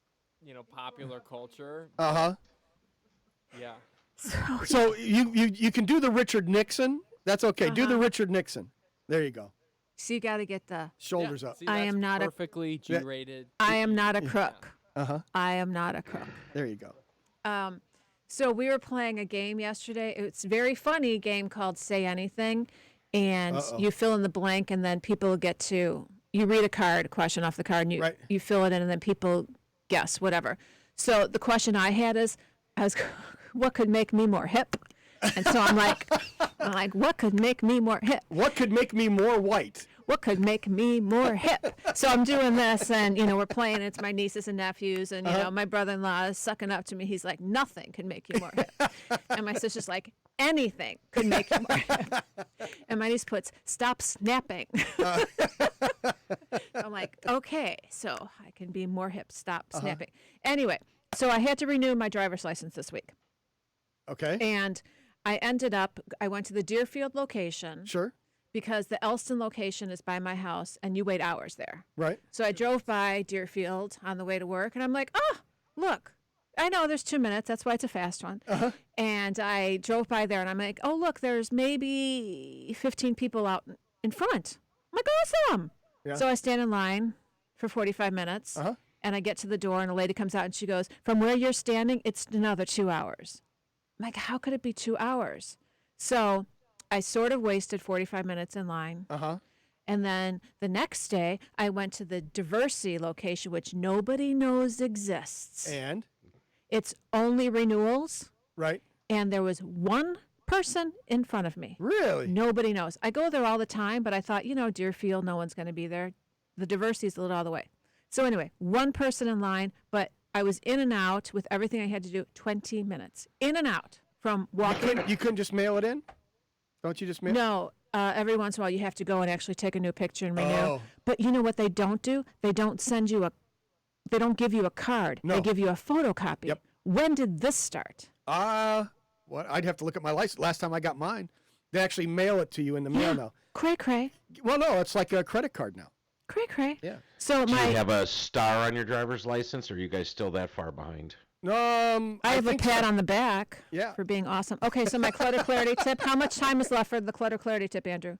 popular culture. Uh-huh. Yeah. So you can do the Richard Nixon. That's okay. Do the Uh-huh. Richard Nixon. There you go. So you got to get the Shoulders up. See, I that's am not perfectly G-rated. I am not a crook. Uh-huh. I am not a crook. There you go. So we were playing a game yesterday. It's a very funny game called Say Anything, and Uh-oh. you fill in the blank, and then people get to you read a question off the card, and you fill it in, and then people guess whatever. So the question I had is, what could make me more hip? And so I'm like, what could make me more hip? What could make me more white? What could make me more hip? So I'm doing this, and we're playing. It's my nieces and nephews, and my brother-in-law is sucking up to me. He's like, nothing can make you more hip. And my sister's like, anything could make you more hip. And my niece puts, stop snapping. I'm like, okay, so I can be more hip. Stop snapping. Anyway, so I had to renew my driver's license this week. Okay. And I went to the Deerfield location. Sure. Because the Elston location is by my house, and you wait hours there. Right. So I drove by Deerfield on the way to work, and I'm like, look, I know there's 2 minutes. That's why it's a fast one. And I drove by there, and I'm like, oh, look, there's maybe 15 people out in front. I'm like, awesome. Yeah. So I stand in line for 45 minutes, and I get to the door, and a lady comes out, and she goes, from where you're standing, it's another 2 hours. I'm like, how could it be 2 hours? So I sort of wasted 45 minutes in line. And then the next day, I went to the Diversity location, which nobody knows exists. And? It's only renewals. Right. And there was one person in front of me. Really? Nobody knows. I go there all the time, but I thought, Deerfield, no one's going to be there. The Diversity is a little out of the way. So anyway, one person in line, but I was in and out with everything I had to do, 20 minutes. In and out from walking. You couldn't just mail it in? Don't you just mail? No. Every once in a while, you have to go and actually take a new picture and renew. Oh. But you know what they don't do? They don't they don't give you a card. No. They give you a photocopy. Yep. When did this start? What? I'd have to look at my license. Last time I got mine, they actually mail it to you in the mail now. Cray. Well, no, it's like a credit card now. Cray. Yeah. So Do you have a star on your driver's license, or are you guys still that far behind? I have a pat on the back for being awesome. Okay, so my clutter clarity tip. How much time is left for the clutter clarity tip, Andrew?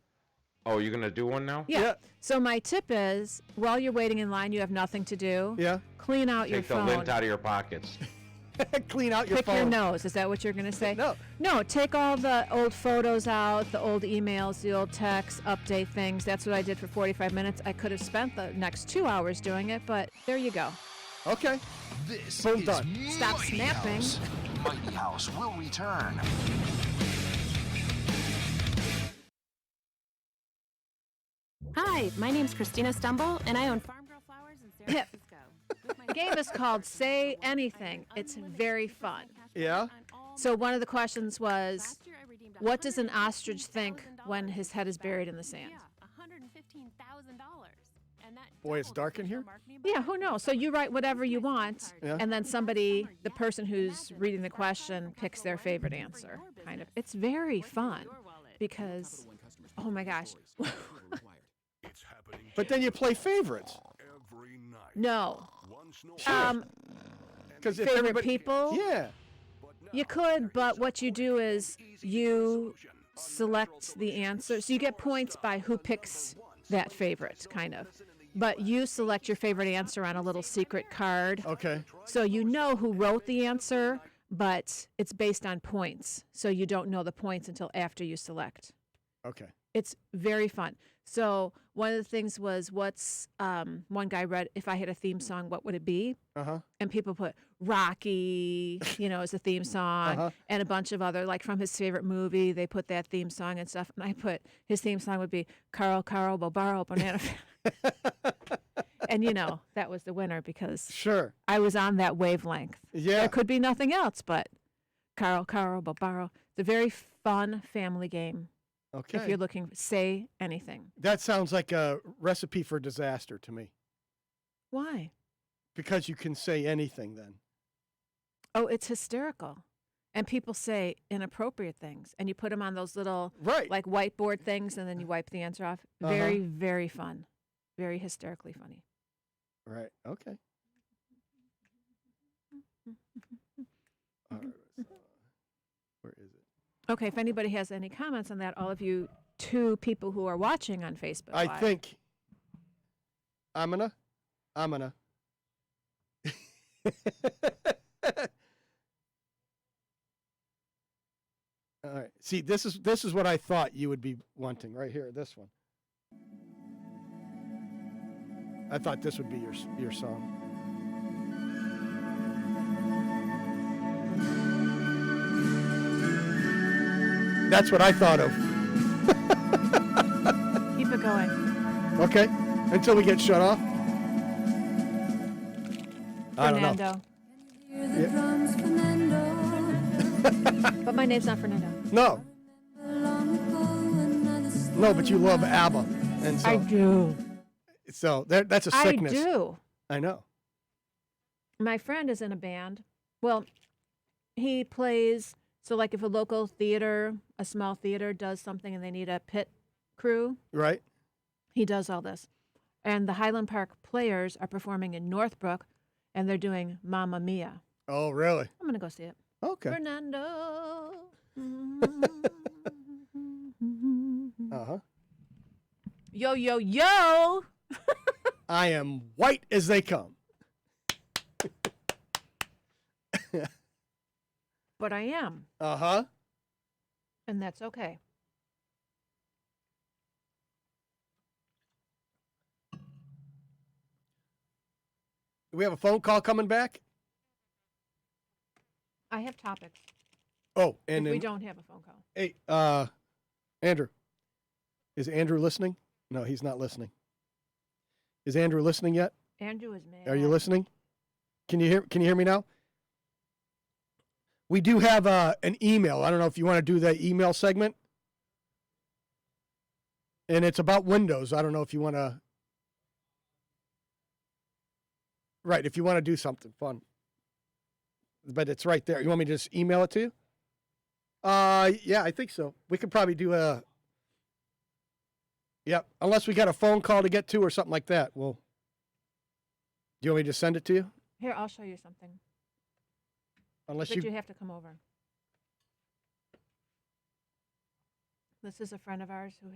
Oh, you're going to do one now? Yeah. So my tip is, while you're waiting in line, you have nothing to do. Yeah. Clean out your phone. Take the lint out of your pockets. Clean out your Pick phone. your nose. Is that what you're going to say? No. No, take all the old photos out, the old emails, the old texts, update things. That's what I did for 45 minutes. I could have spent the next 2 hours doing it, but there you go. Okay. This Boom, is done. Stop Mighty snapping. House. Mighty House will return. Hi, my name's Christina Stumble, and I own Farm Girl Flowers in San Francisco. The game is called Say Anything. It's very fun. Yeah. So one of the questions was, what does an ostrich think when his head is buried in the sand? Boy, it's dark in here. Yeah, who knows? So you write whatever you want, Yeah. and then the person who's reading the question, picks their favorite answer. Kind of. It's very fun because, oh my gosh. But then you play favorites. No. Because favorite people? Yeah. You could, but what you do is you select the answer. So you get points by who picks that favorite, kind of. But you select your favorite answer on a little secret card. Okay. So you know who wrote the answer, but it's based on points. So you don't know the points until after you select. Okay. It's very fun. So one of the things was, one guy read, if I had a theme song, what would it be? And people put Rocky, as a theme song, and a bunch of other, like from his favorite movie, they put that theme song and stuff. And I put, his theme song would be Caro Bobaro Banana. And that was the winner because I was on that wavelength. Yeah. There could be nothing else, but Caro Bobaro. It's a very fun family game. Okay. If you're looking, say anything. That sounds like a recipe for disaster to me. Why? Because you can say anything then. Oh, it's hysterical. And people say inappropriate things. And you put them on those little like whiteboard things, and then you wipe the answer off. Very, very fun. Very hysterically funny. Right. Okay. All right. Where is it? Okay, if anybody has any comments on that, all of you 2 people who are watching on Facebook I Live. think I'm gonna. All right. See, this is what I thought you would be wanting right here. This one. I thought this would be your song. That's what I thought of. Keep it going. Okay, until we get shut off. I don't know. Fernando. Yeah. But my name's not Fernando. No. No, but you love ABBA, and so I do. So that's a sickness. I do. I know. My friend is in a band. Well, he plays. So, like, if a local theater, a small theater, does something and they need a pit crew, Right. he does all this. And the Highland Park Players are performing in Northbrook, and they're doing Mamma Mia. Oh, really? I'm gonna go see it. Okay. Fernando. Uh-huh. Yo, yo, yo. I am white as they come. But I am. Uh-huh. And that's okay. Do we have a phone call coming back? I have topics. Oh, and if we then, don't have a phone call. hey, Andrew. Is Andrew listening? No, he's not listening. Is Andrew listening yet? Andrew is mad. Are you listening? Can you hear me now? We do have an email. I don't know if you want to do the email segment. And it's about Windows. I don't know if you want to. Right, if you want to do something fun. But it's right there. You want me to just email it to you? Yeah, I think so. We could probably do a. Yep, unless we got a phone call to get to or something like that. Well, do you want me to send it to you? Here, I'll show you something. Unless But you have to come over. This is a friend of ours who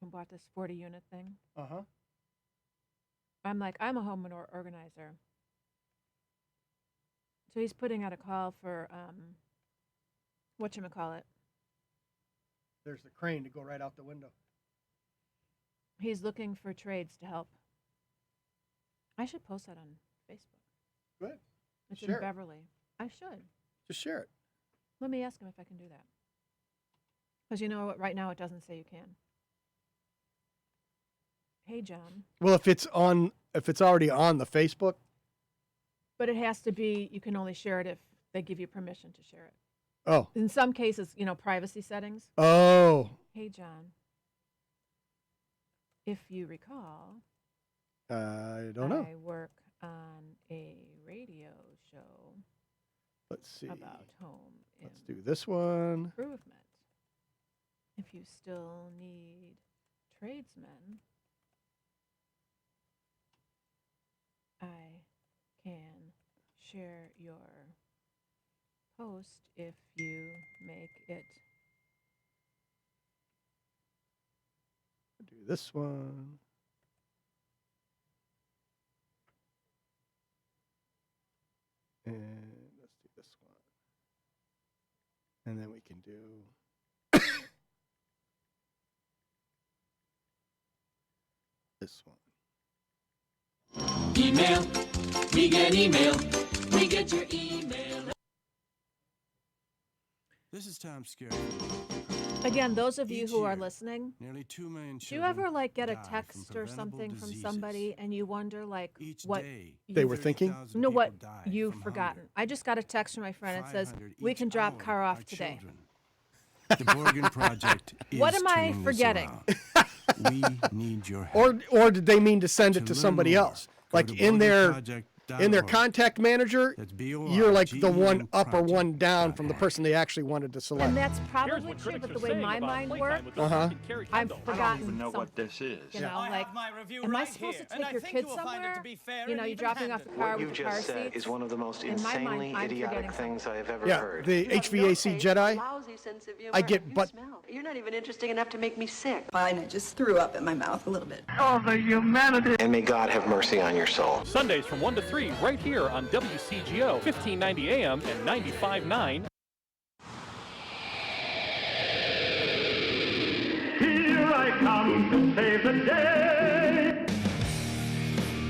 bought this 40-unit thing. Uh-huh. I'm a homeowner organizer. So he's putting out a call for, whatchamacallit. There's the crane to go right out the window. He's looking for trades to help. I should post that on Facebook. Good. It's Share in it. Beverly. I should. Just share it. Let me ask him if I can do that. Because you know what? Right now it doesn't say you can. Hey, John. Well, if it's already on the Facebook. But it has to be, you can only share it if they give you permission to share it. Oh. In some cases, privacy settings. Oh. Hey, John. If you recall. I don't know. I work on a radio show. Let's see. About home Let's do this one. improvement. If you still need tradesmen, I can share your post if you make it. Do this one. And let's do this one. And then we can do this one. Email. We get email. We get your email. This is Tom Scary. Again, those of you who are listening, Nearly 2 million do you ever get a text or something from somebody and you wonder what They were thinking? No, what you've forgotten. I just got a text from my friend. It says, we can drop car off today. The Borgen Project is What am I turning this forgetting? around. We need your help. Or did they mean to send it to learn somebody more, else? go Like to in their borgenproject.org. contact manager, you're like the one up or one down from the person they actually wanted to select. And that's probably true, but the way my mind works, I've forgotten what this is. You know, am I supposed to take your kids somewhere? You're dropping off the car with the car seats. is one of the most In my mind, insanely I'm idiotic forgetting things I have ever Yeah, heard. the HVAC Jedi. Lousy sense of humor. I get You butt. smell. You're not even interesting enough to make me sick. Fine, I just threw up in my mouth a little bit. Oh, the humanity! And may God have mercy on your soul. Sundays from 1 to 3 right here on WCGO, 1590 AM and 95.9. Here I come to save the day.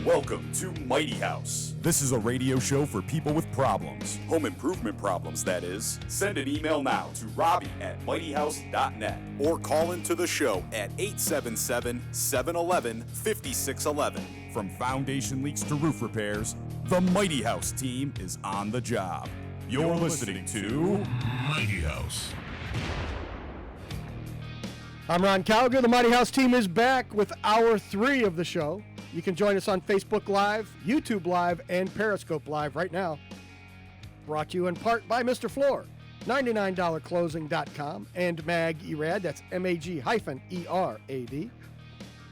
Welcome to Mighty House. This is a radio show for people with problems. Home improvement problems, that is. Send an email now to robbie@mightyhouse.net or call into the show at 877-711-5611. From foundation leaks to roof repairs, the Mighty House team is on the job. You're listening to Mighty House. I'm Ron Callagher. The Mighty House team is back with hour 3 of the show. You can join us on Facebook Live, YouTube Live, and Periscope Live right now. Brought to you in part by Mr. Floor, $99closing.com, and Mag Erad, that's MAG-ERAD.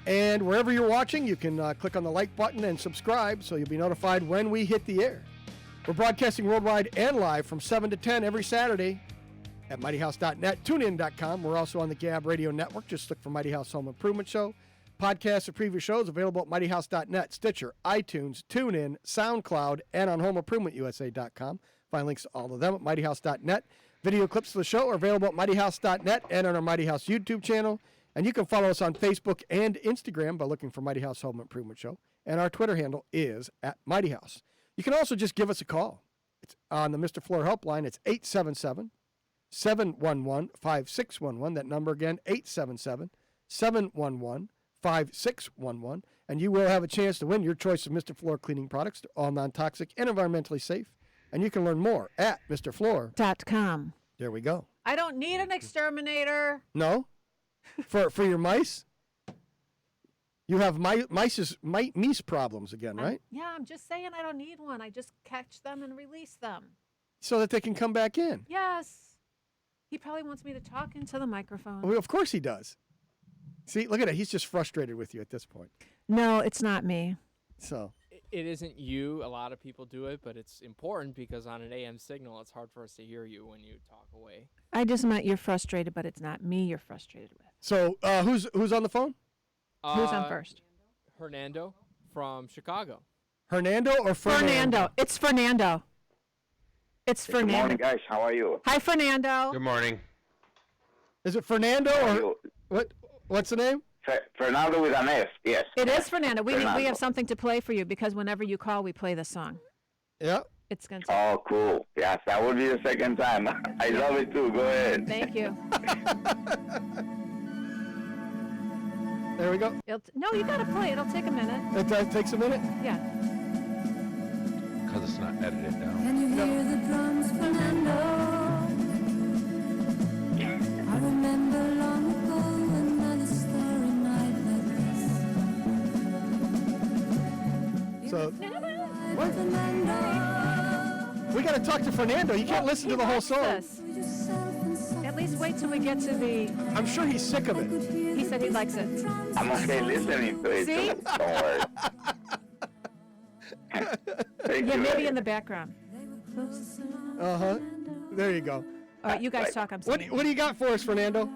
And wherever you're watching, you can click on the like button and subscribe so you'll be notified when we hit the air. We're broadcasting worldwide and live from 7 to 10 every Saturday at mightyhouse.net, tunein.com. We're also on the Gab Radio Network. Just look for Mighty House Home Improvement Show. Podcasts of previous shows available at mightyhouse.net, Stitcher, iTunes, TuneIn, SoundCloud, and on homeimprovementusa.com. Find links to all of them at mightyhouse.net. Video clips of the show are available at mightyhouse.net and on our Mighty House YouTube channel. And you can follow us on Facebook and Instagram by looking for Mighty House Home Improvement Show. And our Twitter handle is at Mighty House. You can also just give us a call. It's on the Mr. Floor helpline. It's 877-711-5611. That number again, 877-711-5611. And you will have a chance to win your choice of Mr. Floor cleaning products. They're all non-toxic and environmentally safe. And you can learn more at MrFloor.com. There we go. I don't need an exterminator. No? For your mice? You have mice problems again, right? I'm just saying I don't need one. I just catch them and release them. So that they can come back in. Yes. He probably wants me to talk into the microphone. Well, of course he does. See, look at it. He's just frustrated with you at this point. No, it's not me. So it isn't you. A lot of people do it, but it's important because on an AM signal, it's hard for us to hear you when you talk away. I just meant you're frustrated, but it's not me you're frustrated with. So who's on the phone? Who's on first? Hernando from Chicago. Hernando or Fernando? It's Fernando. It's Fernando. Good morning, guys. How are you? Hi, Fernando. Good morning. Is it Fernando or what? What's the name? Fernando with an S, yes. It is Fernando. We have something to play for you because whenever you call, we play the song. Yeah. It's going to. Oh, cool. Yes, that will be the second time. I love it too. Go ahead. Thank you. There we go. No, you got to play. It'll take a minute. It takes a minute? Yeah. Because it's not edited down. Can you hear the drums, Fernando? I remember long ago another starry night like this. So, we got to talk to Fernando. You can't listen to the whole song. At least wait till we get to the. I'm sure he's sick of it. He said he likes it. I'm okay listening to it. See? Don't worry. Yeah, maybe in the background. Uh-huh. There you go. All right, you guys talk. I'm sorry. What do you got for us, Fernando?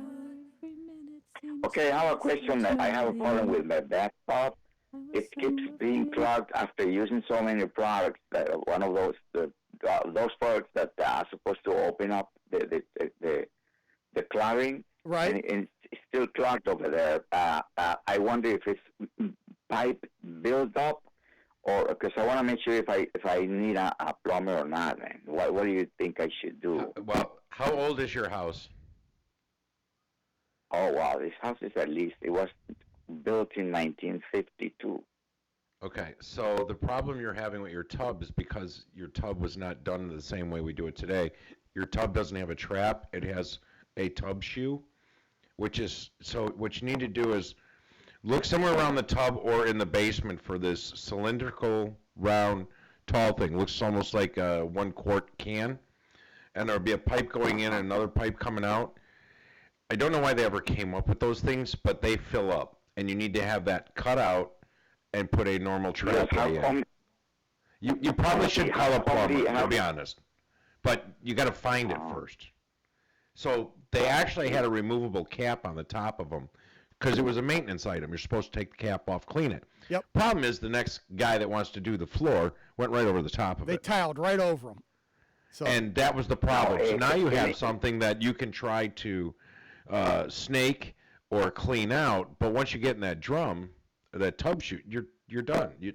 Okay, I have a question. I have a problem with my bathtub. It keeps being clogged after using so many products. One of those products that are supposed to open up the clogging. Right. And it's still clogged over there. I wonder if it's pipe built up, or because I want to make sure if I need a plumber or not. Man. What do you think I should do? Well, how old is your house? Oh wow, this house is it was built in 1952. Okay, so the problem you're having with your tub is because your tub was not done the same way we do it today. Your tub doesn't have a trap; it has a tub shoe, what you need to do is look somewhere around the tub or in the basement for this cylindrical, round, tall thing. Looks almost like a 1-quart can, and there'll be a pipe going in and another pipe coming out. I don't know why they ever came up with those things, but they fill up, and you need to have that cut out and put a normal trap in. You probably should call a plumber, to be honest, but you got to find it first. So they actually had a removable cap on the top of them because it was a maintenance item. You're supposed to take the cap off, clean it. Yep. Problem is the next guy that wants to do the floor went right over the top of it. They tiled right over them. So. And that was the problem. So now you have something that you can try to snake or clean out, but once you get in that drum, that tub chute, you're done. You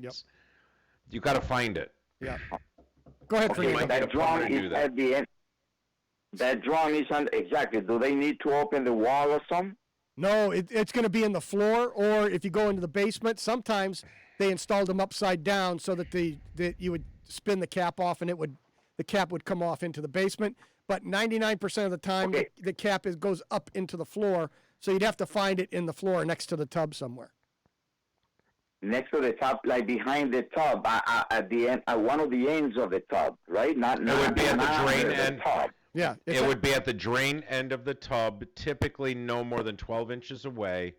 got to find it. Yeah. Go ahead, Okay, Fernando. that drum is at the end. That drum is on exactly. Do they need to open the wall or something? No, it's going to be in the floor, or if you go into the basement, sometimes they installed them upside down so that you would spin the cap off and the cap would come off into the basement. But 99% of the time, the cap goes up into the floor, so you'd have to find it in the floor next to the tub somewhere. Next to the tub, like behind the tub, at the end, at one of the ends of the tub, right? It would be at the drain under end. tub. Yeah, it would be at the drain end of the tub, typically no more than 12 inches away,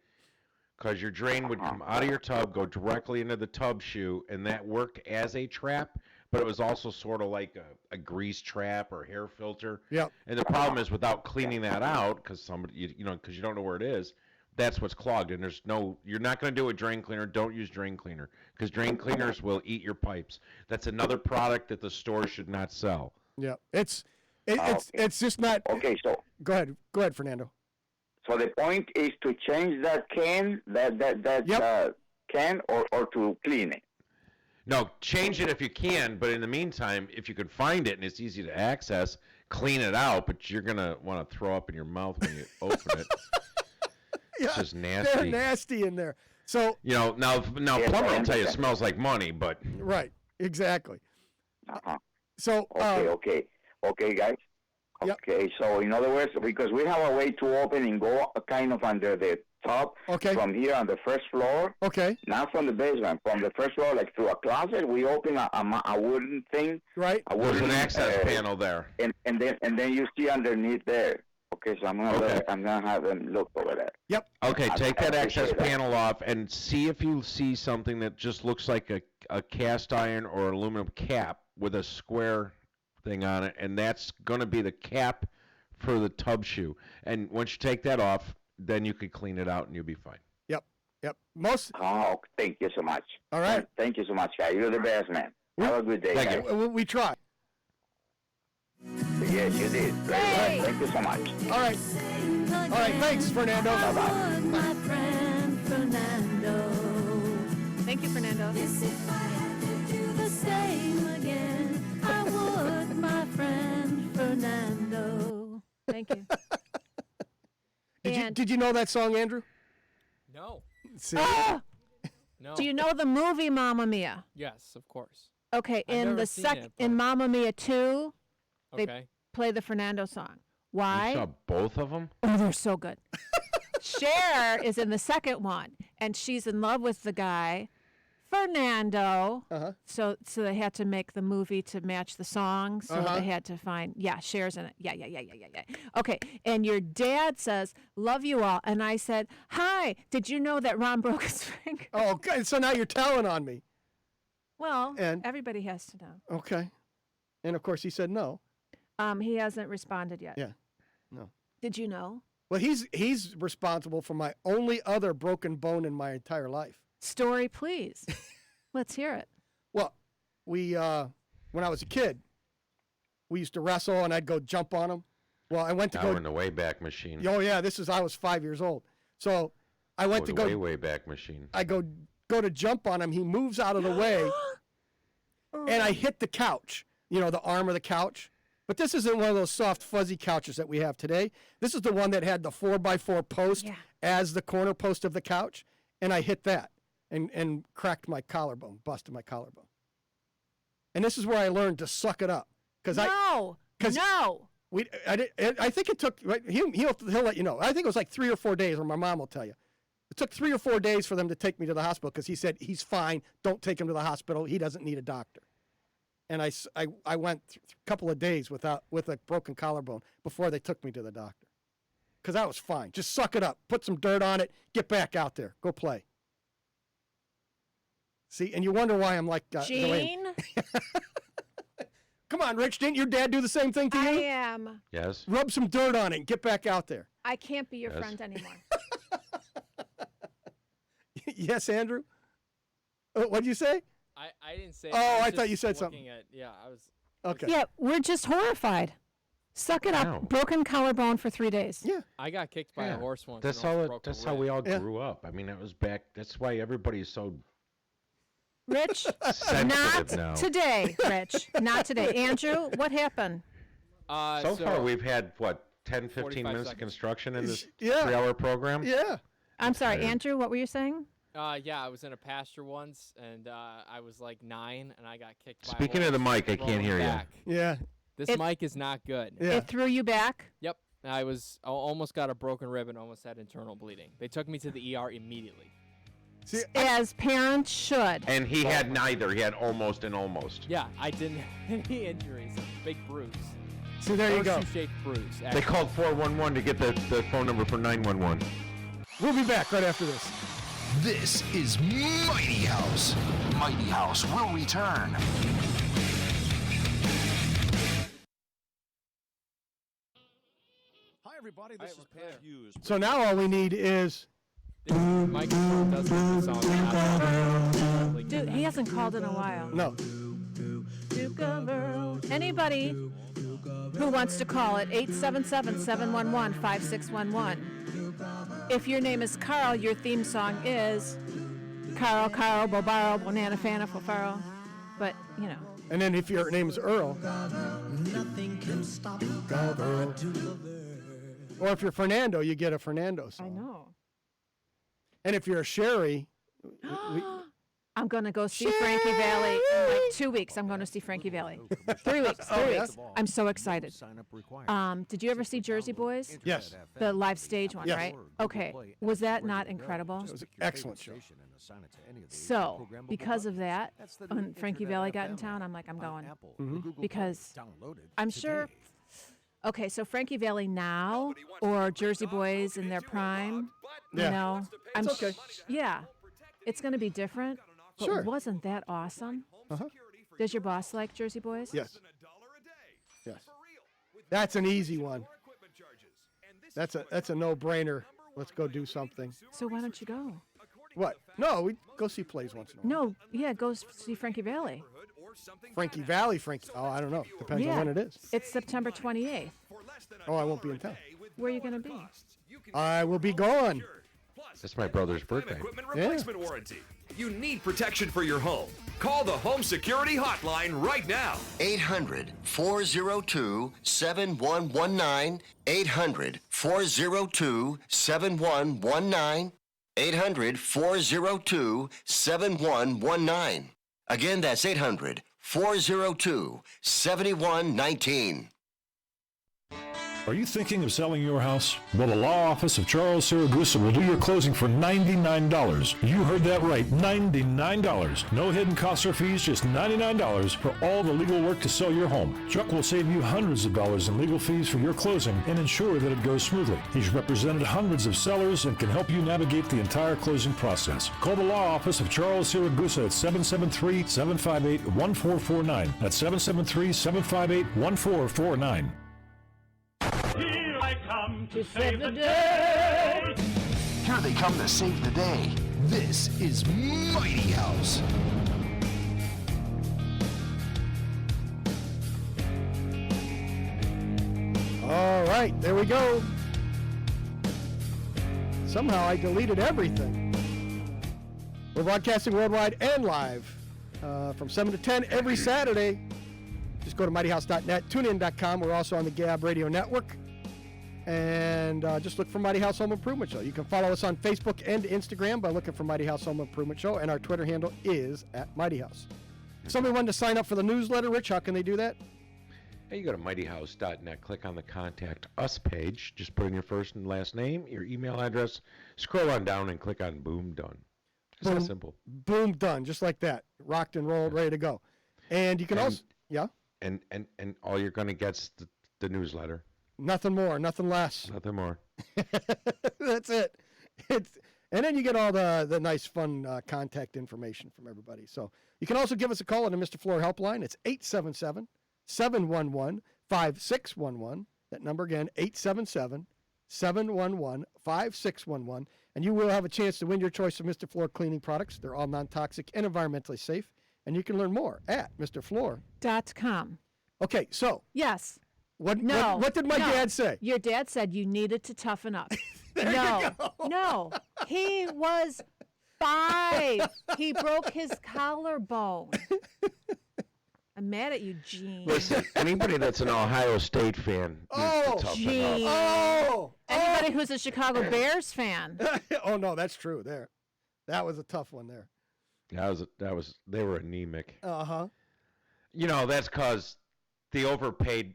because your drain would come out of your tub, go directly into the tub shoe, and that worked as a trap, but it was also sort of like a grease trap or hair filter. Yeah. And the problem is, without cleaning that out, because because you don't know where it is, that's what's clogged. And you're not going to do a drain cleaner. Don't use drain cleaner, because drain cleaners will eat your pipes. That's another product that the store should not sell. Yeah, it's just not. Okay, so go ahead, Fernando. So the point is to change that can, can, or to clean it. No, change it if you can, but in the meantime, if you can find it and it's easy to access, clean it out. But you're gonna want to throw up in your mouth when you open it. Yeah, it's just nasty. They're nasty in there. So now plumber will tell you it smells like money, but right, exactly. So Okay, guys. Okay, so in other words, because we have a way to open and go kind of under the top from here on the first floor. Okay. Not from the basement, from the first floor, like through a closet, we open a wooden thing. Right. There's an access panel there. And then you see underneath there. Okay, so I'm gonna have them look over that. Yep. Okay, take that access panel off and see if you see something that just looks like a cast iron or aluminum cap with a square thing on it, and that's going to be the cap for the tub shoe. And once you take that off, then you could clean it out and you'll be fine. Yep. Oh, thank you so much. All right. Thank you so much, guys. You're the best, man. Have a good day, guys. We try. Yes, you did. Very well. Thank you so much. All right. Thanks, Fernando. Bye-bye. My friend Fernando. Thank you, Fernando. If I had to do the same again, I would, my friend Fernando. Thank you. Did you know that song, Andrew? No. See? No. Do you know the movie Mamma Mia? Yes, of course. Okay, I've in never the seen it, in Mamma Mia 2, they Okay. play the Fernando song. Why? You saw both of them? Oh, they're so good. Cher is in the second one, and she's in love with the guy, Fernando. So they had to make the movie to match the song. So they had to find, Cher's in it. Yeah. Okay, and your dad says, "Love you all," and I said, "Hi, did you know that Ron broke his finger?" Oh, okay. So now you're telling on me. Well, And- everybody has to know. Okay. And of course he said no. He hasn't responded yet. Yeah. No. Did you know? Well, he's responsible for my only other broken bone in my entire life. Story, please. Let's hear it. Well, we when I was a kid, we used to wrestle, and I'd go jump on him. Well, I went to Now go. we're in the Wayback Machine. Oh yeah, I was 5 years old. So I went to go. Wayback Machine. I go to jump on him. He moves out of the way, and I hit the couch. The arm of the couch. But this isn't one of those soft, fuzzy couches that we have today. This is the one that had the 4x4 post as the corner post of the couch, and I hit that and cracked my collarbone, busted my collarbone. And this is where I learned to suck it up. No. I think it took. He'll let you know. I think it was like 3 or 4 days, or my mom will tell you. It took 3 or 4 days for them to take me to the hospital because he said he's fine. Don't take him to the hospital. He doesn't need a doctor. And I went a couple of days with a broken collarbone before they took me to the doctor. Because I was fine. Just suck it up. Put some dirt on it. Get back out there. Go play. See, and you wonder why I'm like... Gene? Come on, Rich. Didn't your dad do the same thing to you? I am. Yes. Rub some dirt on it and get back out there. I can't be your friend anymore. Yes, Andrew? What'd you say? I didn't say. Oh, I thought you said something. I was. Okay. Yeah, we're just horrified. Suck it up. Broken collarbone for 3 days. Yeah. I got kicked by a horse once. That's and how almost broke a that's how rib. we all grew up. I mean, it was back. That's why everybody's so Rich, Sensitive not now. today, Rich. Not today. Andrew, what happened? So far, we've had, 10, 15 45 minutes of seconds. construction in this Yeah. 3-hour program? Yeah. I'm sorry, tired. Andrew, what were you saying? Yeah, I was in a pasture once, and I was like 9, and I got kicked by a Speaking of the horse mic, I can't rolling hear you. back. Yeah. This It- mic is not good. Yeah. It threw you back? Yep. I almost got a broken rib and almost had internal bleeding. They took me to the ER immediately. See, As parents should. And he had neither. He had almost and almost. Yeah, I didn't have any injuries. A big bruise. See, there you go. Horseshoe-shaped bruise. They called 411 to get the phone number for 911. We'll be back right after this. This is Mighty House. Mighty House will return. Hi, everybody. This is Pat Hughes. So now all we need is. This microphone does make the sound. Dude, he hasn't called in a while. No. Anybody who wants to call it 877-711-5611. If your name is Carl, your theme song is Carl, Bobaro, Bonana, Fana, Fofaro. But, you know. And then if your name is Earl. Or if you're Fernando, you get a Fernando song. I know. And if you're a Sherry, I'm going to go see Frankie Valley in like 2 weeks. I'm going to see Frankie Valley. 3 weeks. 3 weeks. I'm so excited. Did you ever see Jersey Boys? Yes. The live stage one, Yes. right? Okay. Was that not incredible? It was an excellent show. So, because of that, when Frankie Valley got in town, I'm like, I'm going. Because I'm sure. Okay, so Frankie Valley now or Jersey Boys in their prime, Yeah. you know, I'm It's okay. Yeah, it's going to be different. But Sure. wasn't that awesome? Uh-huh. Does your boss like Jersey Boys? Yes. Yes. That's an easy one. That's a no-brainer. Let's go do something. So why don't you go? What? No, we go see plays once in a while. No, yeah, go see Frankie Valley. Frankie Valley, Oh, I don't know. Depends on when it is. It's September 28th. Oh, I won't be in town. Where are you going to be? I will be gone. That's my brother's birthday. Equipment replacement warranty. You need protection for your home. Call the Home Security Hotline right now. 800-402-7119. 800-402-7119. 800-402-7119. Again, that's 800-402-7119. Are you thinking of selling your house? Well, the law office of Charles Siragusa will do your closing for $99. You heard that right, $99. No hidden costs or fees, just $99 for all the legal work to sell your home. Chuck will save you hundreds of dollars in legal fees for your closing and ensure that it goes smoothly. He's represented hundreds of sellers and can help you navigate the entire closing process. Call the law office of Charles Siragusa at 773-758-1449. That's 773-758-1449. Here I come to save the day. Here they come to save the day. This is Mighty House. All right, there we go. Somehow I deleted everything. We're broadcasting worldwide and live from 7 to 10 every Saturday. Just go to mightyhouse.net, tunein.com. We're also on the Gab Radio Network. And just look for Mighty House Home Improvement Show. You can follow us on Facebook and Instagram by looking for Mighty House Home Improvement Show. And our Twitter handle is @Mighty House. Somebody wanted to sign up for the newsletter. Rich, how can they do that? Hey, you go to mightyhouse.net, click on the Contact Us page. Just put in your first and last name, your email address, scroll on down and click on Boom Done. It's that simple. Boom, done. Just like that. Rocked and rolled, ready to go. And you can also, yeah? And all you're going to get's the newsletter. Nothing more, nothing less. Nothing more. That's it. And then you get all the nice, fun contact information from everybody. So you can also give us a call on the Mr. Floor helpline. It's 877-711-5611. That number again, 877-711-5611. And you will have a chance to win your choice of Mr. Floor cleaning products. They're all non-toxic and environmentally safe. And you can learn more at MrFloor.com. Okay, so. Yes. What did my dad say? Your dad said you needed to toughen up. No. He was 5. He broke his collarbone. I'm mad at you, Gene. Listen, anybody that's an Ohio State fan needs to toughen Gene. up. Anybody who's a Chicago Bears fan. Oh no, that's true. There, that was a tough one there. They were anemic. Uh-huh. You know, that's because the overpaid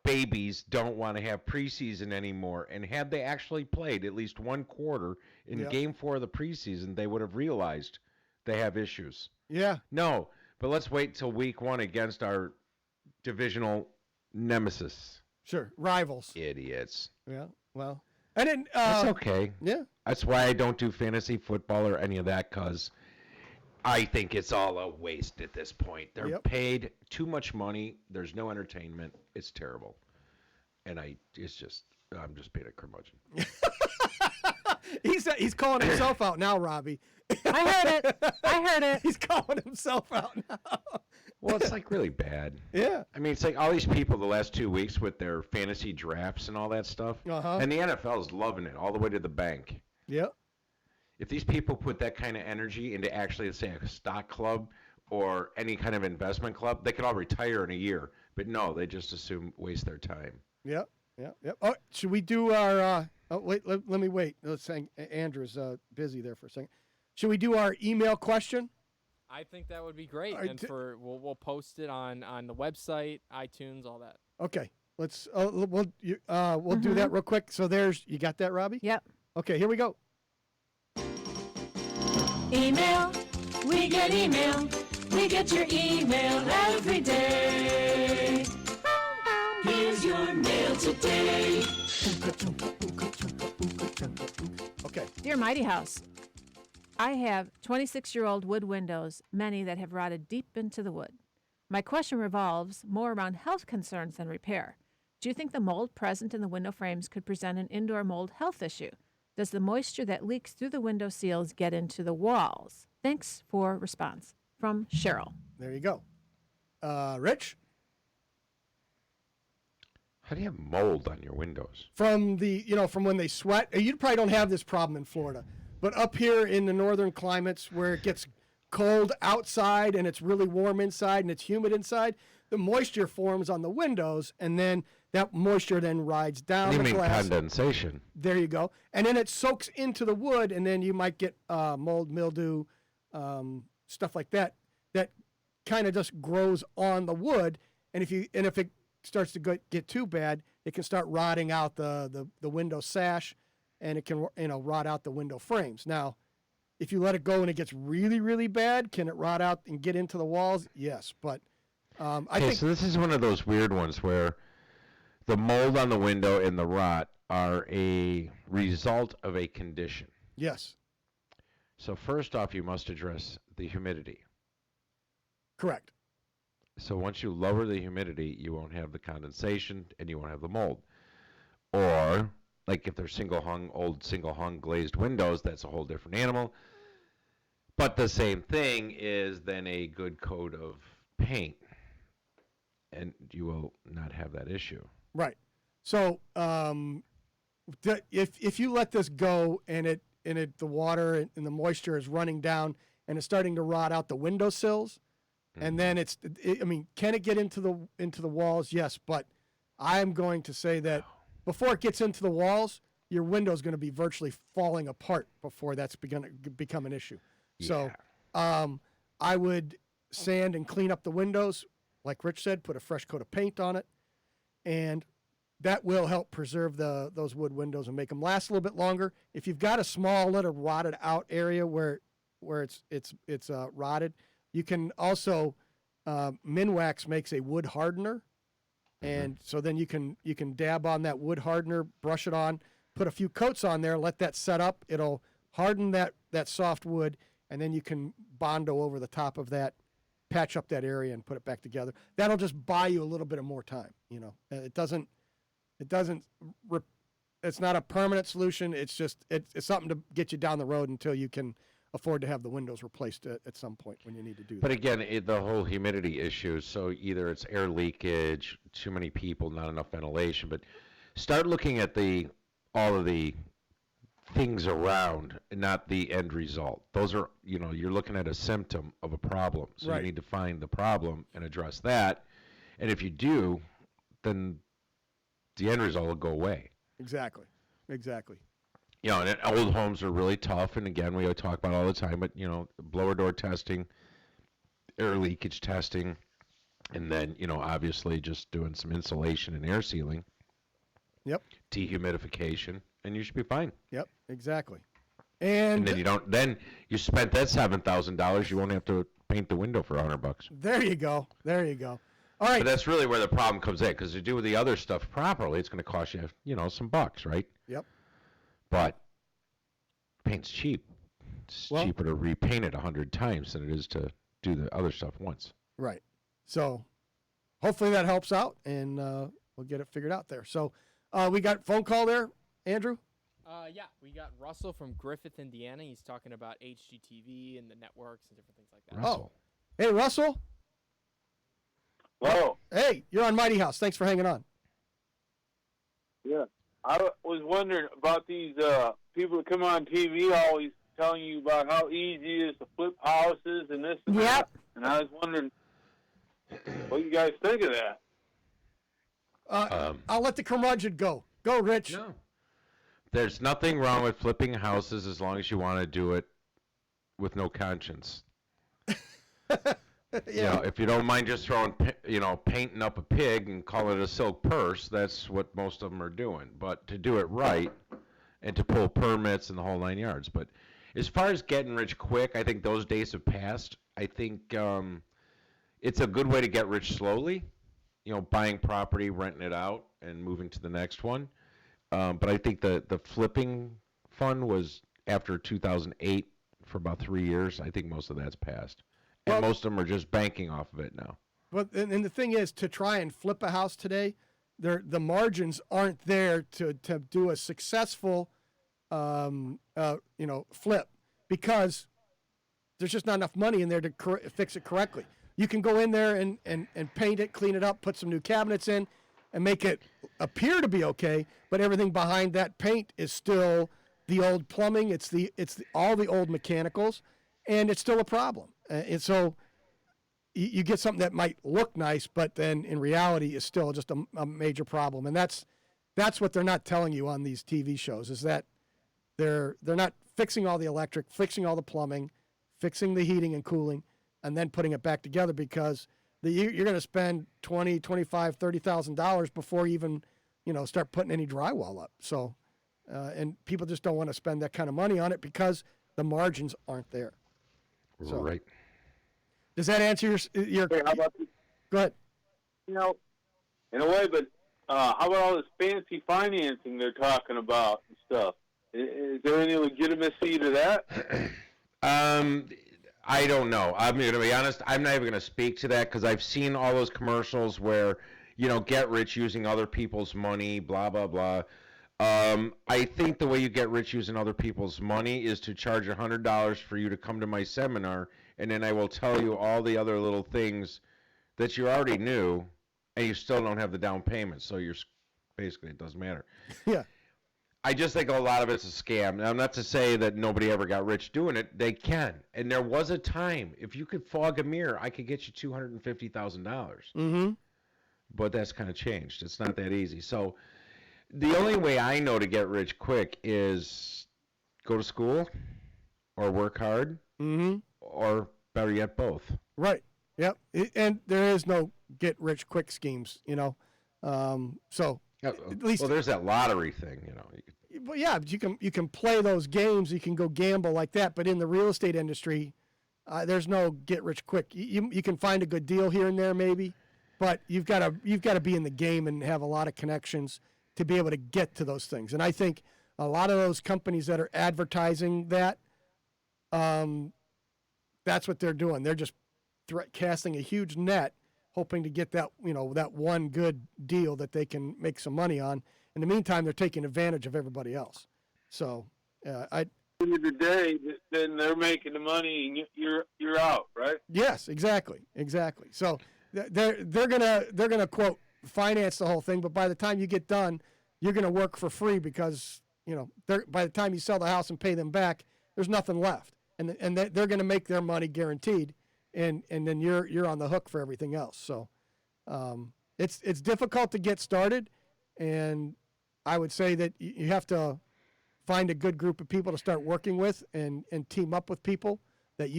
babies don't want to have preseason anymore. And had they actually played at least one quarter in Game 4 of the preseason, they would have realized they have issues. Yeah. No, but let's wait till week 1 against our divisional nemesis. Sure, rivals. Idiots. Yeah, well, I didn't. That's okay. Yeah. That's why I don't do fantasy football or any of that, because I think it's all a waste at this point. They're paid too much money. There's no entertainment. It's terrible. And I'm just being a curmudgeon. He's calling himself out now, Robbie. I heard it. He's calling himself out now. Well, it's like really bad. Yeah. I mean, it's like all these people the last 2 weeks with their fantasy drafts and all that stuff. Uh-huh. And the NFL is loving it all the way to the bank. Yep. If these people put that kind of energy into actually, say, a stock club or any kind of investment club, they could all retire in a year. But no, they just waste their time. Yep. Oh, should we do our? Wait. Let me wait. Let's say Andrew's busy there for a second. Should we do our email question? I think that would be great, All right, and we'll post it on the website, iTunes, all that. Okay. Let's we'll do that real quick. So you got that, Robbie? Yep. Okay. Here we go. Email, we get email. We get your email every day. Here's your mail today. Okay. Dear Mighty House, I have 26-year-old wood windows, many that have rotted deep into the wood. My question revolves more around health concerns than repair. Do you think the mold present in the window frames could present an indoor mold health issue? Does the moisture that leaks through the window seals get into the walls? Thanks for response. From Cheryl. There you go. Rich? How do you have mold on your windows? From when they sweat. You probably don't have this problem in Florida, but up here in the northern climates where it gets cold outside and it's really warm inside and it's humid inside, the moisture forms on the windows, and then that moisture then rides down You the mean glass. condensation? There you go. And then it soaks into the wood, and then you might get mold, mildew, stuff like that. That kind of just grows on the wood, and if it starts to get too bad, it can start rotting out the window sash, and it can rot out the window frames. Now, if you let it go and it gets really, really bad, can it rot out and get into the walls? Yes, but I think so this is one of those weird ones where the mold on the window and the rot are a result of a condition. Yes. So first off, you must address the humidity. Correct. So once you lower the humidity, you won't have the condensation and you won't have the mold. Or, like if they're old single hung glazed windows, that's a whole different animal. But the same thing is then a good coat of paint, and you will not have that issue. Right. So if you let this go and the water and the moisture is running down and it's starting to rot out the windowsills, and then can it get into the walls? Yes, but I'm going to say that before it gets into the walls, your window's going to be virtually falling apart before that's going to become an issue. Yeah. So I would sand and clean up the windows, like Rich said, put a fresh coat of paint on it, and that will help preserve those wood windows and make them last a little bit longer. If you've got a small little rotted out area where it's rotted, you can also Minwax makes a wood hardener, and so then you can dab on that wood hardener, brush it on, put a few coats on there, let that set up. It'll harden that soft wood, and then you can Bondo over the top of that, patch up that area, and put it back together. That'll just buy you a little bit of more time. It's not a permanent solution. It's just it's something to get you down the road until you can afford to have the windows replaced at some point when you need to do that. But again, the whole humidity issue, so either it's air leakage, too many people, not enough ventilation, but start looking at all of the things around, not the end result. Those are, you're looking at a symptom of a problem. So Right. you need to find the problem and address that. And if you do, then the end result will go away. Exactly. And old homes are really tough. And again, we talk about all the time, but, blower door testing, air leakage testing, and then, obviously just doing some insulation and air sealing. Yep. Dehumidification, and you should be fine. Yep, exactly. And then you spent that $7,000, you won't have to paint the window for $100. There you go. All right. But that's really where the problem comes in, because to do the other stuff properly, it's going to cost you, some bucks, right? Yep. But paint's cheap. It's cheaper to repaint it 100 times than it is to do the other stuff once. Right. So hopefully that helps out, and we'll get it figured out there. So we got phone call there, Andrew? Yeah, we got Russell from Griffith, Indiana. He's talking about HGTV and the networks and different things like that. Russell. Oh. Hey, Russell. Hello. Hey, you're on Mighty House. Thanks for hanging on. Yeah. I was wondering about these people that come on TV always telling you about how easy it is to flip houses and this and that. And I was wondering what you guys think of that. I'll let the curmudgeon go. Go, Rich. No. There's nothing wrong with flipping houses as long as you want to do it with no conscience. If you don't mind just throwing, painting up a pig and call it a silk purse, that's what most of them are doing. But to do it right and to pull permits and the whole 9 yards. But as far as getting rich quick, I think those days have passed. I think it's a good way to get rich slowly, buying property, renting it out, and moving to the next one. But I think the flipping fund was after 2008 for about 3 years. I think most of that's passed. And most of them are just banking off of it now. But and the thing is, to try and flip a house today, the margins aren't there to do a successful, flip, because there's just not enough money in there to fix it correctly. You can go in there and paint it, clean it up, put some new cabinets in, and make it appear to be okay, but everything behind that paint is still the old plumbing. It's all the old mechanicals, and it's still a problem. And so you get something that might look nice, but then in reality is still just a major problem. And that's what they're not telling you on these TV shows, is that they're not fixing all the electric, fixing all the plumbing, fixing the heating and cooling, and then putting it back together, because you're going to spend $20,000, $25,000, $30,000 before you even start putting any drywall up. So and people just don't want to spend that kind of money on it because the margins aren't there. So, right. Does that answer your Hey, how about this? Go ahead. In a way, but how about all this fancy financing they're talking about and stuff? Is there any legitimacy to that? I don't know. I'm going to be honest. I'm not even going to speak to that, because I've seen all those commercials where, get rich using other people's money, blah, blah, blah. I think the way you get rich using other people's money is to charge $100 for you to come to my seminar, and then I will tell you all the other little things that you already knew, and you still don't have the down payment. So basically, it doesn't matter. Yeah. I just think a lot of it's a scam. Now, not to say that nobody ever got rich doing it. They can. And there was a time, if you could fog a mirror, I could get you $250,000. Mm-hmm. But that's kind of changed. It's not that easy. So the only way I know to get rich quick is go to school or work hard, or better yet, both. Right. Yep. And there is no get rich quick schemes, So at least, there's that lottery thing, But yeah, you can play those games. You can go gamble like that. But in the real estate industry, there's no get rich quick. You can find a good deal here and there maybe, but you've got to be in the game and have a lot of connections to be able to get to those things. And I think a lot of those companies that are advertising that, that's what they're doing. They're just casting a huge net, hoping to get that that one good deal that they can make some money on. In the meantime, they're taking advantage of everybody else. So At the end of the day, then they're making the money and you're out, right? Yes, exactly. So they're gonna quote finance the whole thing, but by the time you get done, you're gonna work for free because by the time you sell the house and pay them back, there's nothing left, and they're going to make their money guaranteed, and then you're on the hook for everything else. So it's difficult to get started, and I would say that you have to find a good group of people to start working with, and team up with people that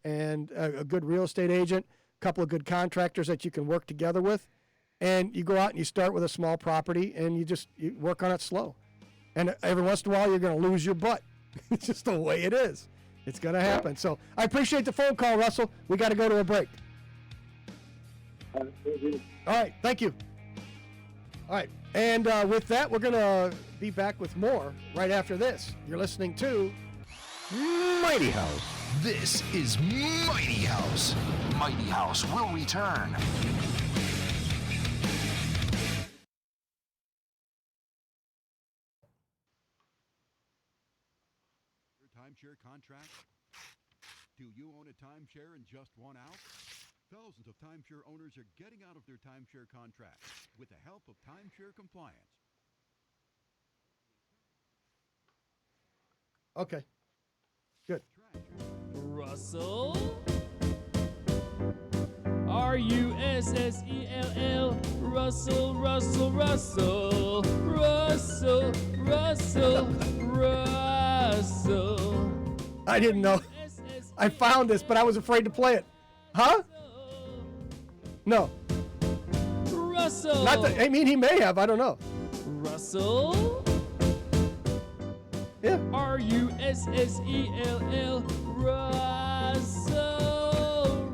and a good real estate agent, a couple of good contractors that you can work together with, and you go out and you start with a small property, and you work on it slow. And every once in a while, you're going to lose your butt. It's just the way it is. It's going to happen. So I appreciate the phone call, Russell. We got to go to a break. All right. Thank you. All right. And with that, we're going to be back with more right after this. You're listening to Mighty House. This is Mighty House. Mighty House will return. Timeshare contract? Do you own a timeshare and just want out? Thousands of timeshare owners are getting out of their timeshare contracts with the help of Timeshare Compliance. Okay. Good. Russell. Russell. Russell, Russell, Russell. Russell, Russell, Russell. I didn't know. I found this, but I was afraid to play it. Huh? No. Russell. Not that, I mean, he may have. I don't know. Russell. Yeah. Russell.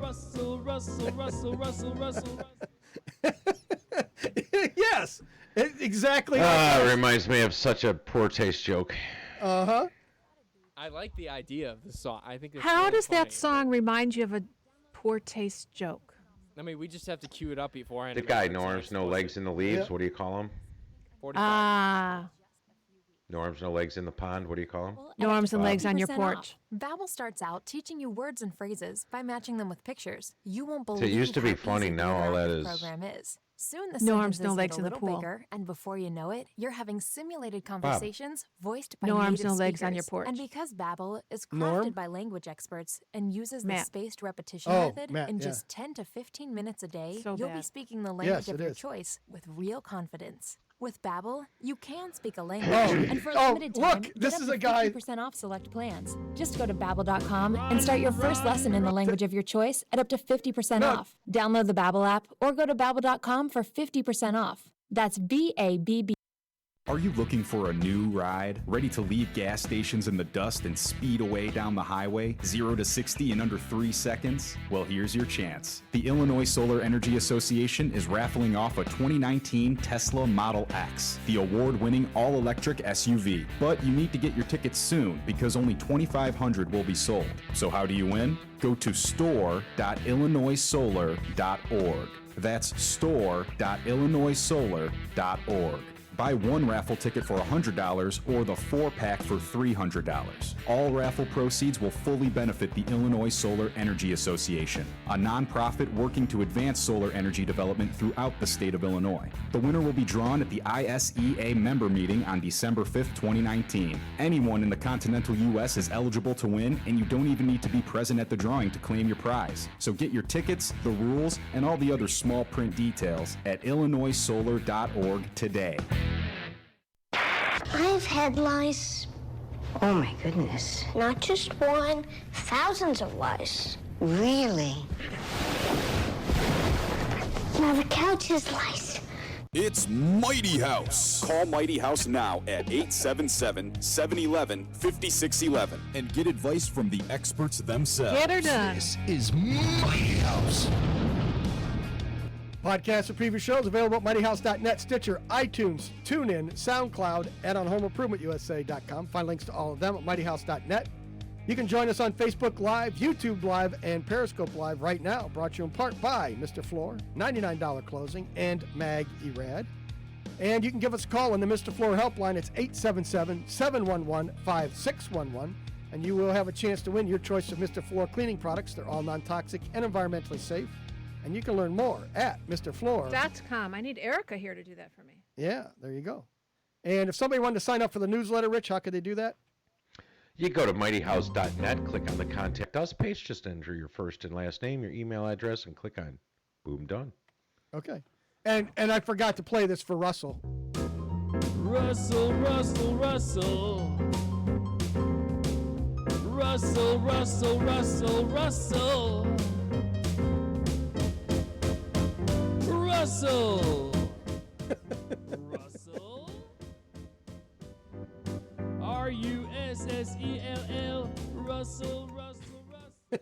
Russell, Russell, Russell, Russell, Russell. Yes. Exactly. It reminds me of such a poor taste joke. Uh-huh. I like the idea of the song. I think it's How really does funny. that song remind you of a poor taste joke? I mean, we just have to cue it up beforehand. The to guy, make no sure arms, it's no explicit. legs in the leaves. Yeah. What do you call him? 45. Ah. No arms, no legs in the pond. What do you call him? No arms and legs on your 50% porch. off. Babbel starts out teaching you words and phrases by matching them with pictures. You won't So believe it used to be how funny, easy the now all that interactive is- program is. Soon the No arms, sentences no get legs a in the little pool. bigger, and before you know it, you're having simulated conversations voiced by No arms, native no legs on your speakers. porch. And because Babbel is crafted Norm? by language experts and uses the Matt. spaced repetition Oh, method, Matt, in yeah. just 10 to 15 minutes a day, So you'll be bad. speaking the language Yes, of it your is. choice with real confidence. With Babbel, you can speak a language, Oh, and for a oh, limited time, look, this get is up a to guy- 50% off select plans. Just go to Babbel.com and start your first lesson in the language of your choice at up to 50% No. off. Download the Babbel app or go to Babbel.com for 50% off. That's BABB. Are you looking for a new ride? Ready to leave gas stations in the dust and speed away down the highway, 0 to 60 in under 3 seconds? Well, here's your chance. The Illinois Solar Energy Association is raffling off a 2019 Tesla Model X, the award-winning all-electric SUV. But you need to get your tickets soon because only 2,500 will be sold. So how do you win? Go to store.illinoissolar.org. That's store.illinoissolar.org. Buy one raffle ticket for $100 or the 4-pack for $300. All raffle proceeds will fully benefit the Illinois Solar Energy Association, a nonprofit working to advance solar energy development throughout the state of Illinois. The winner will be drawn at the ISEA member meeting on December 5th, 2019. Anyone in the continental U.S. is eligible to win, and you don't even need to be present at the drawing to claim your prize. So get your tickets, the rules, and all the other small print details at illinoissolar.org today. I've had lice. Oh my goodness. Not just one, thousands of lice. Really? Now the couch is lice. It's Mighty House. Call Mighty House now at 877-711-5611 and get advice from the experts themselves. Get her done. This is Mighty House. Podcasts of previous shows available at mightyhouse.net, Stitcher, iTunes, TuneIn, SoundCloud, and on homeimprovementusa.com. Find links to all of them at mightyhouse.net. You can join us on Facebook Live, YouTube Live, and Periscope Live right now. Brought to you in part by Mr. Floor, $99 closing, and Mag Erad. And you can give us a call on the Mr. Floor helpline. It's 877-711-5611. And you will have a chance to win your choice of Mr. Floor cleaning products. They're all non-toxic and environmentally safe. And you can learn more at Mr. Floor. .com. I need Erica here to do that for me. Yeah, there you go. And if somebody wanted to sign up for the newsletter, Rich, how could they do that? You go to mightyhouse.net, click on the Contact Us page, just enter your first and last name, your email address, and click on boom, done. Okay. And I forgot to play this for Russell. Russell, Russell, Russell. Russell, Russell, Russell, Russell. Russell. Russell. Russell. Russell, Russell, Russell.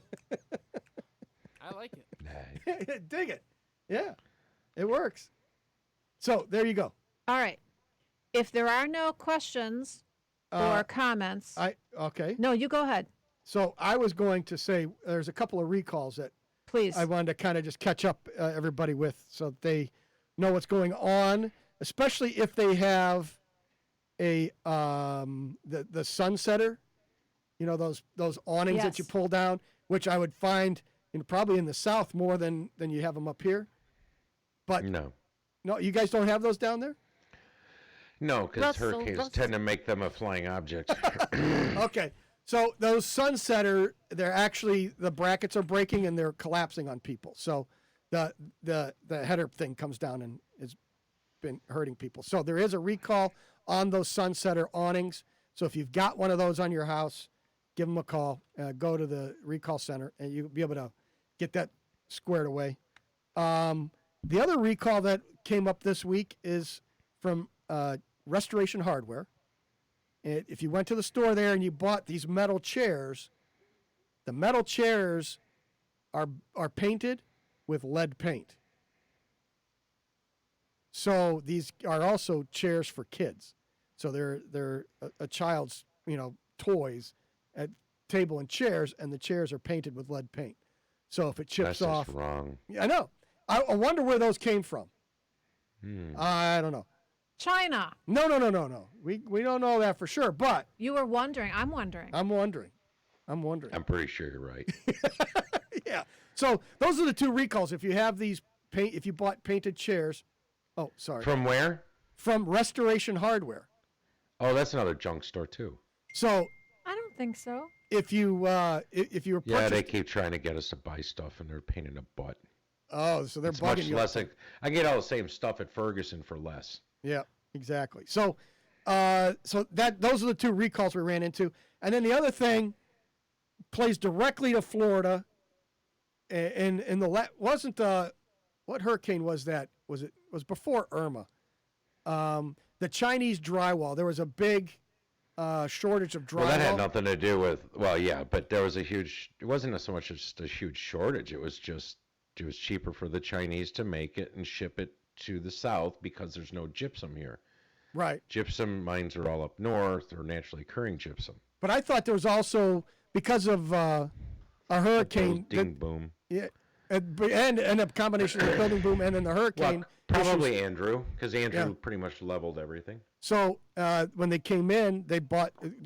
I like it. Dig it. Yeah, it works. So there you go. All right. If there are no questions or comments. Okay. No, you go ahead. So I was going to say there's a couple of recalls that Please. I wanted to kind of just catch up everybody with so that they know what's going on, especially if they have a the sunsetter, those awnings that you pull down, which I would find probably in the South more than you have them up here. But no, you guys don't have those down there? No, because hurricanes tend to make them a flying object. Okay. So those sunsetter, they're actually, the brackets are breaking and they're collapsing on people. So the header thing comes down and has been hurting people. So there is a recall on those sunsetter awnings. So if you've got one of those on your house, give them a call. Go to the recall center and you'll be able to get that squared away. The other recall that came up this week is from Restoration Hardware. If you went to the store there and you bought these metal chairs, the metal chairs are painted with lead paint. So these are also chairs for kids. So they're a child's toys at table and chairs, and the chairs are painted with lead paint. So if it chips off, that's wrong. I know. I wonder where those came from. I don't know. China. No. We don't know that for sure, but You were wondering. I'm wondering. I'm wondering. I'm pretty sure you're right. Yeah. So those are the two recalls. If you have these if you bought painted chairs. Oh, sorry. From where? From Restoration Hardware. Oh, that's another junk store too. So I don't think so. if you were Yeah, they keep trying to get us to buy stuff, and they're a pain in the butt. Oh, so they're It's bugging much you. less. I get all the same stuff at Ferguson for less. Yeah, exactly. So, those are the two recalls we ran into, and then the other thing plays directly to Florida, and wasn't what hurricane was that? Was before Irma? The Chinese drywall. There was a big shortage of drywall. Well, that had nothing to do with. Well, yeah, but there was a huge. It wasn't so much just a huge shortage. It was cheaper for the Chinese to make it and ship it to the South because there's no gypsum here. Right. Gypsum mines are all up north, or naturally occurring gypsum. But I thought there was also, because of a hurricane. Building boom. Yeah. And a combination of the building boom and then the hurricane. Well, probably Andrew, because Andrew pretty much leveled everything. So when they came in, they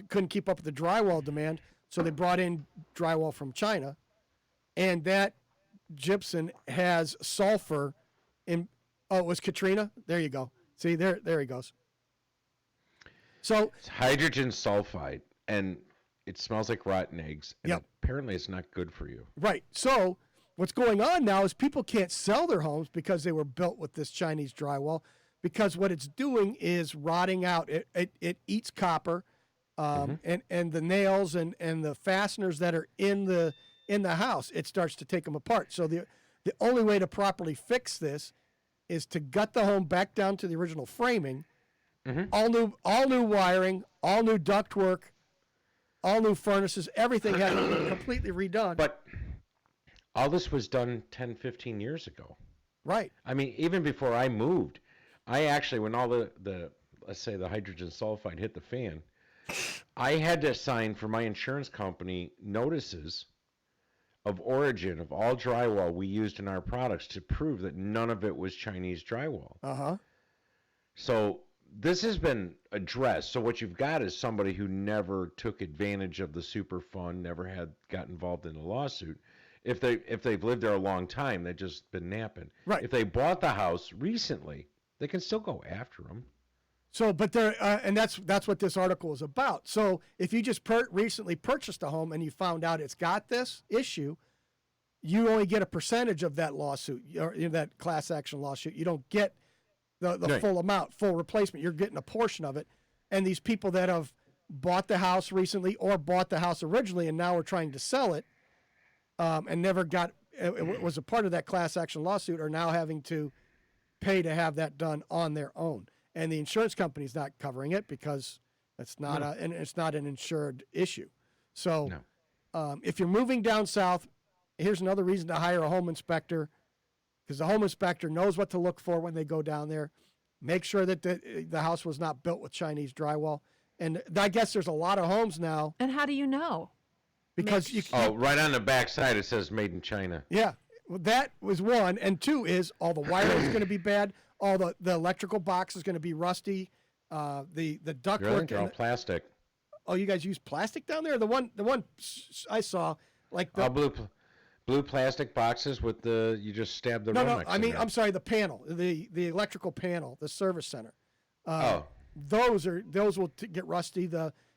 couldn't keep up with the drywall demand, so they brought in drywall from China, and that gypsum has sulfur in. Oh, it was Katrina. There you go. See, there he goes. So it's hydrogen sulfide, and it smells like rotten eggs. And apparently, it's not good for you. Right. So what's going on now is people can't sell their homes because they were built with this Chinese drywall, because what it's doing is rotting out. It eats copper, and the nails and the fasteners that are in the house. It starts to take them apart. So the only way to properly fix this is to gut the home back down to the original framing, all new wiring, all new ductwork, all new furnaces. Everything had to be completely redone. But all this was done 10, 15 years ago. Right. I mean, even before I moved, I actually, when all the let's say the hydrogen sulfide hit the fan, I had to sign for my insurance company notices of origin of all drywall we used in our products to prove that none of it was Chinese drywall. So this has been addressed. So what you've got is somebody who never took advantage of the super fund, never got involved in a lawsuit. If they've lived there a long time, they've just been napping. Right. If they bought the house recently, they can still go after them. So, but there, and that's what this article is about. So, if you just recently purchased a home and you found out it's got this issue, you only get a percentage of that lawsuit or that class action lawsuit. You don't get the Right. full amount, full replacement. You're getting a portion of it. And these people that have bought the house recently or bought the house originally and now are trying to sell it and never got it was a part of that class action lawsuit are now having to pay to have that done on their own. And the insurance company's not covering it because it's not it's not an insured issue. So if you're moving down south, here's another reason to hire a home inspector, because the home inspector knows what to look for when they go down there. Make sure that the house was not built with Chinese drywall. And I guess there's a lot of homes now. And how do you know? Because right on the back side it says made in China. Yeah, well, that was one. And two is all the wiring is going to be bad. All the electrical box is going to be rusty. The ductwork. Really? They're all plastic. Oh, you guys use plastic down there? The one I saw, like the blue plastic boxes with you just stab the no. Romex I in mean, there. I'm sorry, the panel, the electrical panel, the service center. Those will get rusty.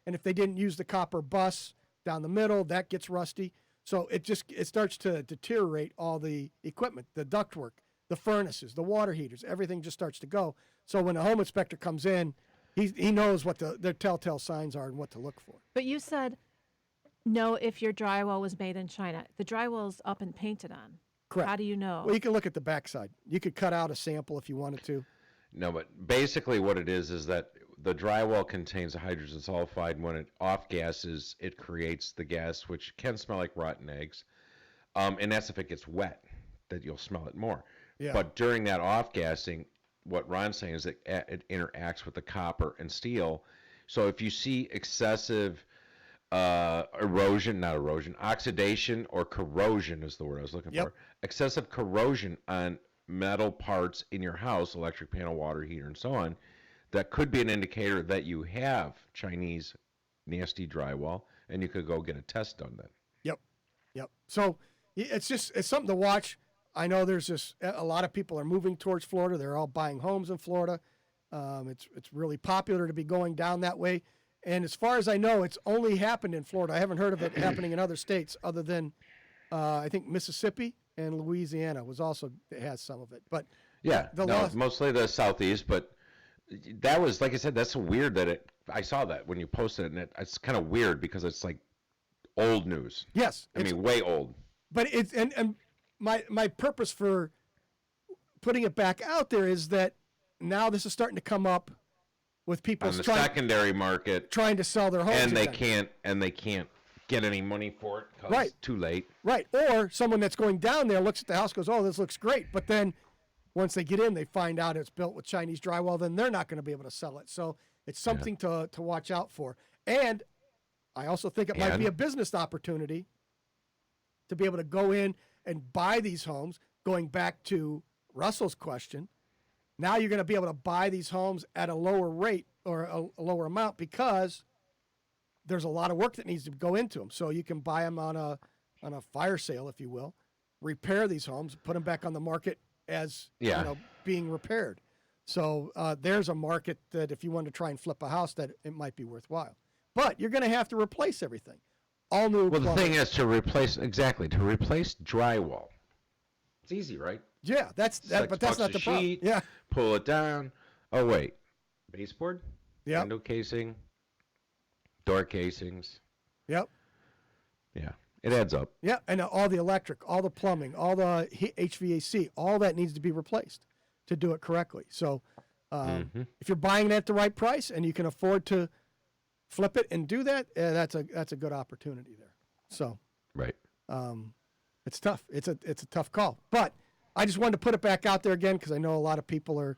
And if they didn't use the copper bus down the middle, that gets rusty. So it starts to deteriorate all the equipment, the ductwork, the furnaces, the water heaters, everything just starts to go. So when a home inspector comes in, he knows what the telltale signs are and what to look for. But you said, no, if your drywall was made in China. The drywall's up and painted on. Correct. How do you know? Well, you can look at the backside. You could cut out a sample if you wanted to. No, but basically what it is that the drywall contains a hydrogen sulfide, and when it off-gases, it creates the gas, which can smell like rotten eggs. And that's if it gets wet, that you'll smell it more. Yeah. But during that off-gassing, what Ron's saying is that it interacts with the copper and steel. So if you see excessive oxidation or corrosion is the word I was looking for. Excessive corrosion on metal parts in your house, electric panel, water heater, and so on, that could be an indicator that you have Chinese nasty drywall, and you could go get a test done then. Yep. So it's something to watch. I know there's a lot of people are moving towards Florida. They're all buying homes in Florida. It's really popular to be going down that way. And as far as I know, it's only happened in Florida. I haven't heard of it happening in other states other than I think Mississippi and Louisiana has some of it. But mostly the Southeast. But that was, like I said, that's weird that I saw that when you posted it, and it's kind of weird because it's like old news. Yes, I mean way old. But it's and my purpose for putting it back out there is that now this is starting to come up with people on the secondary market trying to sell their homes, and they can't get any money for it because it's too late. Right. Or someone that's going down there looks at the house, goes, "Oh, this looks great," but then once they get in, they find out it's built with Chinese drywall. Then they're not going to be able to sell it. So it's something to watch out for. And I also think it might be a business opportunity to be able to go in and buy these homes. Going back to Russell's question. Now you're going to be able to buy these homes at a lower rate or a lower amount because there's a lot of work that needs to go into them. So you can buy them on a fire sale, if you will, repair these homes, put them back on the market as being repaired. So there's a market that if you want to try and flip a house, that it might be worthwhile. But you're going to have to replace everything. All new. Well, the thing is to replace drywall. It's easy, right? Yeah, but that's not the problem. Yeah. Pull it down. Oh, wait. Baseboard? Yeah. Window casing? Door casings? Yep. Yeah. It adds up. Yeah, and all the electric, all the plumbing, all the HVAC, all that needs to be replaced to do it correctly. So if you're buying it at the right price and you can afford to flip it and do that, that's a good opportunity there. So right. It's tough. It's a tough call. But I just wanted to put it back out there again because I know a lot of people are,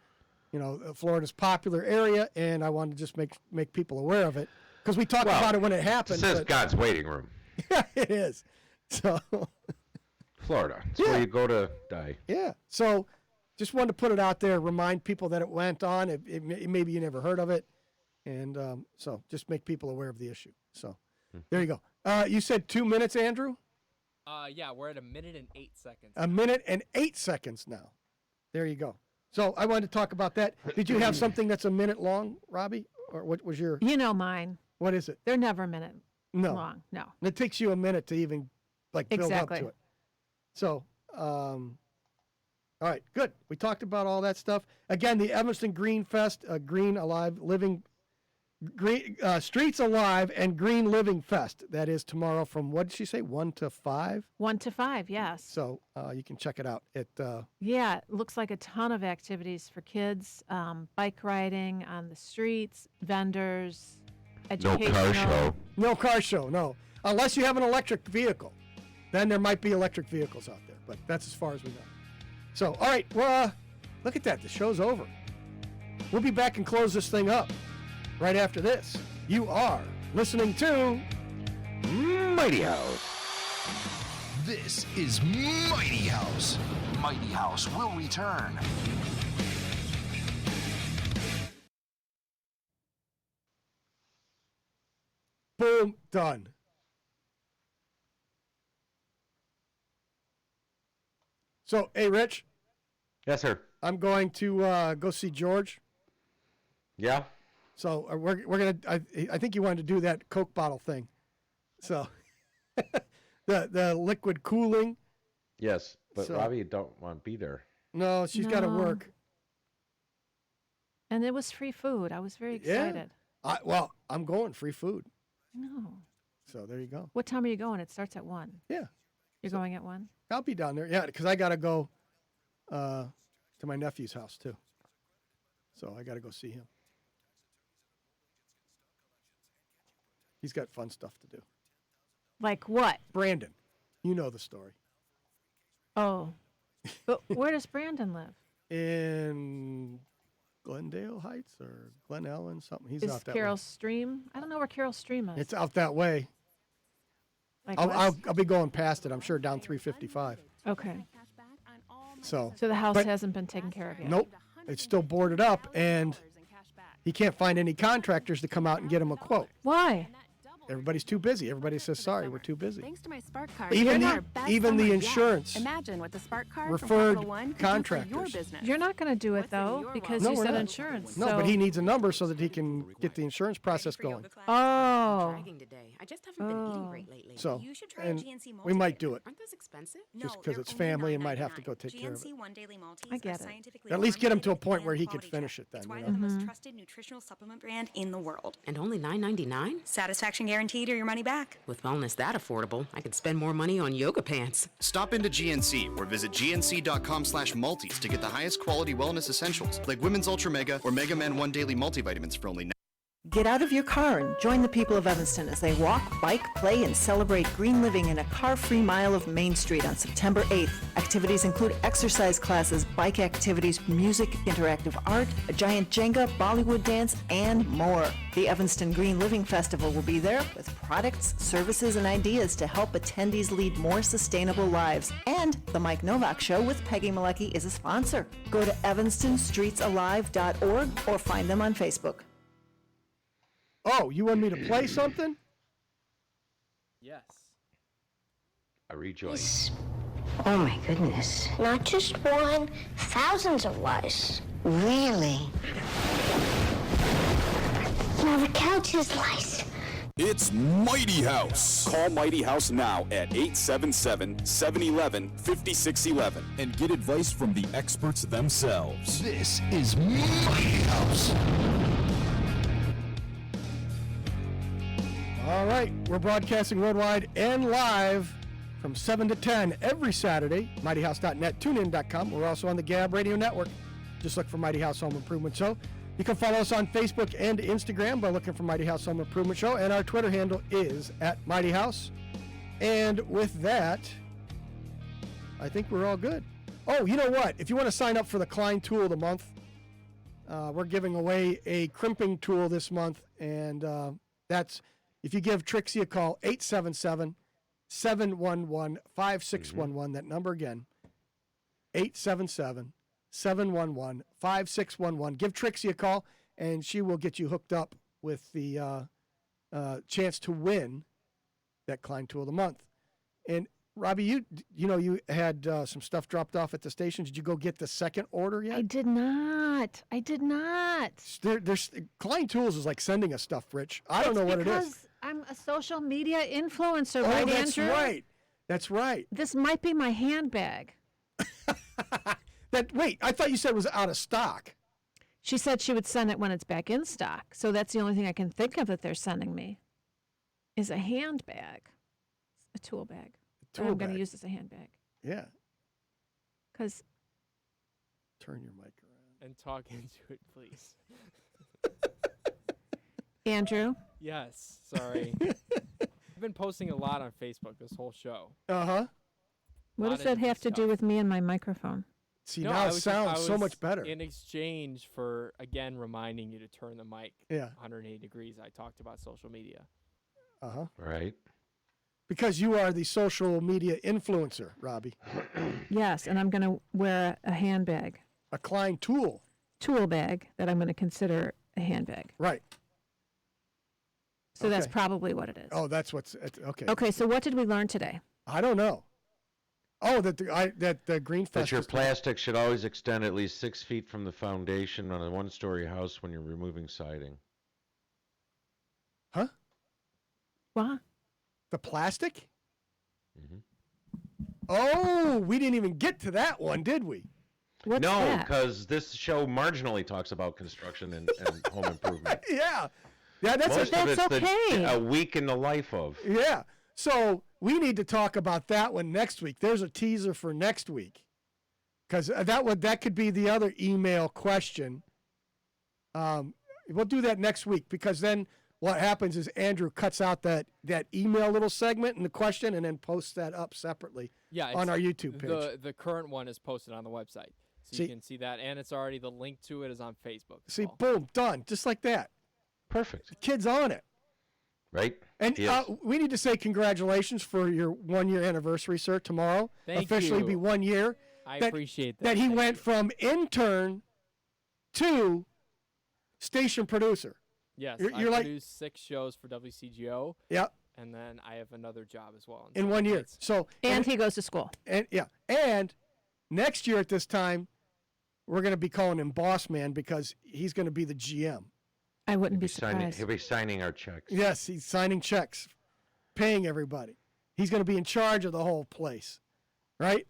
Florida's popular area, and I wanted to just make people aware of it because we talked about it when it happened. It says God's waiting room. Yeah, it is. So Florida. It's where you go to die. Yeah. So just wanted to put it out there, remind people that it went on. Maybe you never heard of it. And so just make people aware of the issue. So there you go. You said 2 minutes, Andrew? Yeah, we're at 1 minute and 8 seconds. 1 minute and 8 seconds now. There you go. So I wanted to talk about that. Did you have something that's a minute long, Robbie? Or what was your... You know mine. What is it? They're never a minute long. No. And it takes you a minute to even build up to it. So, all right, good. We talked about all that stuff. Again, the Evanston Green Fest, Green Alive Living... Green Streets Alive and Green Living Fest. That is tomorrow from, what did she say, 1 to 5? 1 to 5, yes. So you can check it out. It looks like a ton of activities for kids, bike riding on the streets, vendors, educational. No car show. No car show, no. Unless you have an electric vehicle. Then there might be electric vehicles out there, but that's as far as we know. So, all right, well, look at that. The show's over. We'll be back and close this thing up. Right after this, you are listening to Mighty House. This is Mighty House. Mighty House will return. Boom, done. So, hey, Rich. Yes, sir. I'm going to go see George. Yeah. So we're gonna. I think you wanted to do that Coke bottle thing. So the liquid cooling. Yes, but So- Robbie don't want to be there. No, she's got to No. work. And it was free food. I was very Yeah. excited. Well, I'm going free food. No. So there you go. What time are you going? It starts at 1. Yeah. You're going at 1? I'll be down there. Yeah, because I got to go to my nephew's house too. So I got to go see him. He's got fun stuff to do. Like what? Brandon, you know the story. Oh. But where does Brandon live? In Glendale Heights or Glen Ellen, something. He's Is out that Carroll way. Stream? I don't know where Carroll Stream is. It's out that way. Like I'll west? be going past it. I'm sure down 355. Okay. So the house but- hasn't been taken care of yet. Nope. It's still boarded up, and he can't find any contractors to come out and get him a quote. Why? Everybody's too busy. Everybody says, sorry, we're too busy. Thanks to my Spark card. Even you're the- our best even the summer yet. insurance Imagine what the Spark card referred from Capital One could do for your contractors. business. You're not going to do it, though, because you we're said not. insurance. No, so. but he needs a number so that he can get the insurance process going. Oh. Today. I just haven't been eating great lately. So, You should try and a GNC we might do it. Aren't those expensive? Just because it's family and might have to go take care of it. One daily Maltese I get are it. scientifically At least get him to a formulated point where and he could quality finish checked. it then. It's You why know? they're the most trusted nutritional supplement brand in the world. And only $9.99? Satisfaction guaranteed or your money back. With wellness that affordable, I could spend more money on yoga pants. Stop into GNC or visit gnc.com/multis to get the highest quality wellness essentials like Women's Ultra Mega or Mega Man 1 Daily Multivitamins for only Get out of your car and join the people of Evanston as they walk, bike, play, and celebrate green living in a car-free mile of Main Street on September 8th. Activities include exercise classes, bike activities, music, interactive art, a giant Jenga, Bollywood dance, and more. The Evanston Green Living Festival will be there with products, services, and ideas to help attendees lead more sustainable lives. And the Mike Novak Show with Peggy Malecki is a sponsor. Go to evanstonstreetsalive.org or find them on Facebook. Oh, you want me to play something? Yes. I rejoice. Oh my goodness. Not just one, thousands of lice. Really? Now the couch is lice. It's Mighty House. Call Mighty House now at 877-711-5611 and get advice from the experts themselves. This is Mighty House. All right, we're broadcasting worldwide and live from 7 to 10 every Saturday. MightyHouse.net, TuneIn.com. We're also on the Gab Radio Network. Just look for Mighty House Home Improvement Show. You can follow us on Facebook and Instagram by looking for Mighty House Home Improvement Show, and our Twitter handle is @MightyHouse. And with that, I think we're all good. Oh, you know what? If you want to sign up for the Klein Tool of the Month, we're giving away a crimping tool this month, and that's... If you give Trixie a call, 877-711-5611, that number again, 877-711-5611. Give Trixie a call, and she will get you hooked up with the chance to win that Klein Tool of the Month. And Robbie, you had some stuff dropped off at the station. Did you go get the second order yet? I did not. There's Klein Tools is like sending us stuff, Rich. I don't know what it is. Because I'm a social media influencer, Oh, right, that's Andrew? right. That's right. This might be my handbag. Wait, I thought you said it was out of stock. She said she would send it when it's back in stock. So that's the only thing I can think of that they're sending me is a handbag, a tool bag. That I'm going to use as a handbag. Yeah. Because. Turn your mic around. And talk into it, please. Andrew? Yes, sorry. I've been posting a lot on Facebook this whole show. Uh-huh. What does that have to do with me and my microphone? See, now it sounds so much better. In exchange for, again, reminding you to turn the mic 180 degrees, I talked about social media. Uh-huh. Right. Because you are the social media influencer, Robbie. Yes, and I'm going to wear a handbag. A Klein tool bag that I'm going to consider a handbag. Right. So that's probably what it is. Oh, that's what's okay. Okay, so what did we learn today? I don't know. Oh, that the green fest. That your plastic should always extend at least 6 feet from the foundation on a one-story house when you're removing siding. Huh? What? The plastic? Mm-hmm. Oh, we didn't even get to that one, did we? What's no, that? because this show marginally talks about construction and home improvement. Yeah, that's okay. A week in the life of. Yeah, so we need to talk about that one next week. There's a teaser for next week, because that could be the other email question. We'll do that next week, because then what happens is Andrew cuts out that email little segment and the question, and then posts that up separately on our YouTube page. The current one is posted on the website. So you can see that, and it's already, the link to it is on Facebook. See, boom, done, just like that. Perfect. The kid's on it. Right. And we need to say congratulations for your 1 year anniversary, sir, tomorrow. Thank Officially you. be 1 year. I appreciate that. That he went from intern to station producer. Yes, you're I like, produced 6 shows for WCGO. Yep. And then I have another job as well. In 1 year. So and he goes to school. And next year at this time, we're going to be calling him Boss Man, because he's going to be the GM. I wouldn't be surprised. He'll be signing our checks. Yes, he's signing checks, paying everybody. He's going to be in charge of the whole place, right?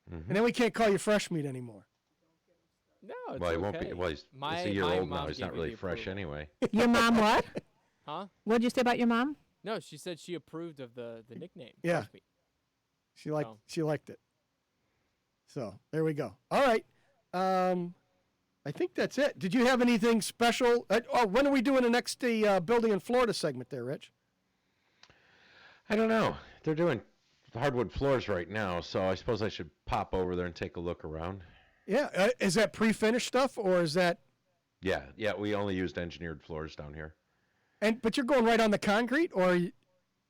Mm-hmm. And then we can't call you fresh meat anymore. No, it's well, he okay. won't be. Well, he's a year old now. He's not really fresh anyway. Your mom what? Huh? What did you say about your mom? No, she said she approved of the nickname. Yeah. She liked it. So there we go. All right. I think that's it. Did you have anything special? When are we doing the next building in Florida segment there, Rich? I don't know. They're doing hardwood floors right now, so I suppose I should pop over there and take a look around. Yeah. Is that pre-finished stuff, or is that? Yeah. We only used engineered floors down here. But you're going right on the concrete, or?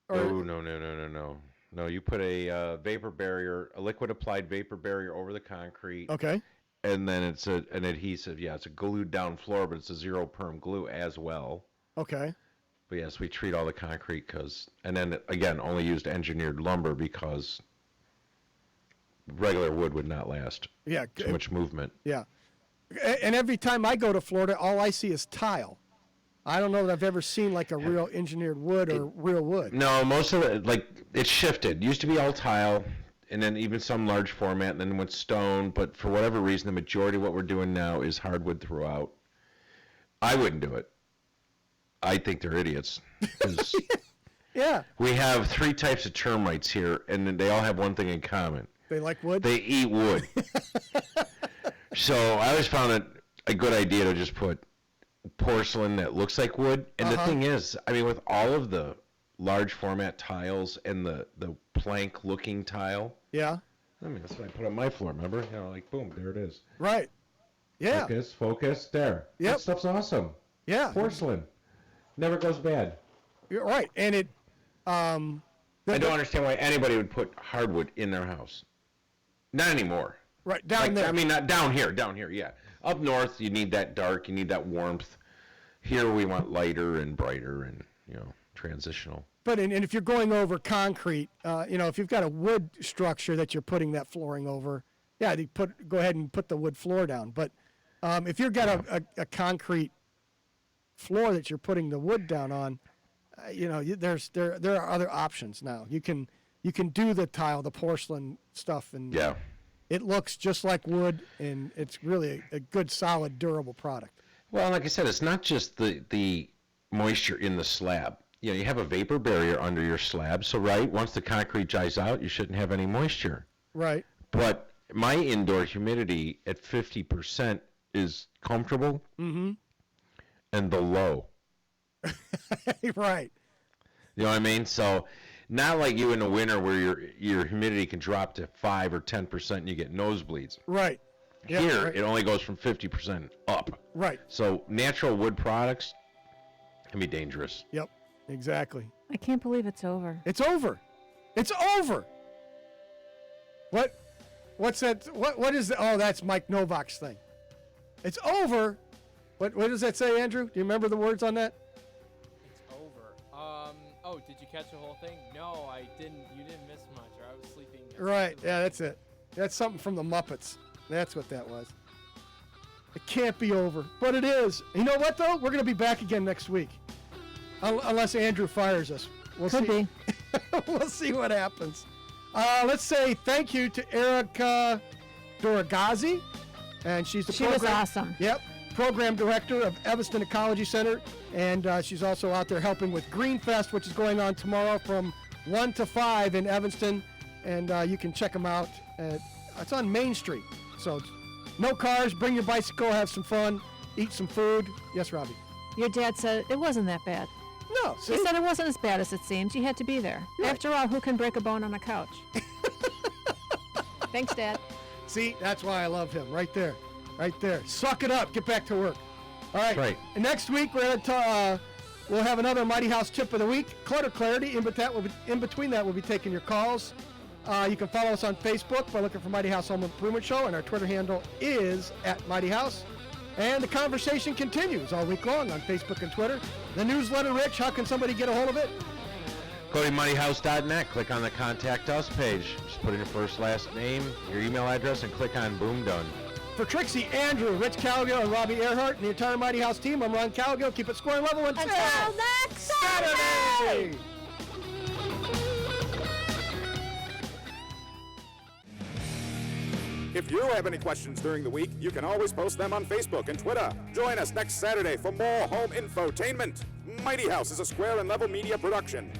Oh, no. No, you put a vapor barrier, a liquid applied vapor barrier over the concrete. Okay. And then it's an adhesive. Yeah, it's a glued down floor, but it's a zero perm glue as well. Okay. But yes, we treat all the concrete and then again, only used engineered lumber because regular wood would not last. Yeah. Too much movement. Yeah. And every time I go to Florida, all I see is tile. I don't know that I've ever seen like a real engineered wood or real wood. No, most of it, it shifted. It used to be all tile, and then even some large format, and then went stone. But for whatever reason, the majority of what we're doing now is hardwood throughout. I wouldn't do it. I think they're idiots. Yeah. We have 3 types of termites here, and they all have one thing in common. They like wood? They eat wood. So I always found it a good idea to just put porcelain that looks like wood. And the thing is, I mean, with all of the large format tiles and the plank looking tile. Yeah. I mean, that's what I put on my floor, remember? Boom, there it is. Right. Yeah. Focus, there. Yep. That stuff's awesome. Yeah. Porcelain. Never goes bad. You're right. And it, I don't understand why anybody would put hardwood in their house. Not anymore. Right, down there. I mean, not down here, yeah. Up north, you need that dark, you need that warmth. Here we want lighter and brighter and, transitional. But and if you're going over concrete, if you've got a wood structure that you're putting that flooring over, yeah, go ahead and put the wood floor down. But if you've got a concrete floor that you're putting the wood down on, there are other options now. You can do the tile, the porcelain stuff, and it looks just like wood, and it's really a good, solid, durable product. Well, like I said, it's not just the moisture in the slab. You have a vapor barrier under your slab, so once the concrete dries out, you shouldn't have any moisture. Right. But my indoor humidity at 50% is comfortable and below. Right. You know what I mean? So not like you in the winter where your humidity can drop to 5 or 10% and you get nosebleeds. Right. Yeah, Here, it only goes from 50% up. Right. So natural wood products can be dangerous. Yep, exactly. I can't believe it's over. It's over. It's over. What's that? What is that? Oh, that's Mike Novak's thing. It's over. What does that say, Andrew? Do you remember the words on that? It's over. Oh, did you catch the whole thing? No, I didn't. You didn't miss much, or I was sleeping. Right. Yeah, that's it. That's something from the Muppets. That's what that was. It can't be over, but it is. You know what, though? We're going to be back again next week. Unless Andrew fires us. We'll Could see. be. We'll see what happens. Let's say thank you to Erica Doragazi. And she was awesome. Yep. Program director of Evanston Ecology Center. And she's also out there helping with Green Fest, which is going on tomorrow from 1 to 5 in Evanston. And you can check them out. It's on Main Street. So no cars. Bring your bicycle. Have some fun. Eat some food. Yes, Robbie? Your dad said it wasn't that bad. No. See? He said it wasn't as bad as it seems. You had to be there. Right. After all, who can break a bone on a couch? Thanks, Dad. See, that's why I love him. Right there. Right there. Suck it up. Get back to work. All right. Right. And next week, we'll have another Mighty House tip of the week. Clutter Clarity. In between that, we'll be taking your calls. You can follow us on Facebook by looking for Mighty House Home Improvement Show, and our Twitter handle is @MightyHouse. And the conversation continues all week long on Facebook and Twitter. The newsletter, Rich, how can somebody get a hold of it? Go to mightyhouse.net, click on the Contact Us page. Just put in your first, last name, your email address, and click on Boom Done. For Trixie, Andrew, Rich Calgill, and Robbie Earhart, and the entire Mighty House team, I'm Ron Calgill. Keep it square and level until next Saturday! If you have any questions during the week, you can always post them on Facebook and Twitter. Join us next Saturday for more home infotainment. Mighty House is a square and level media production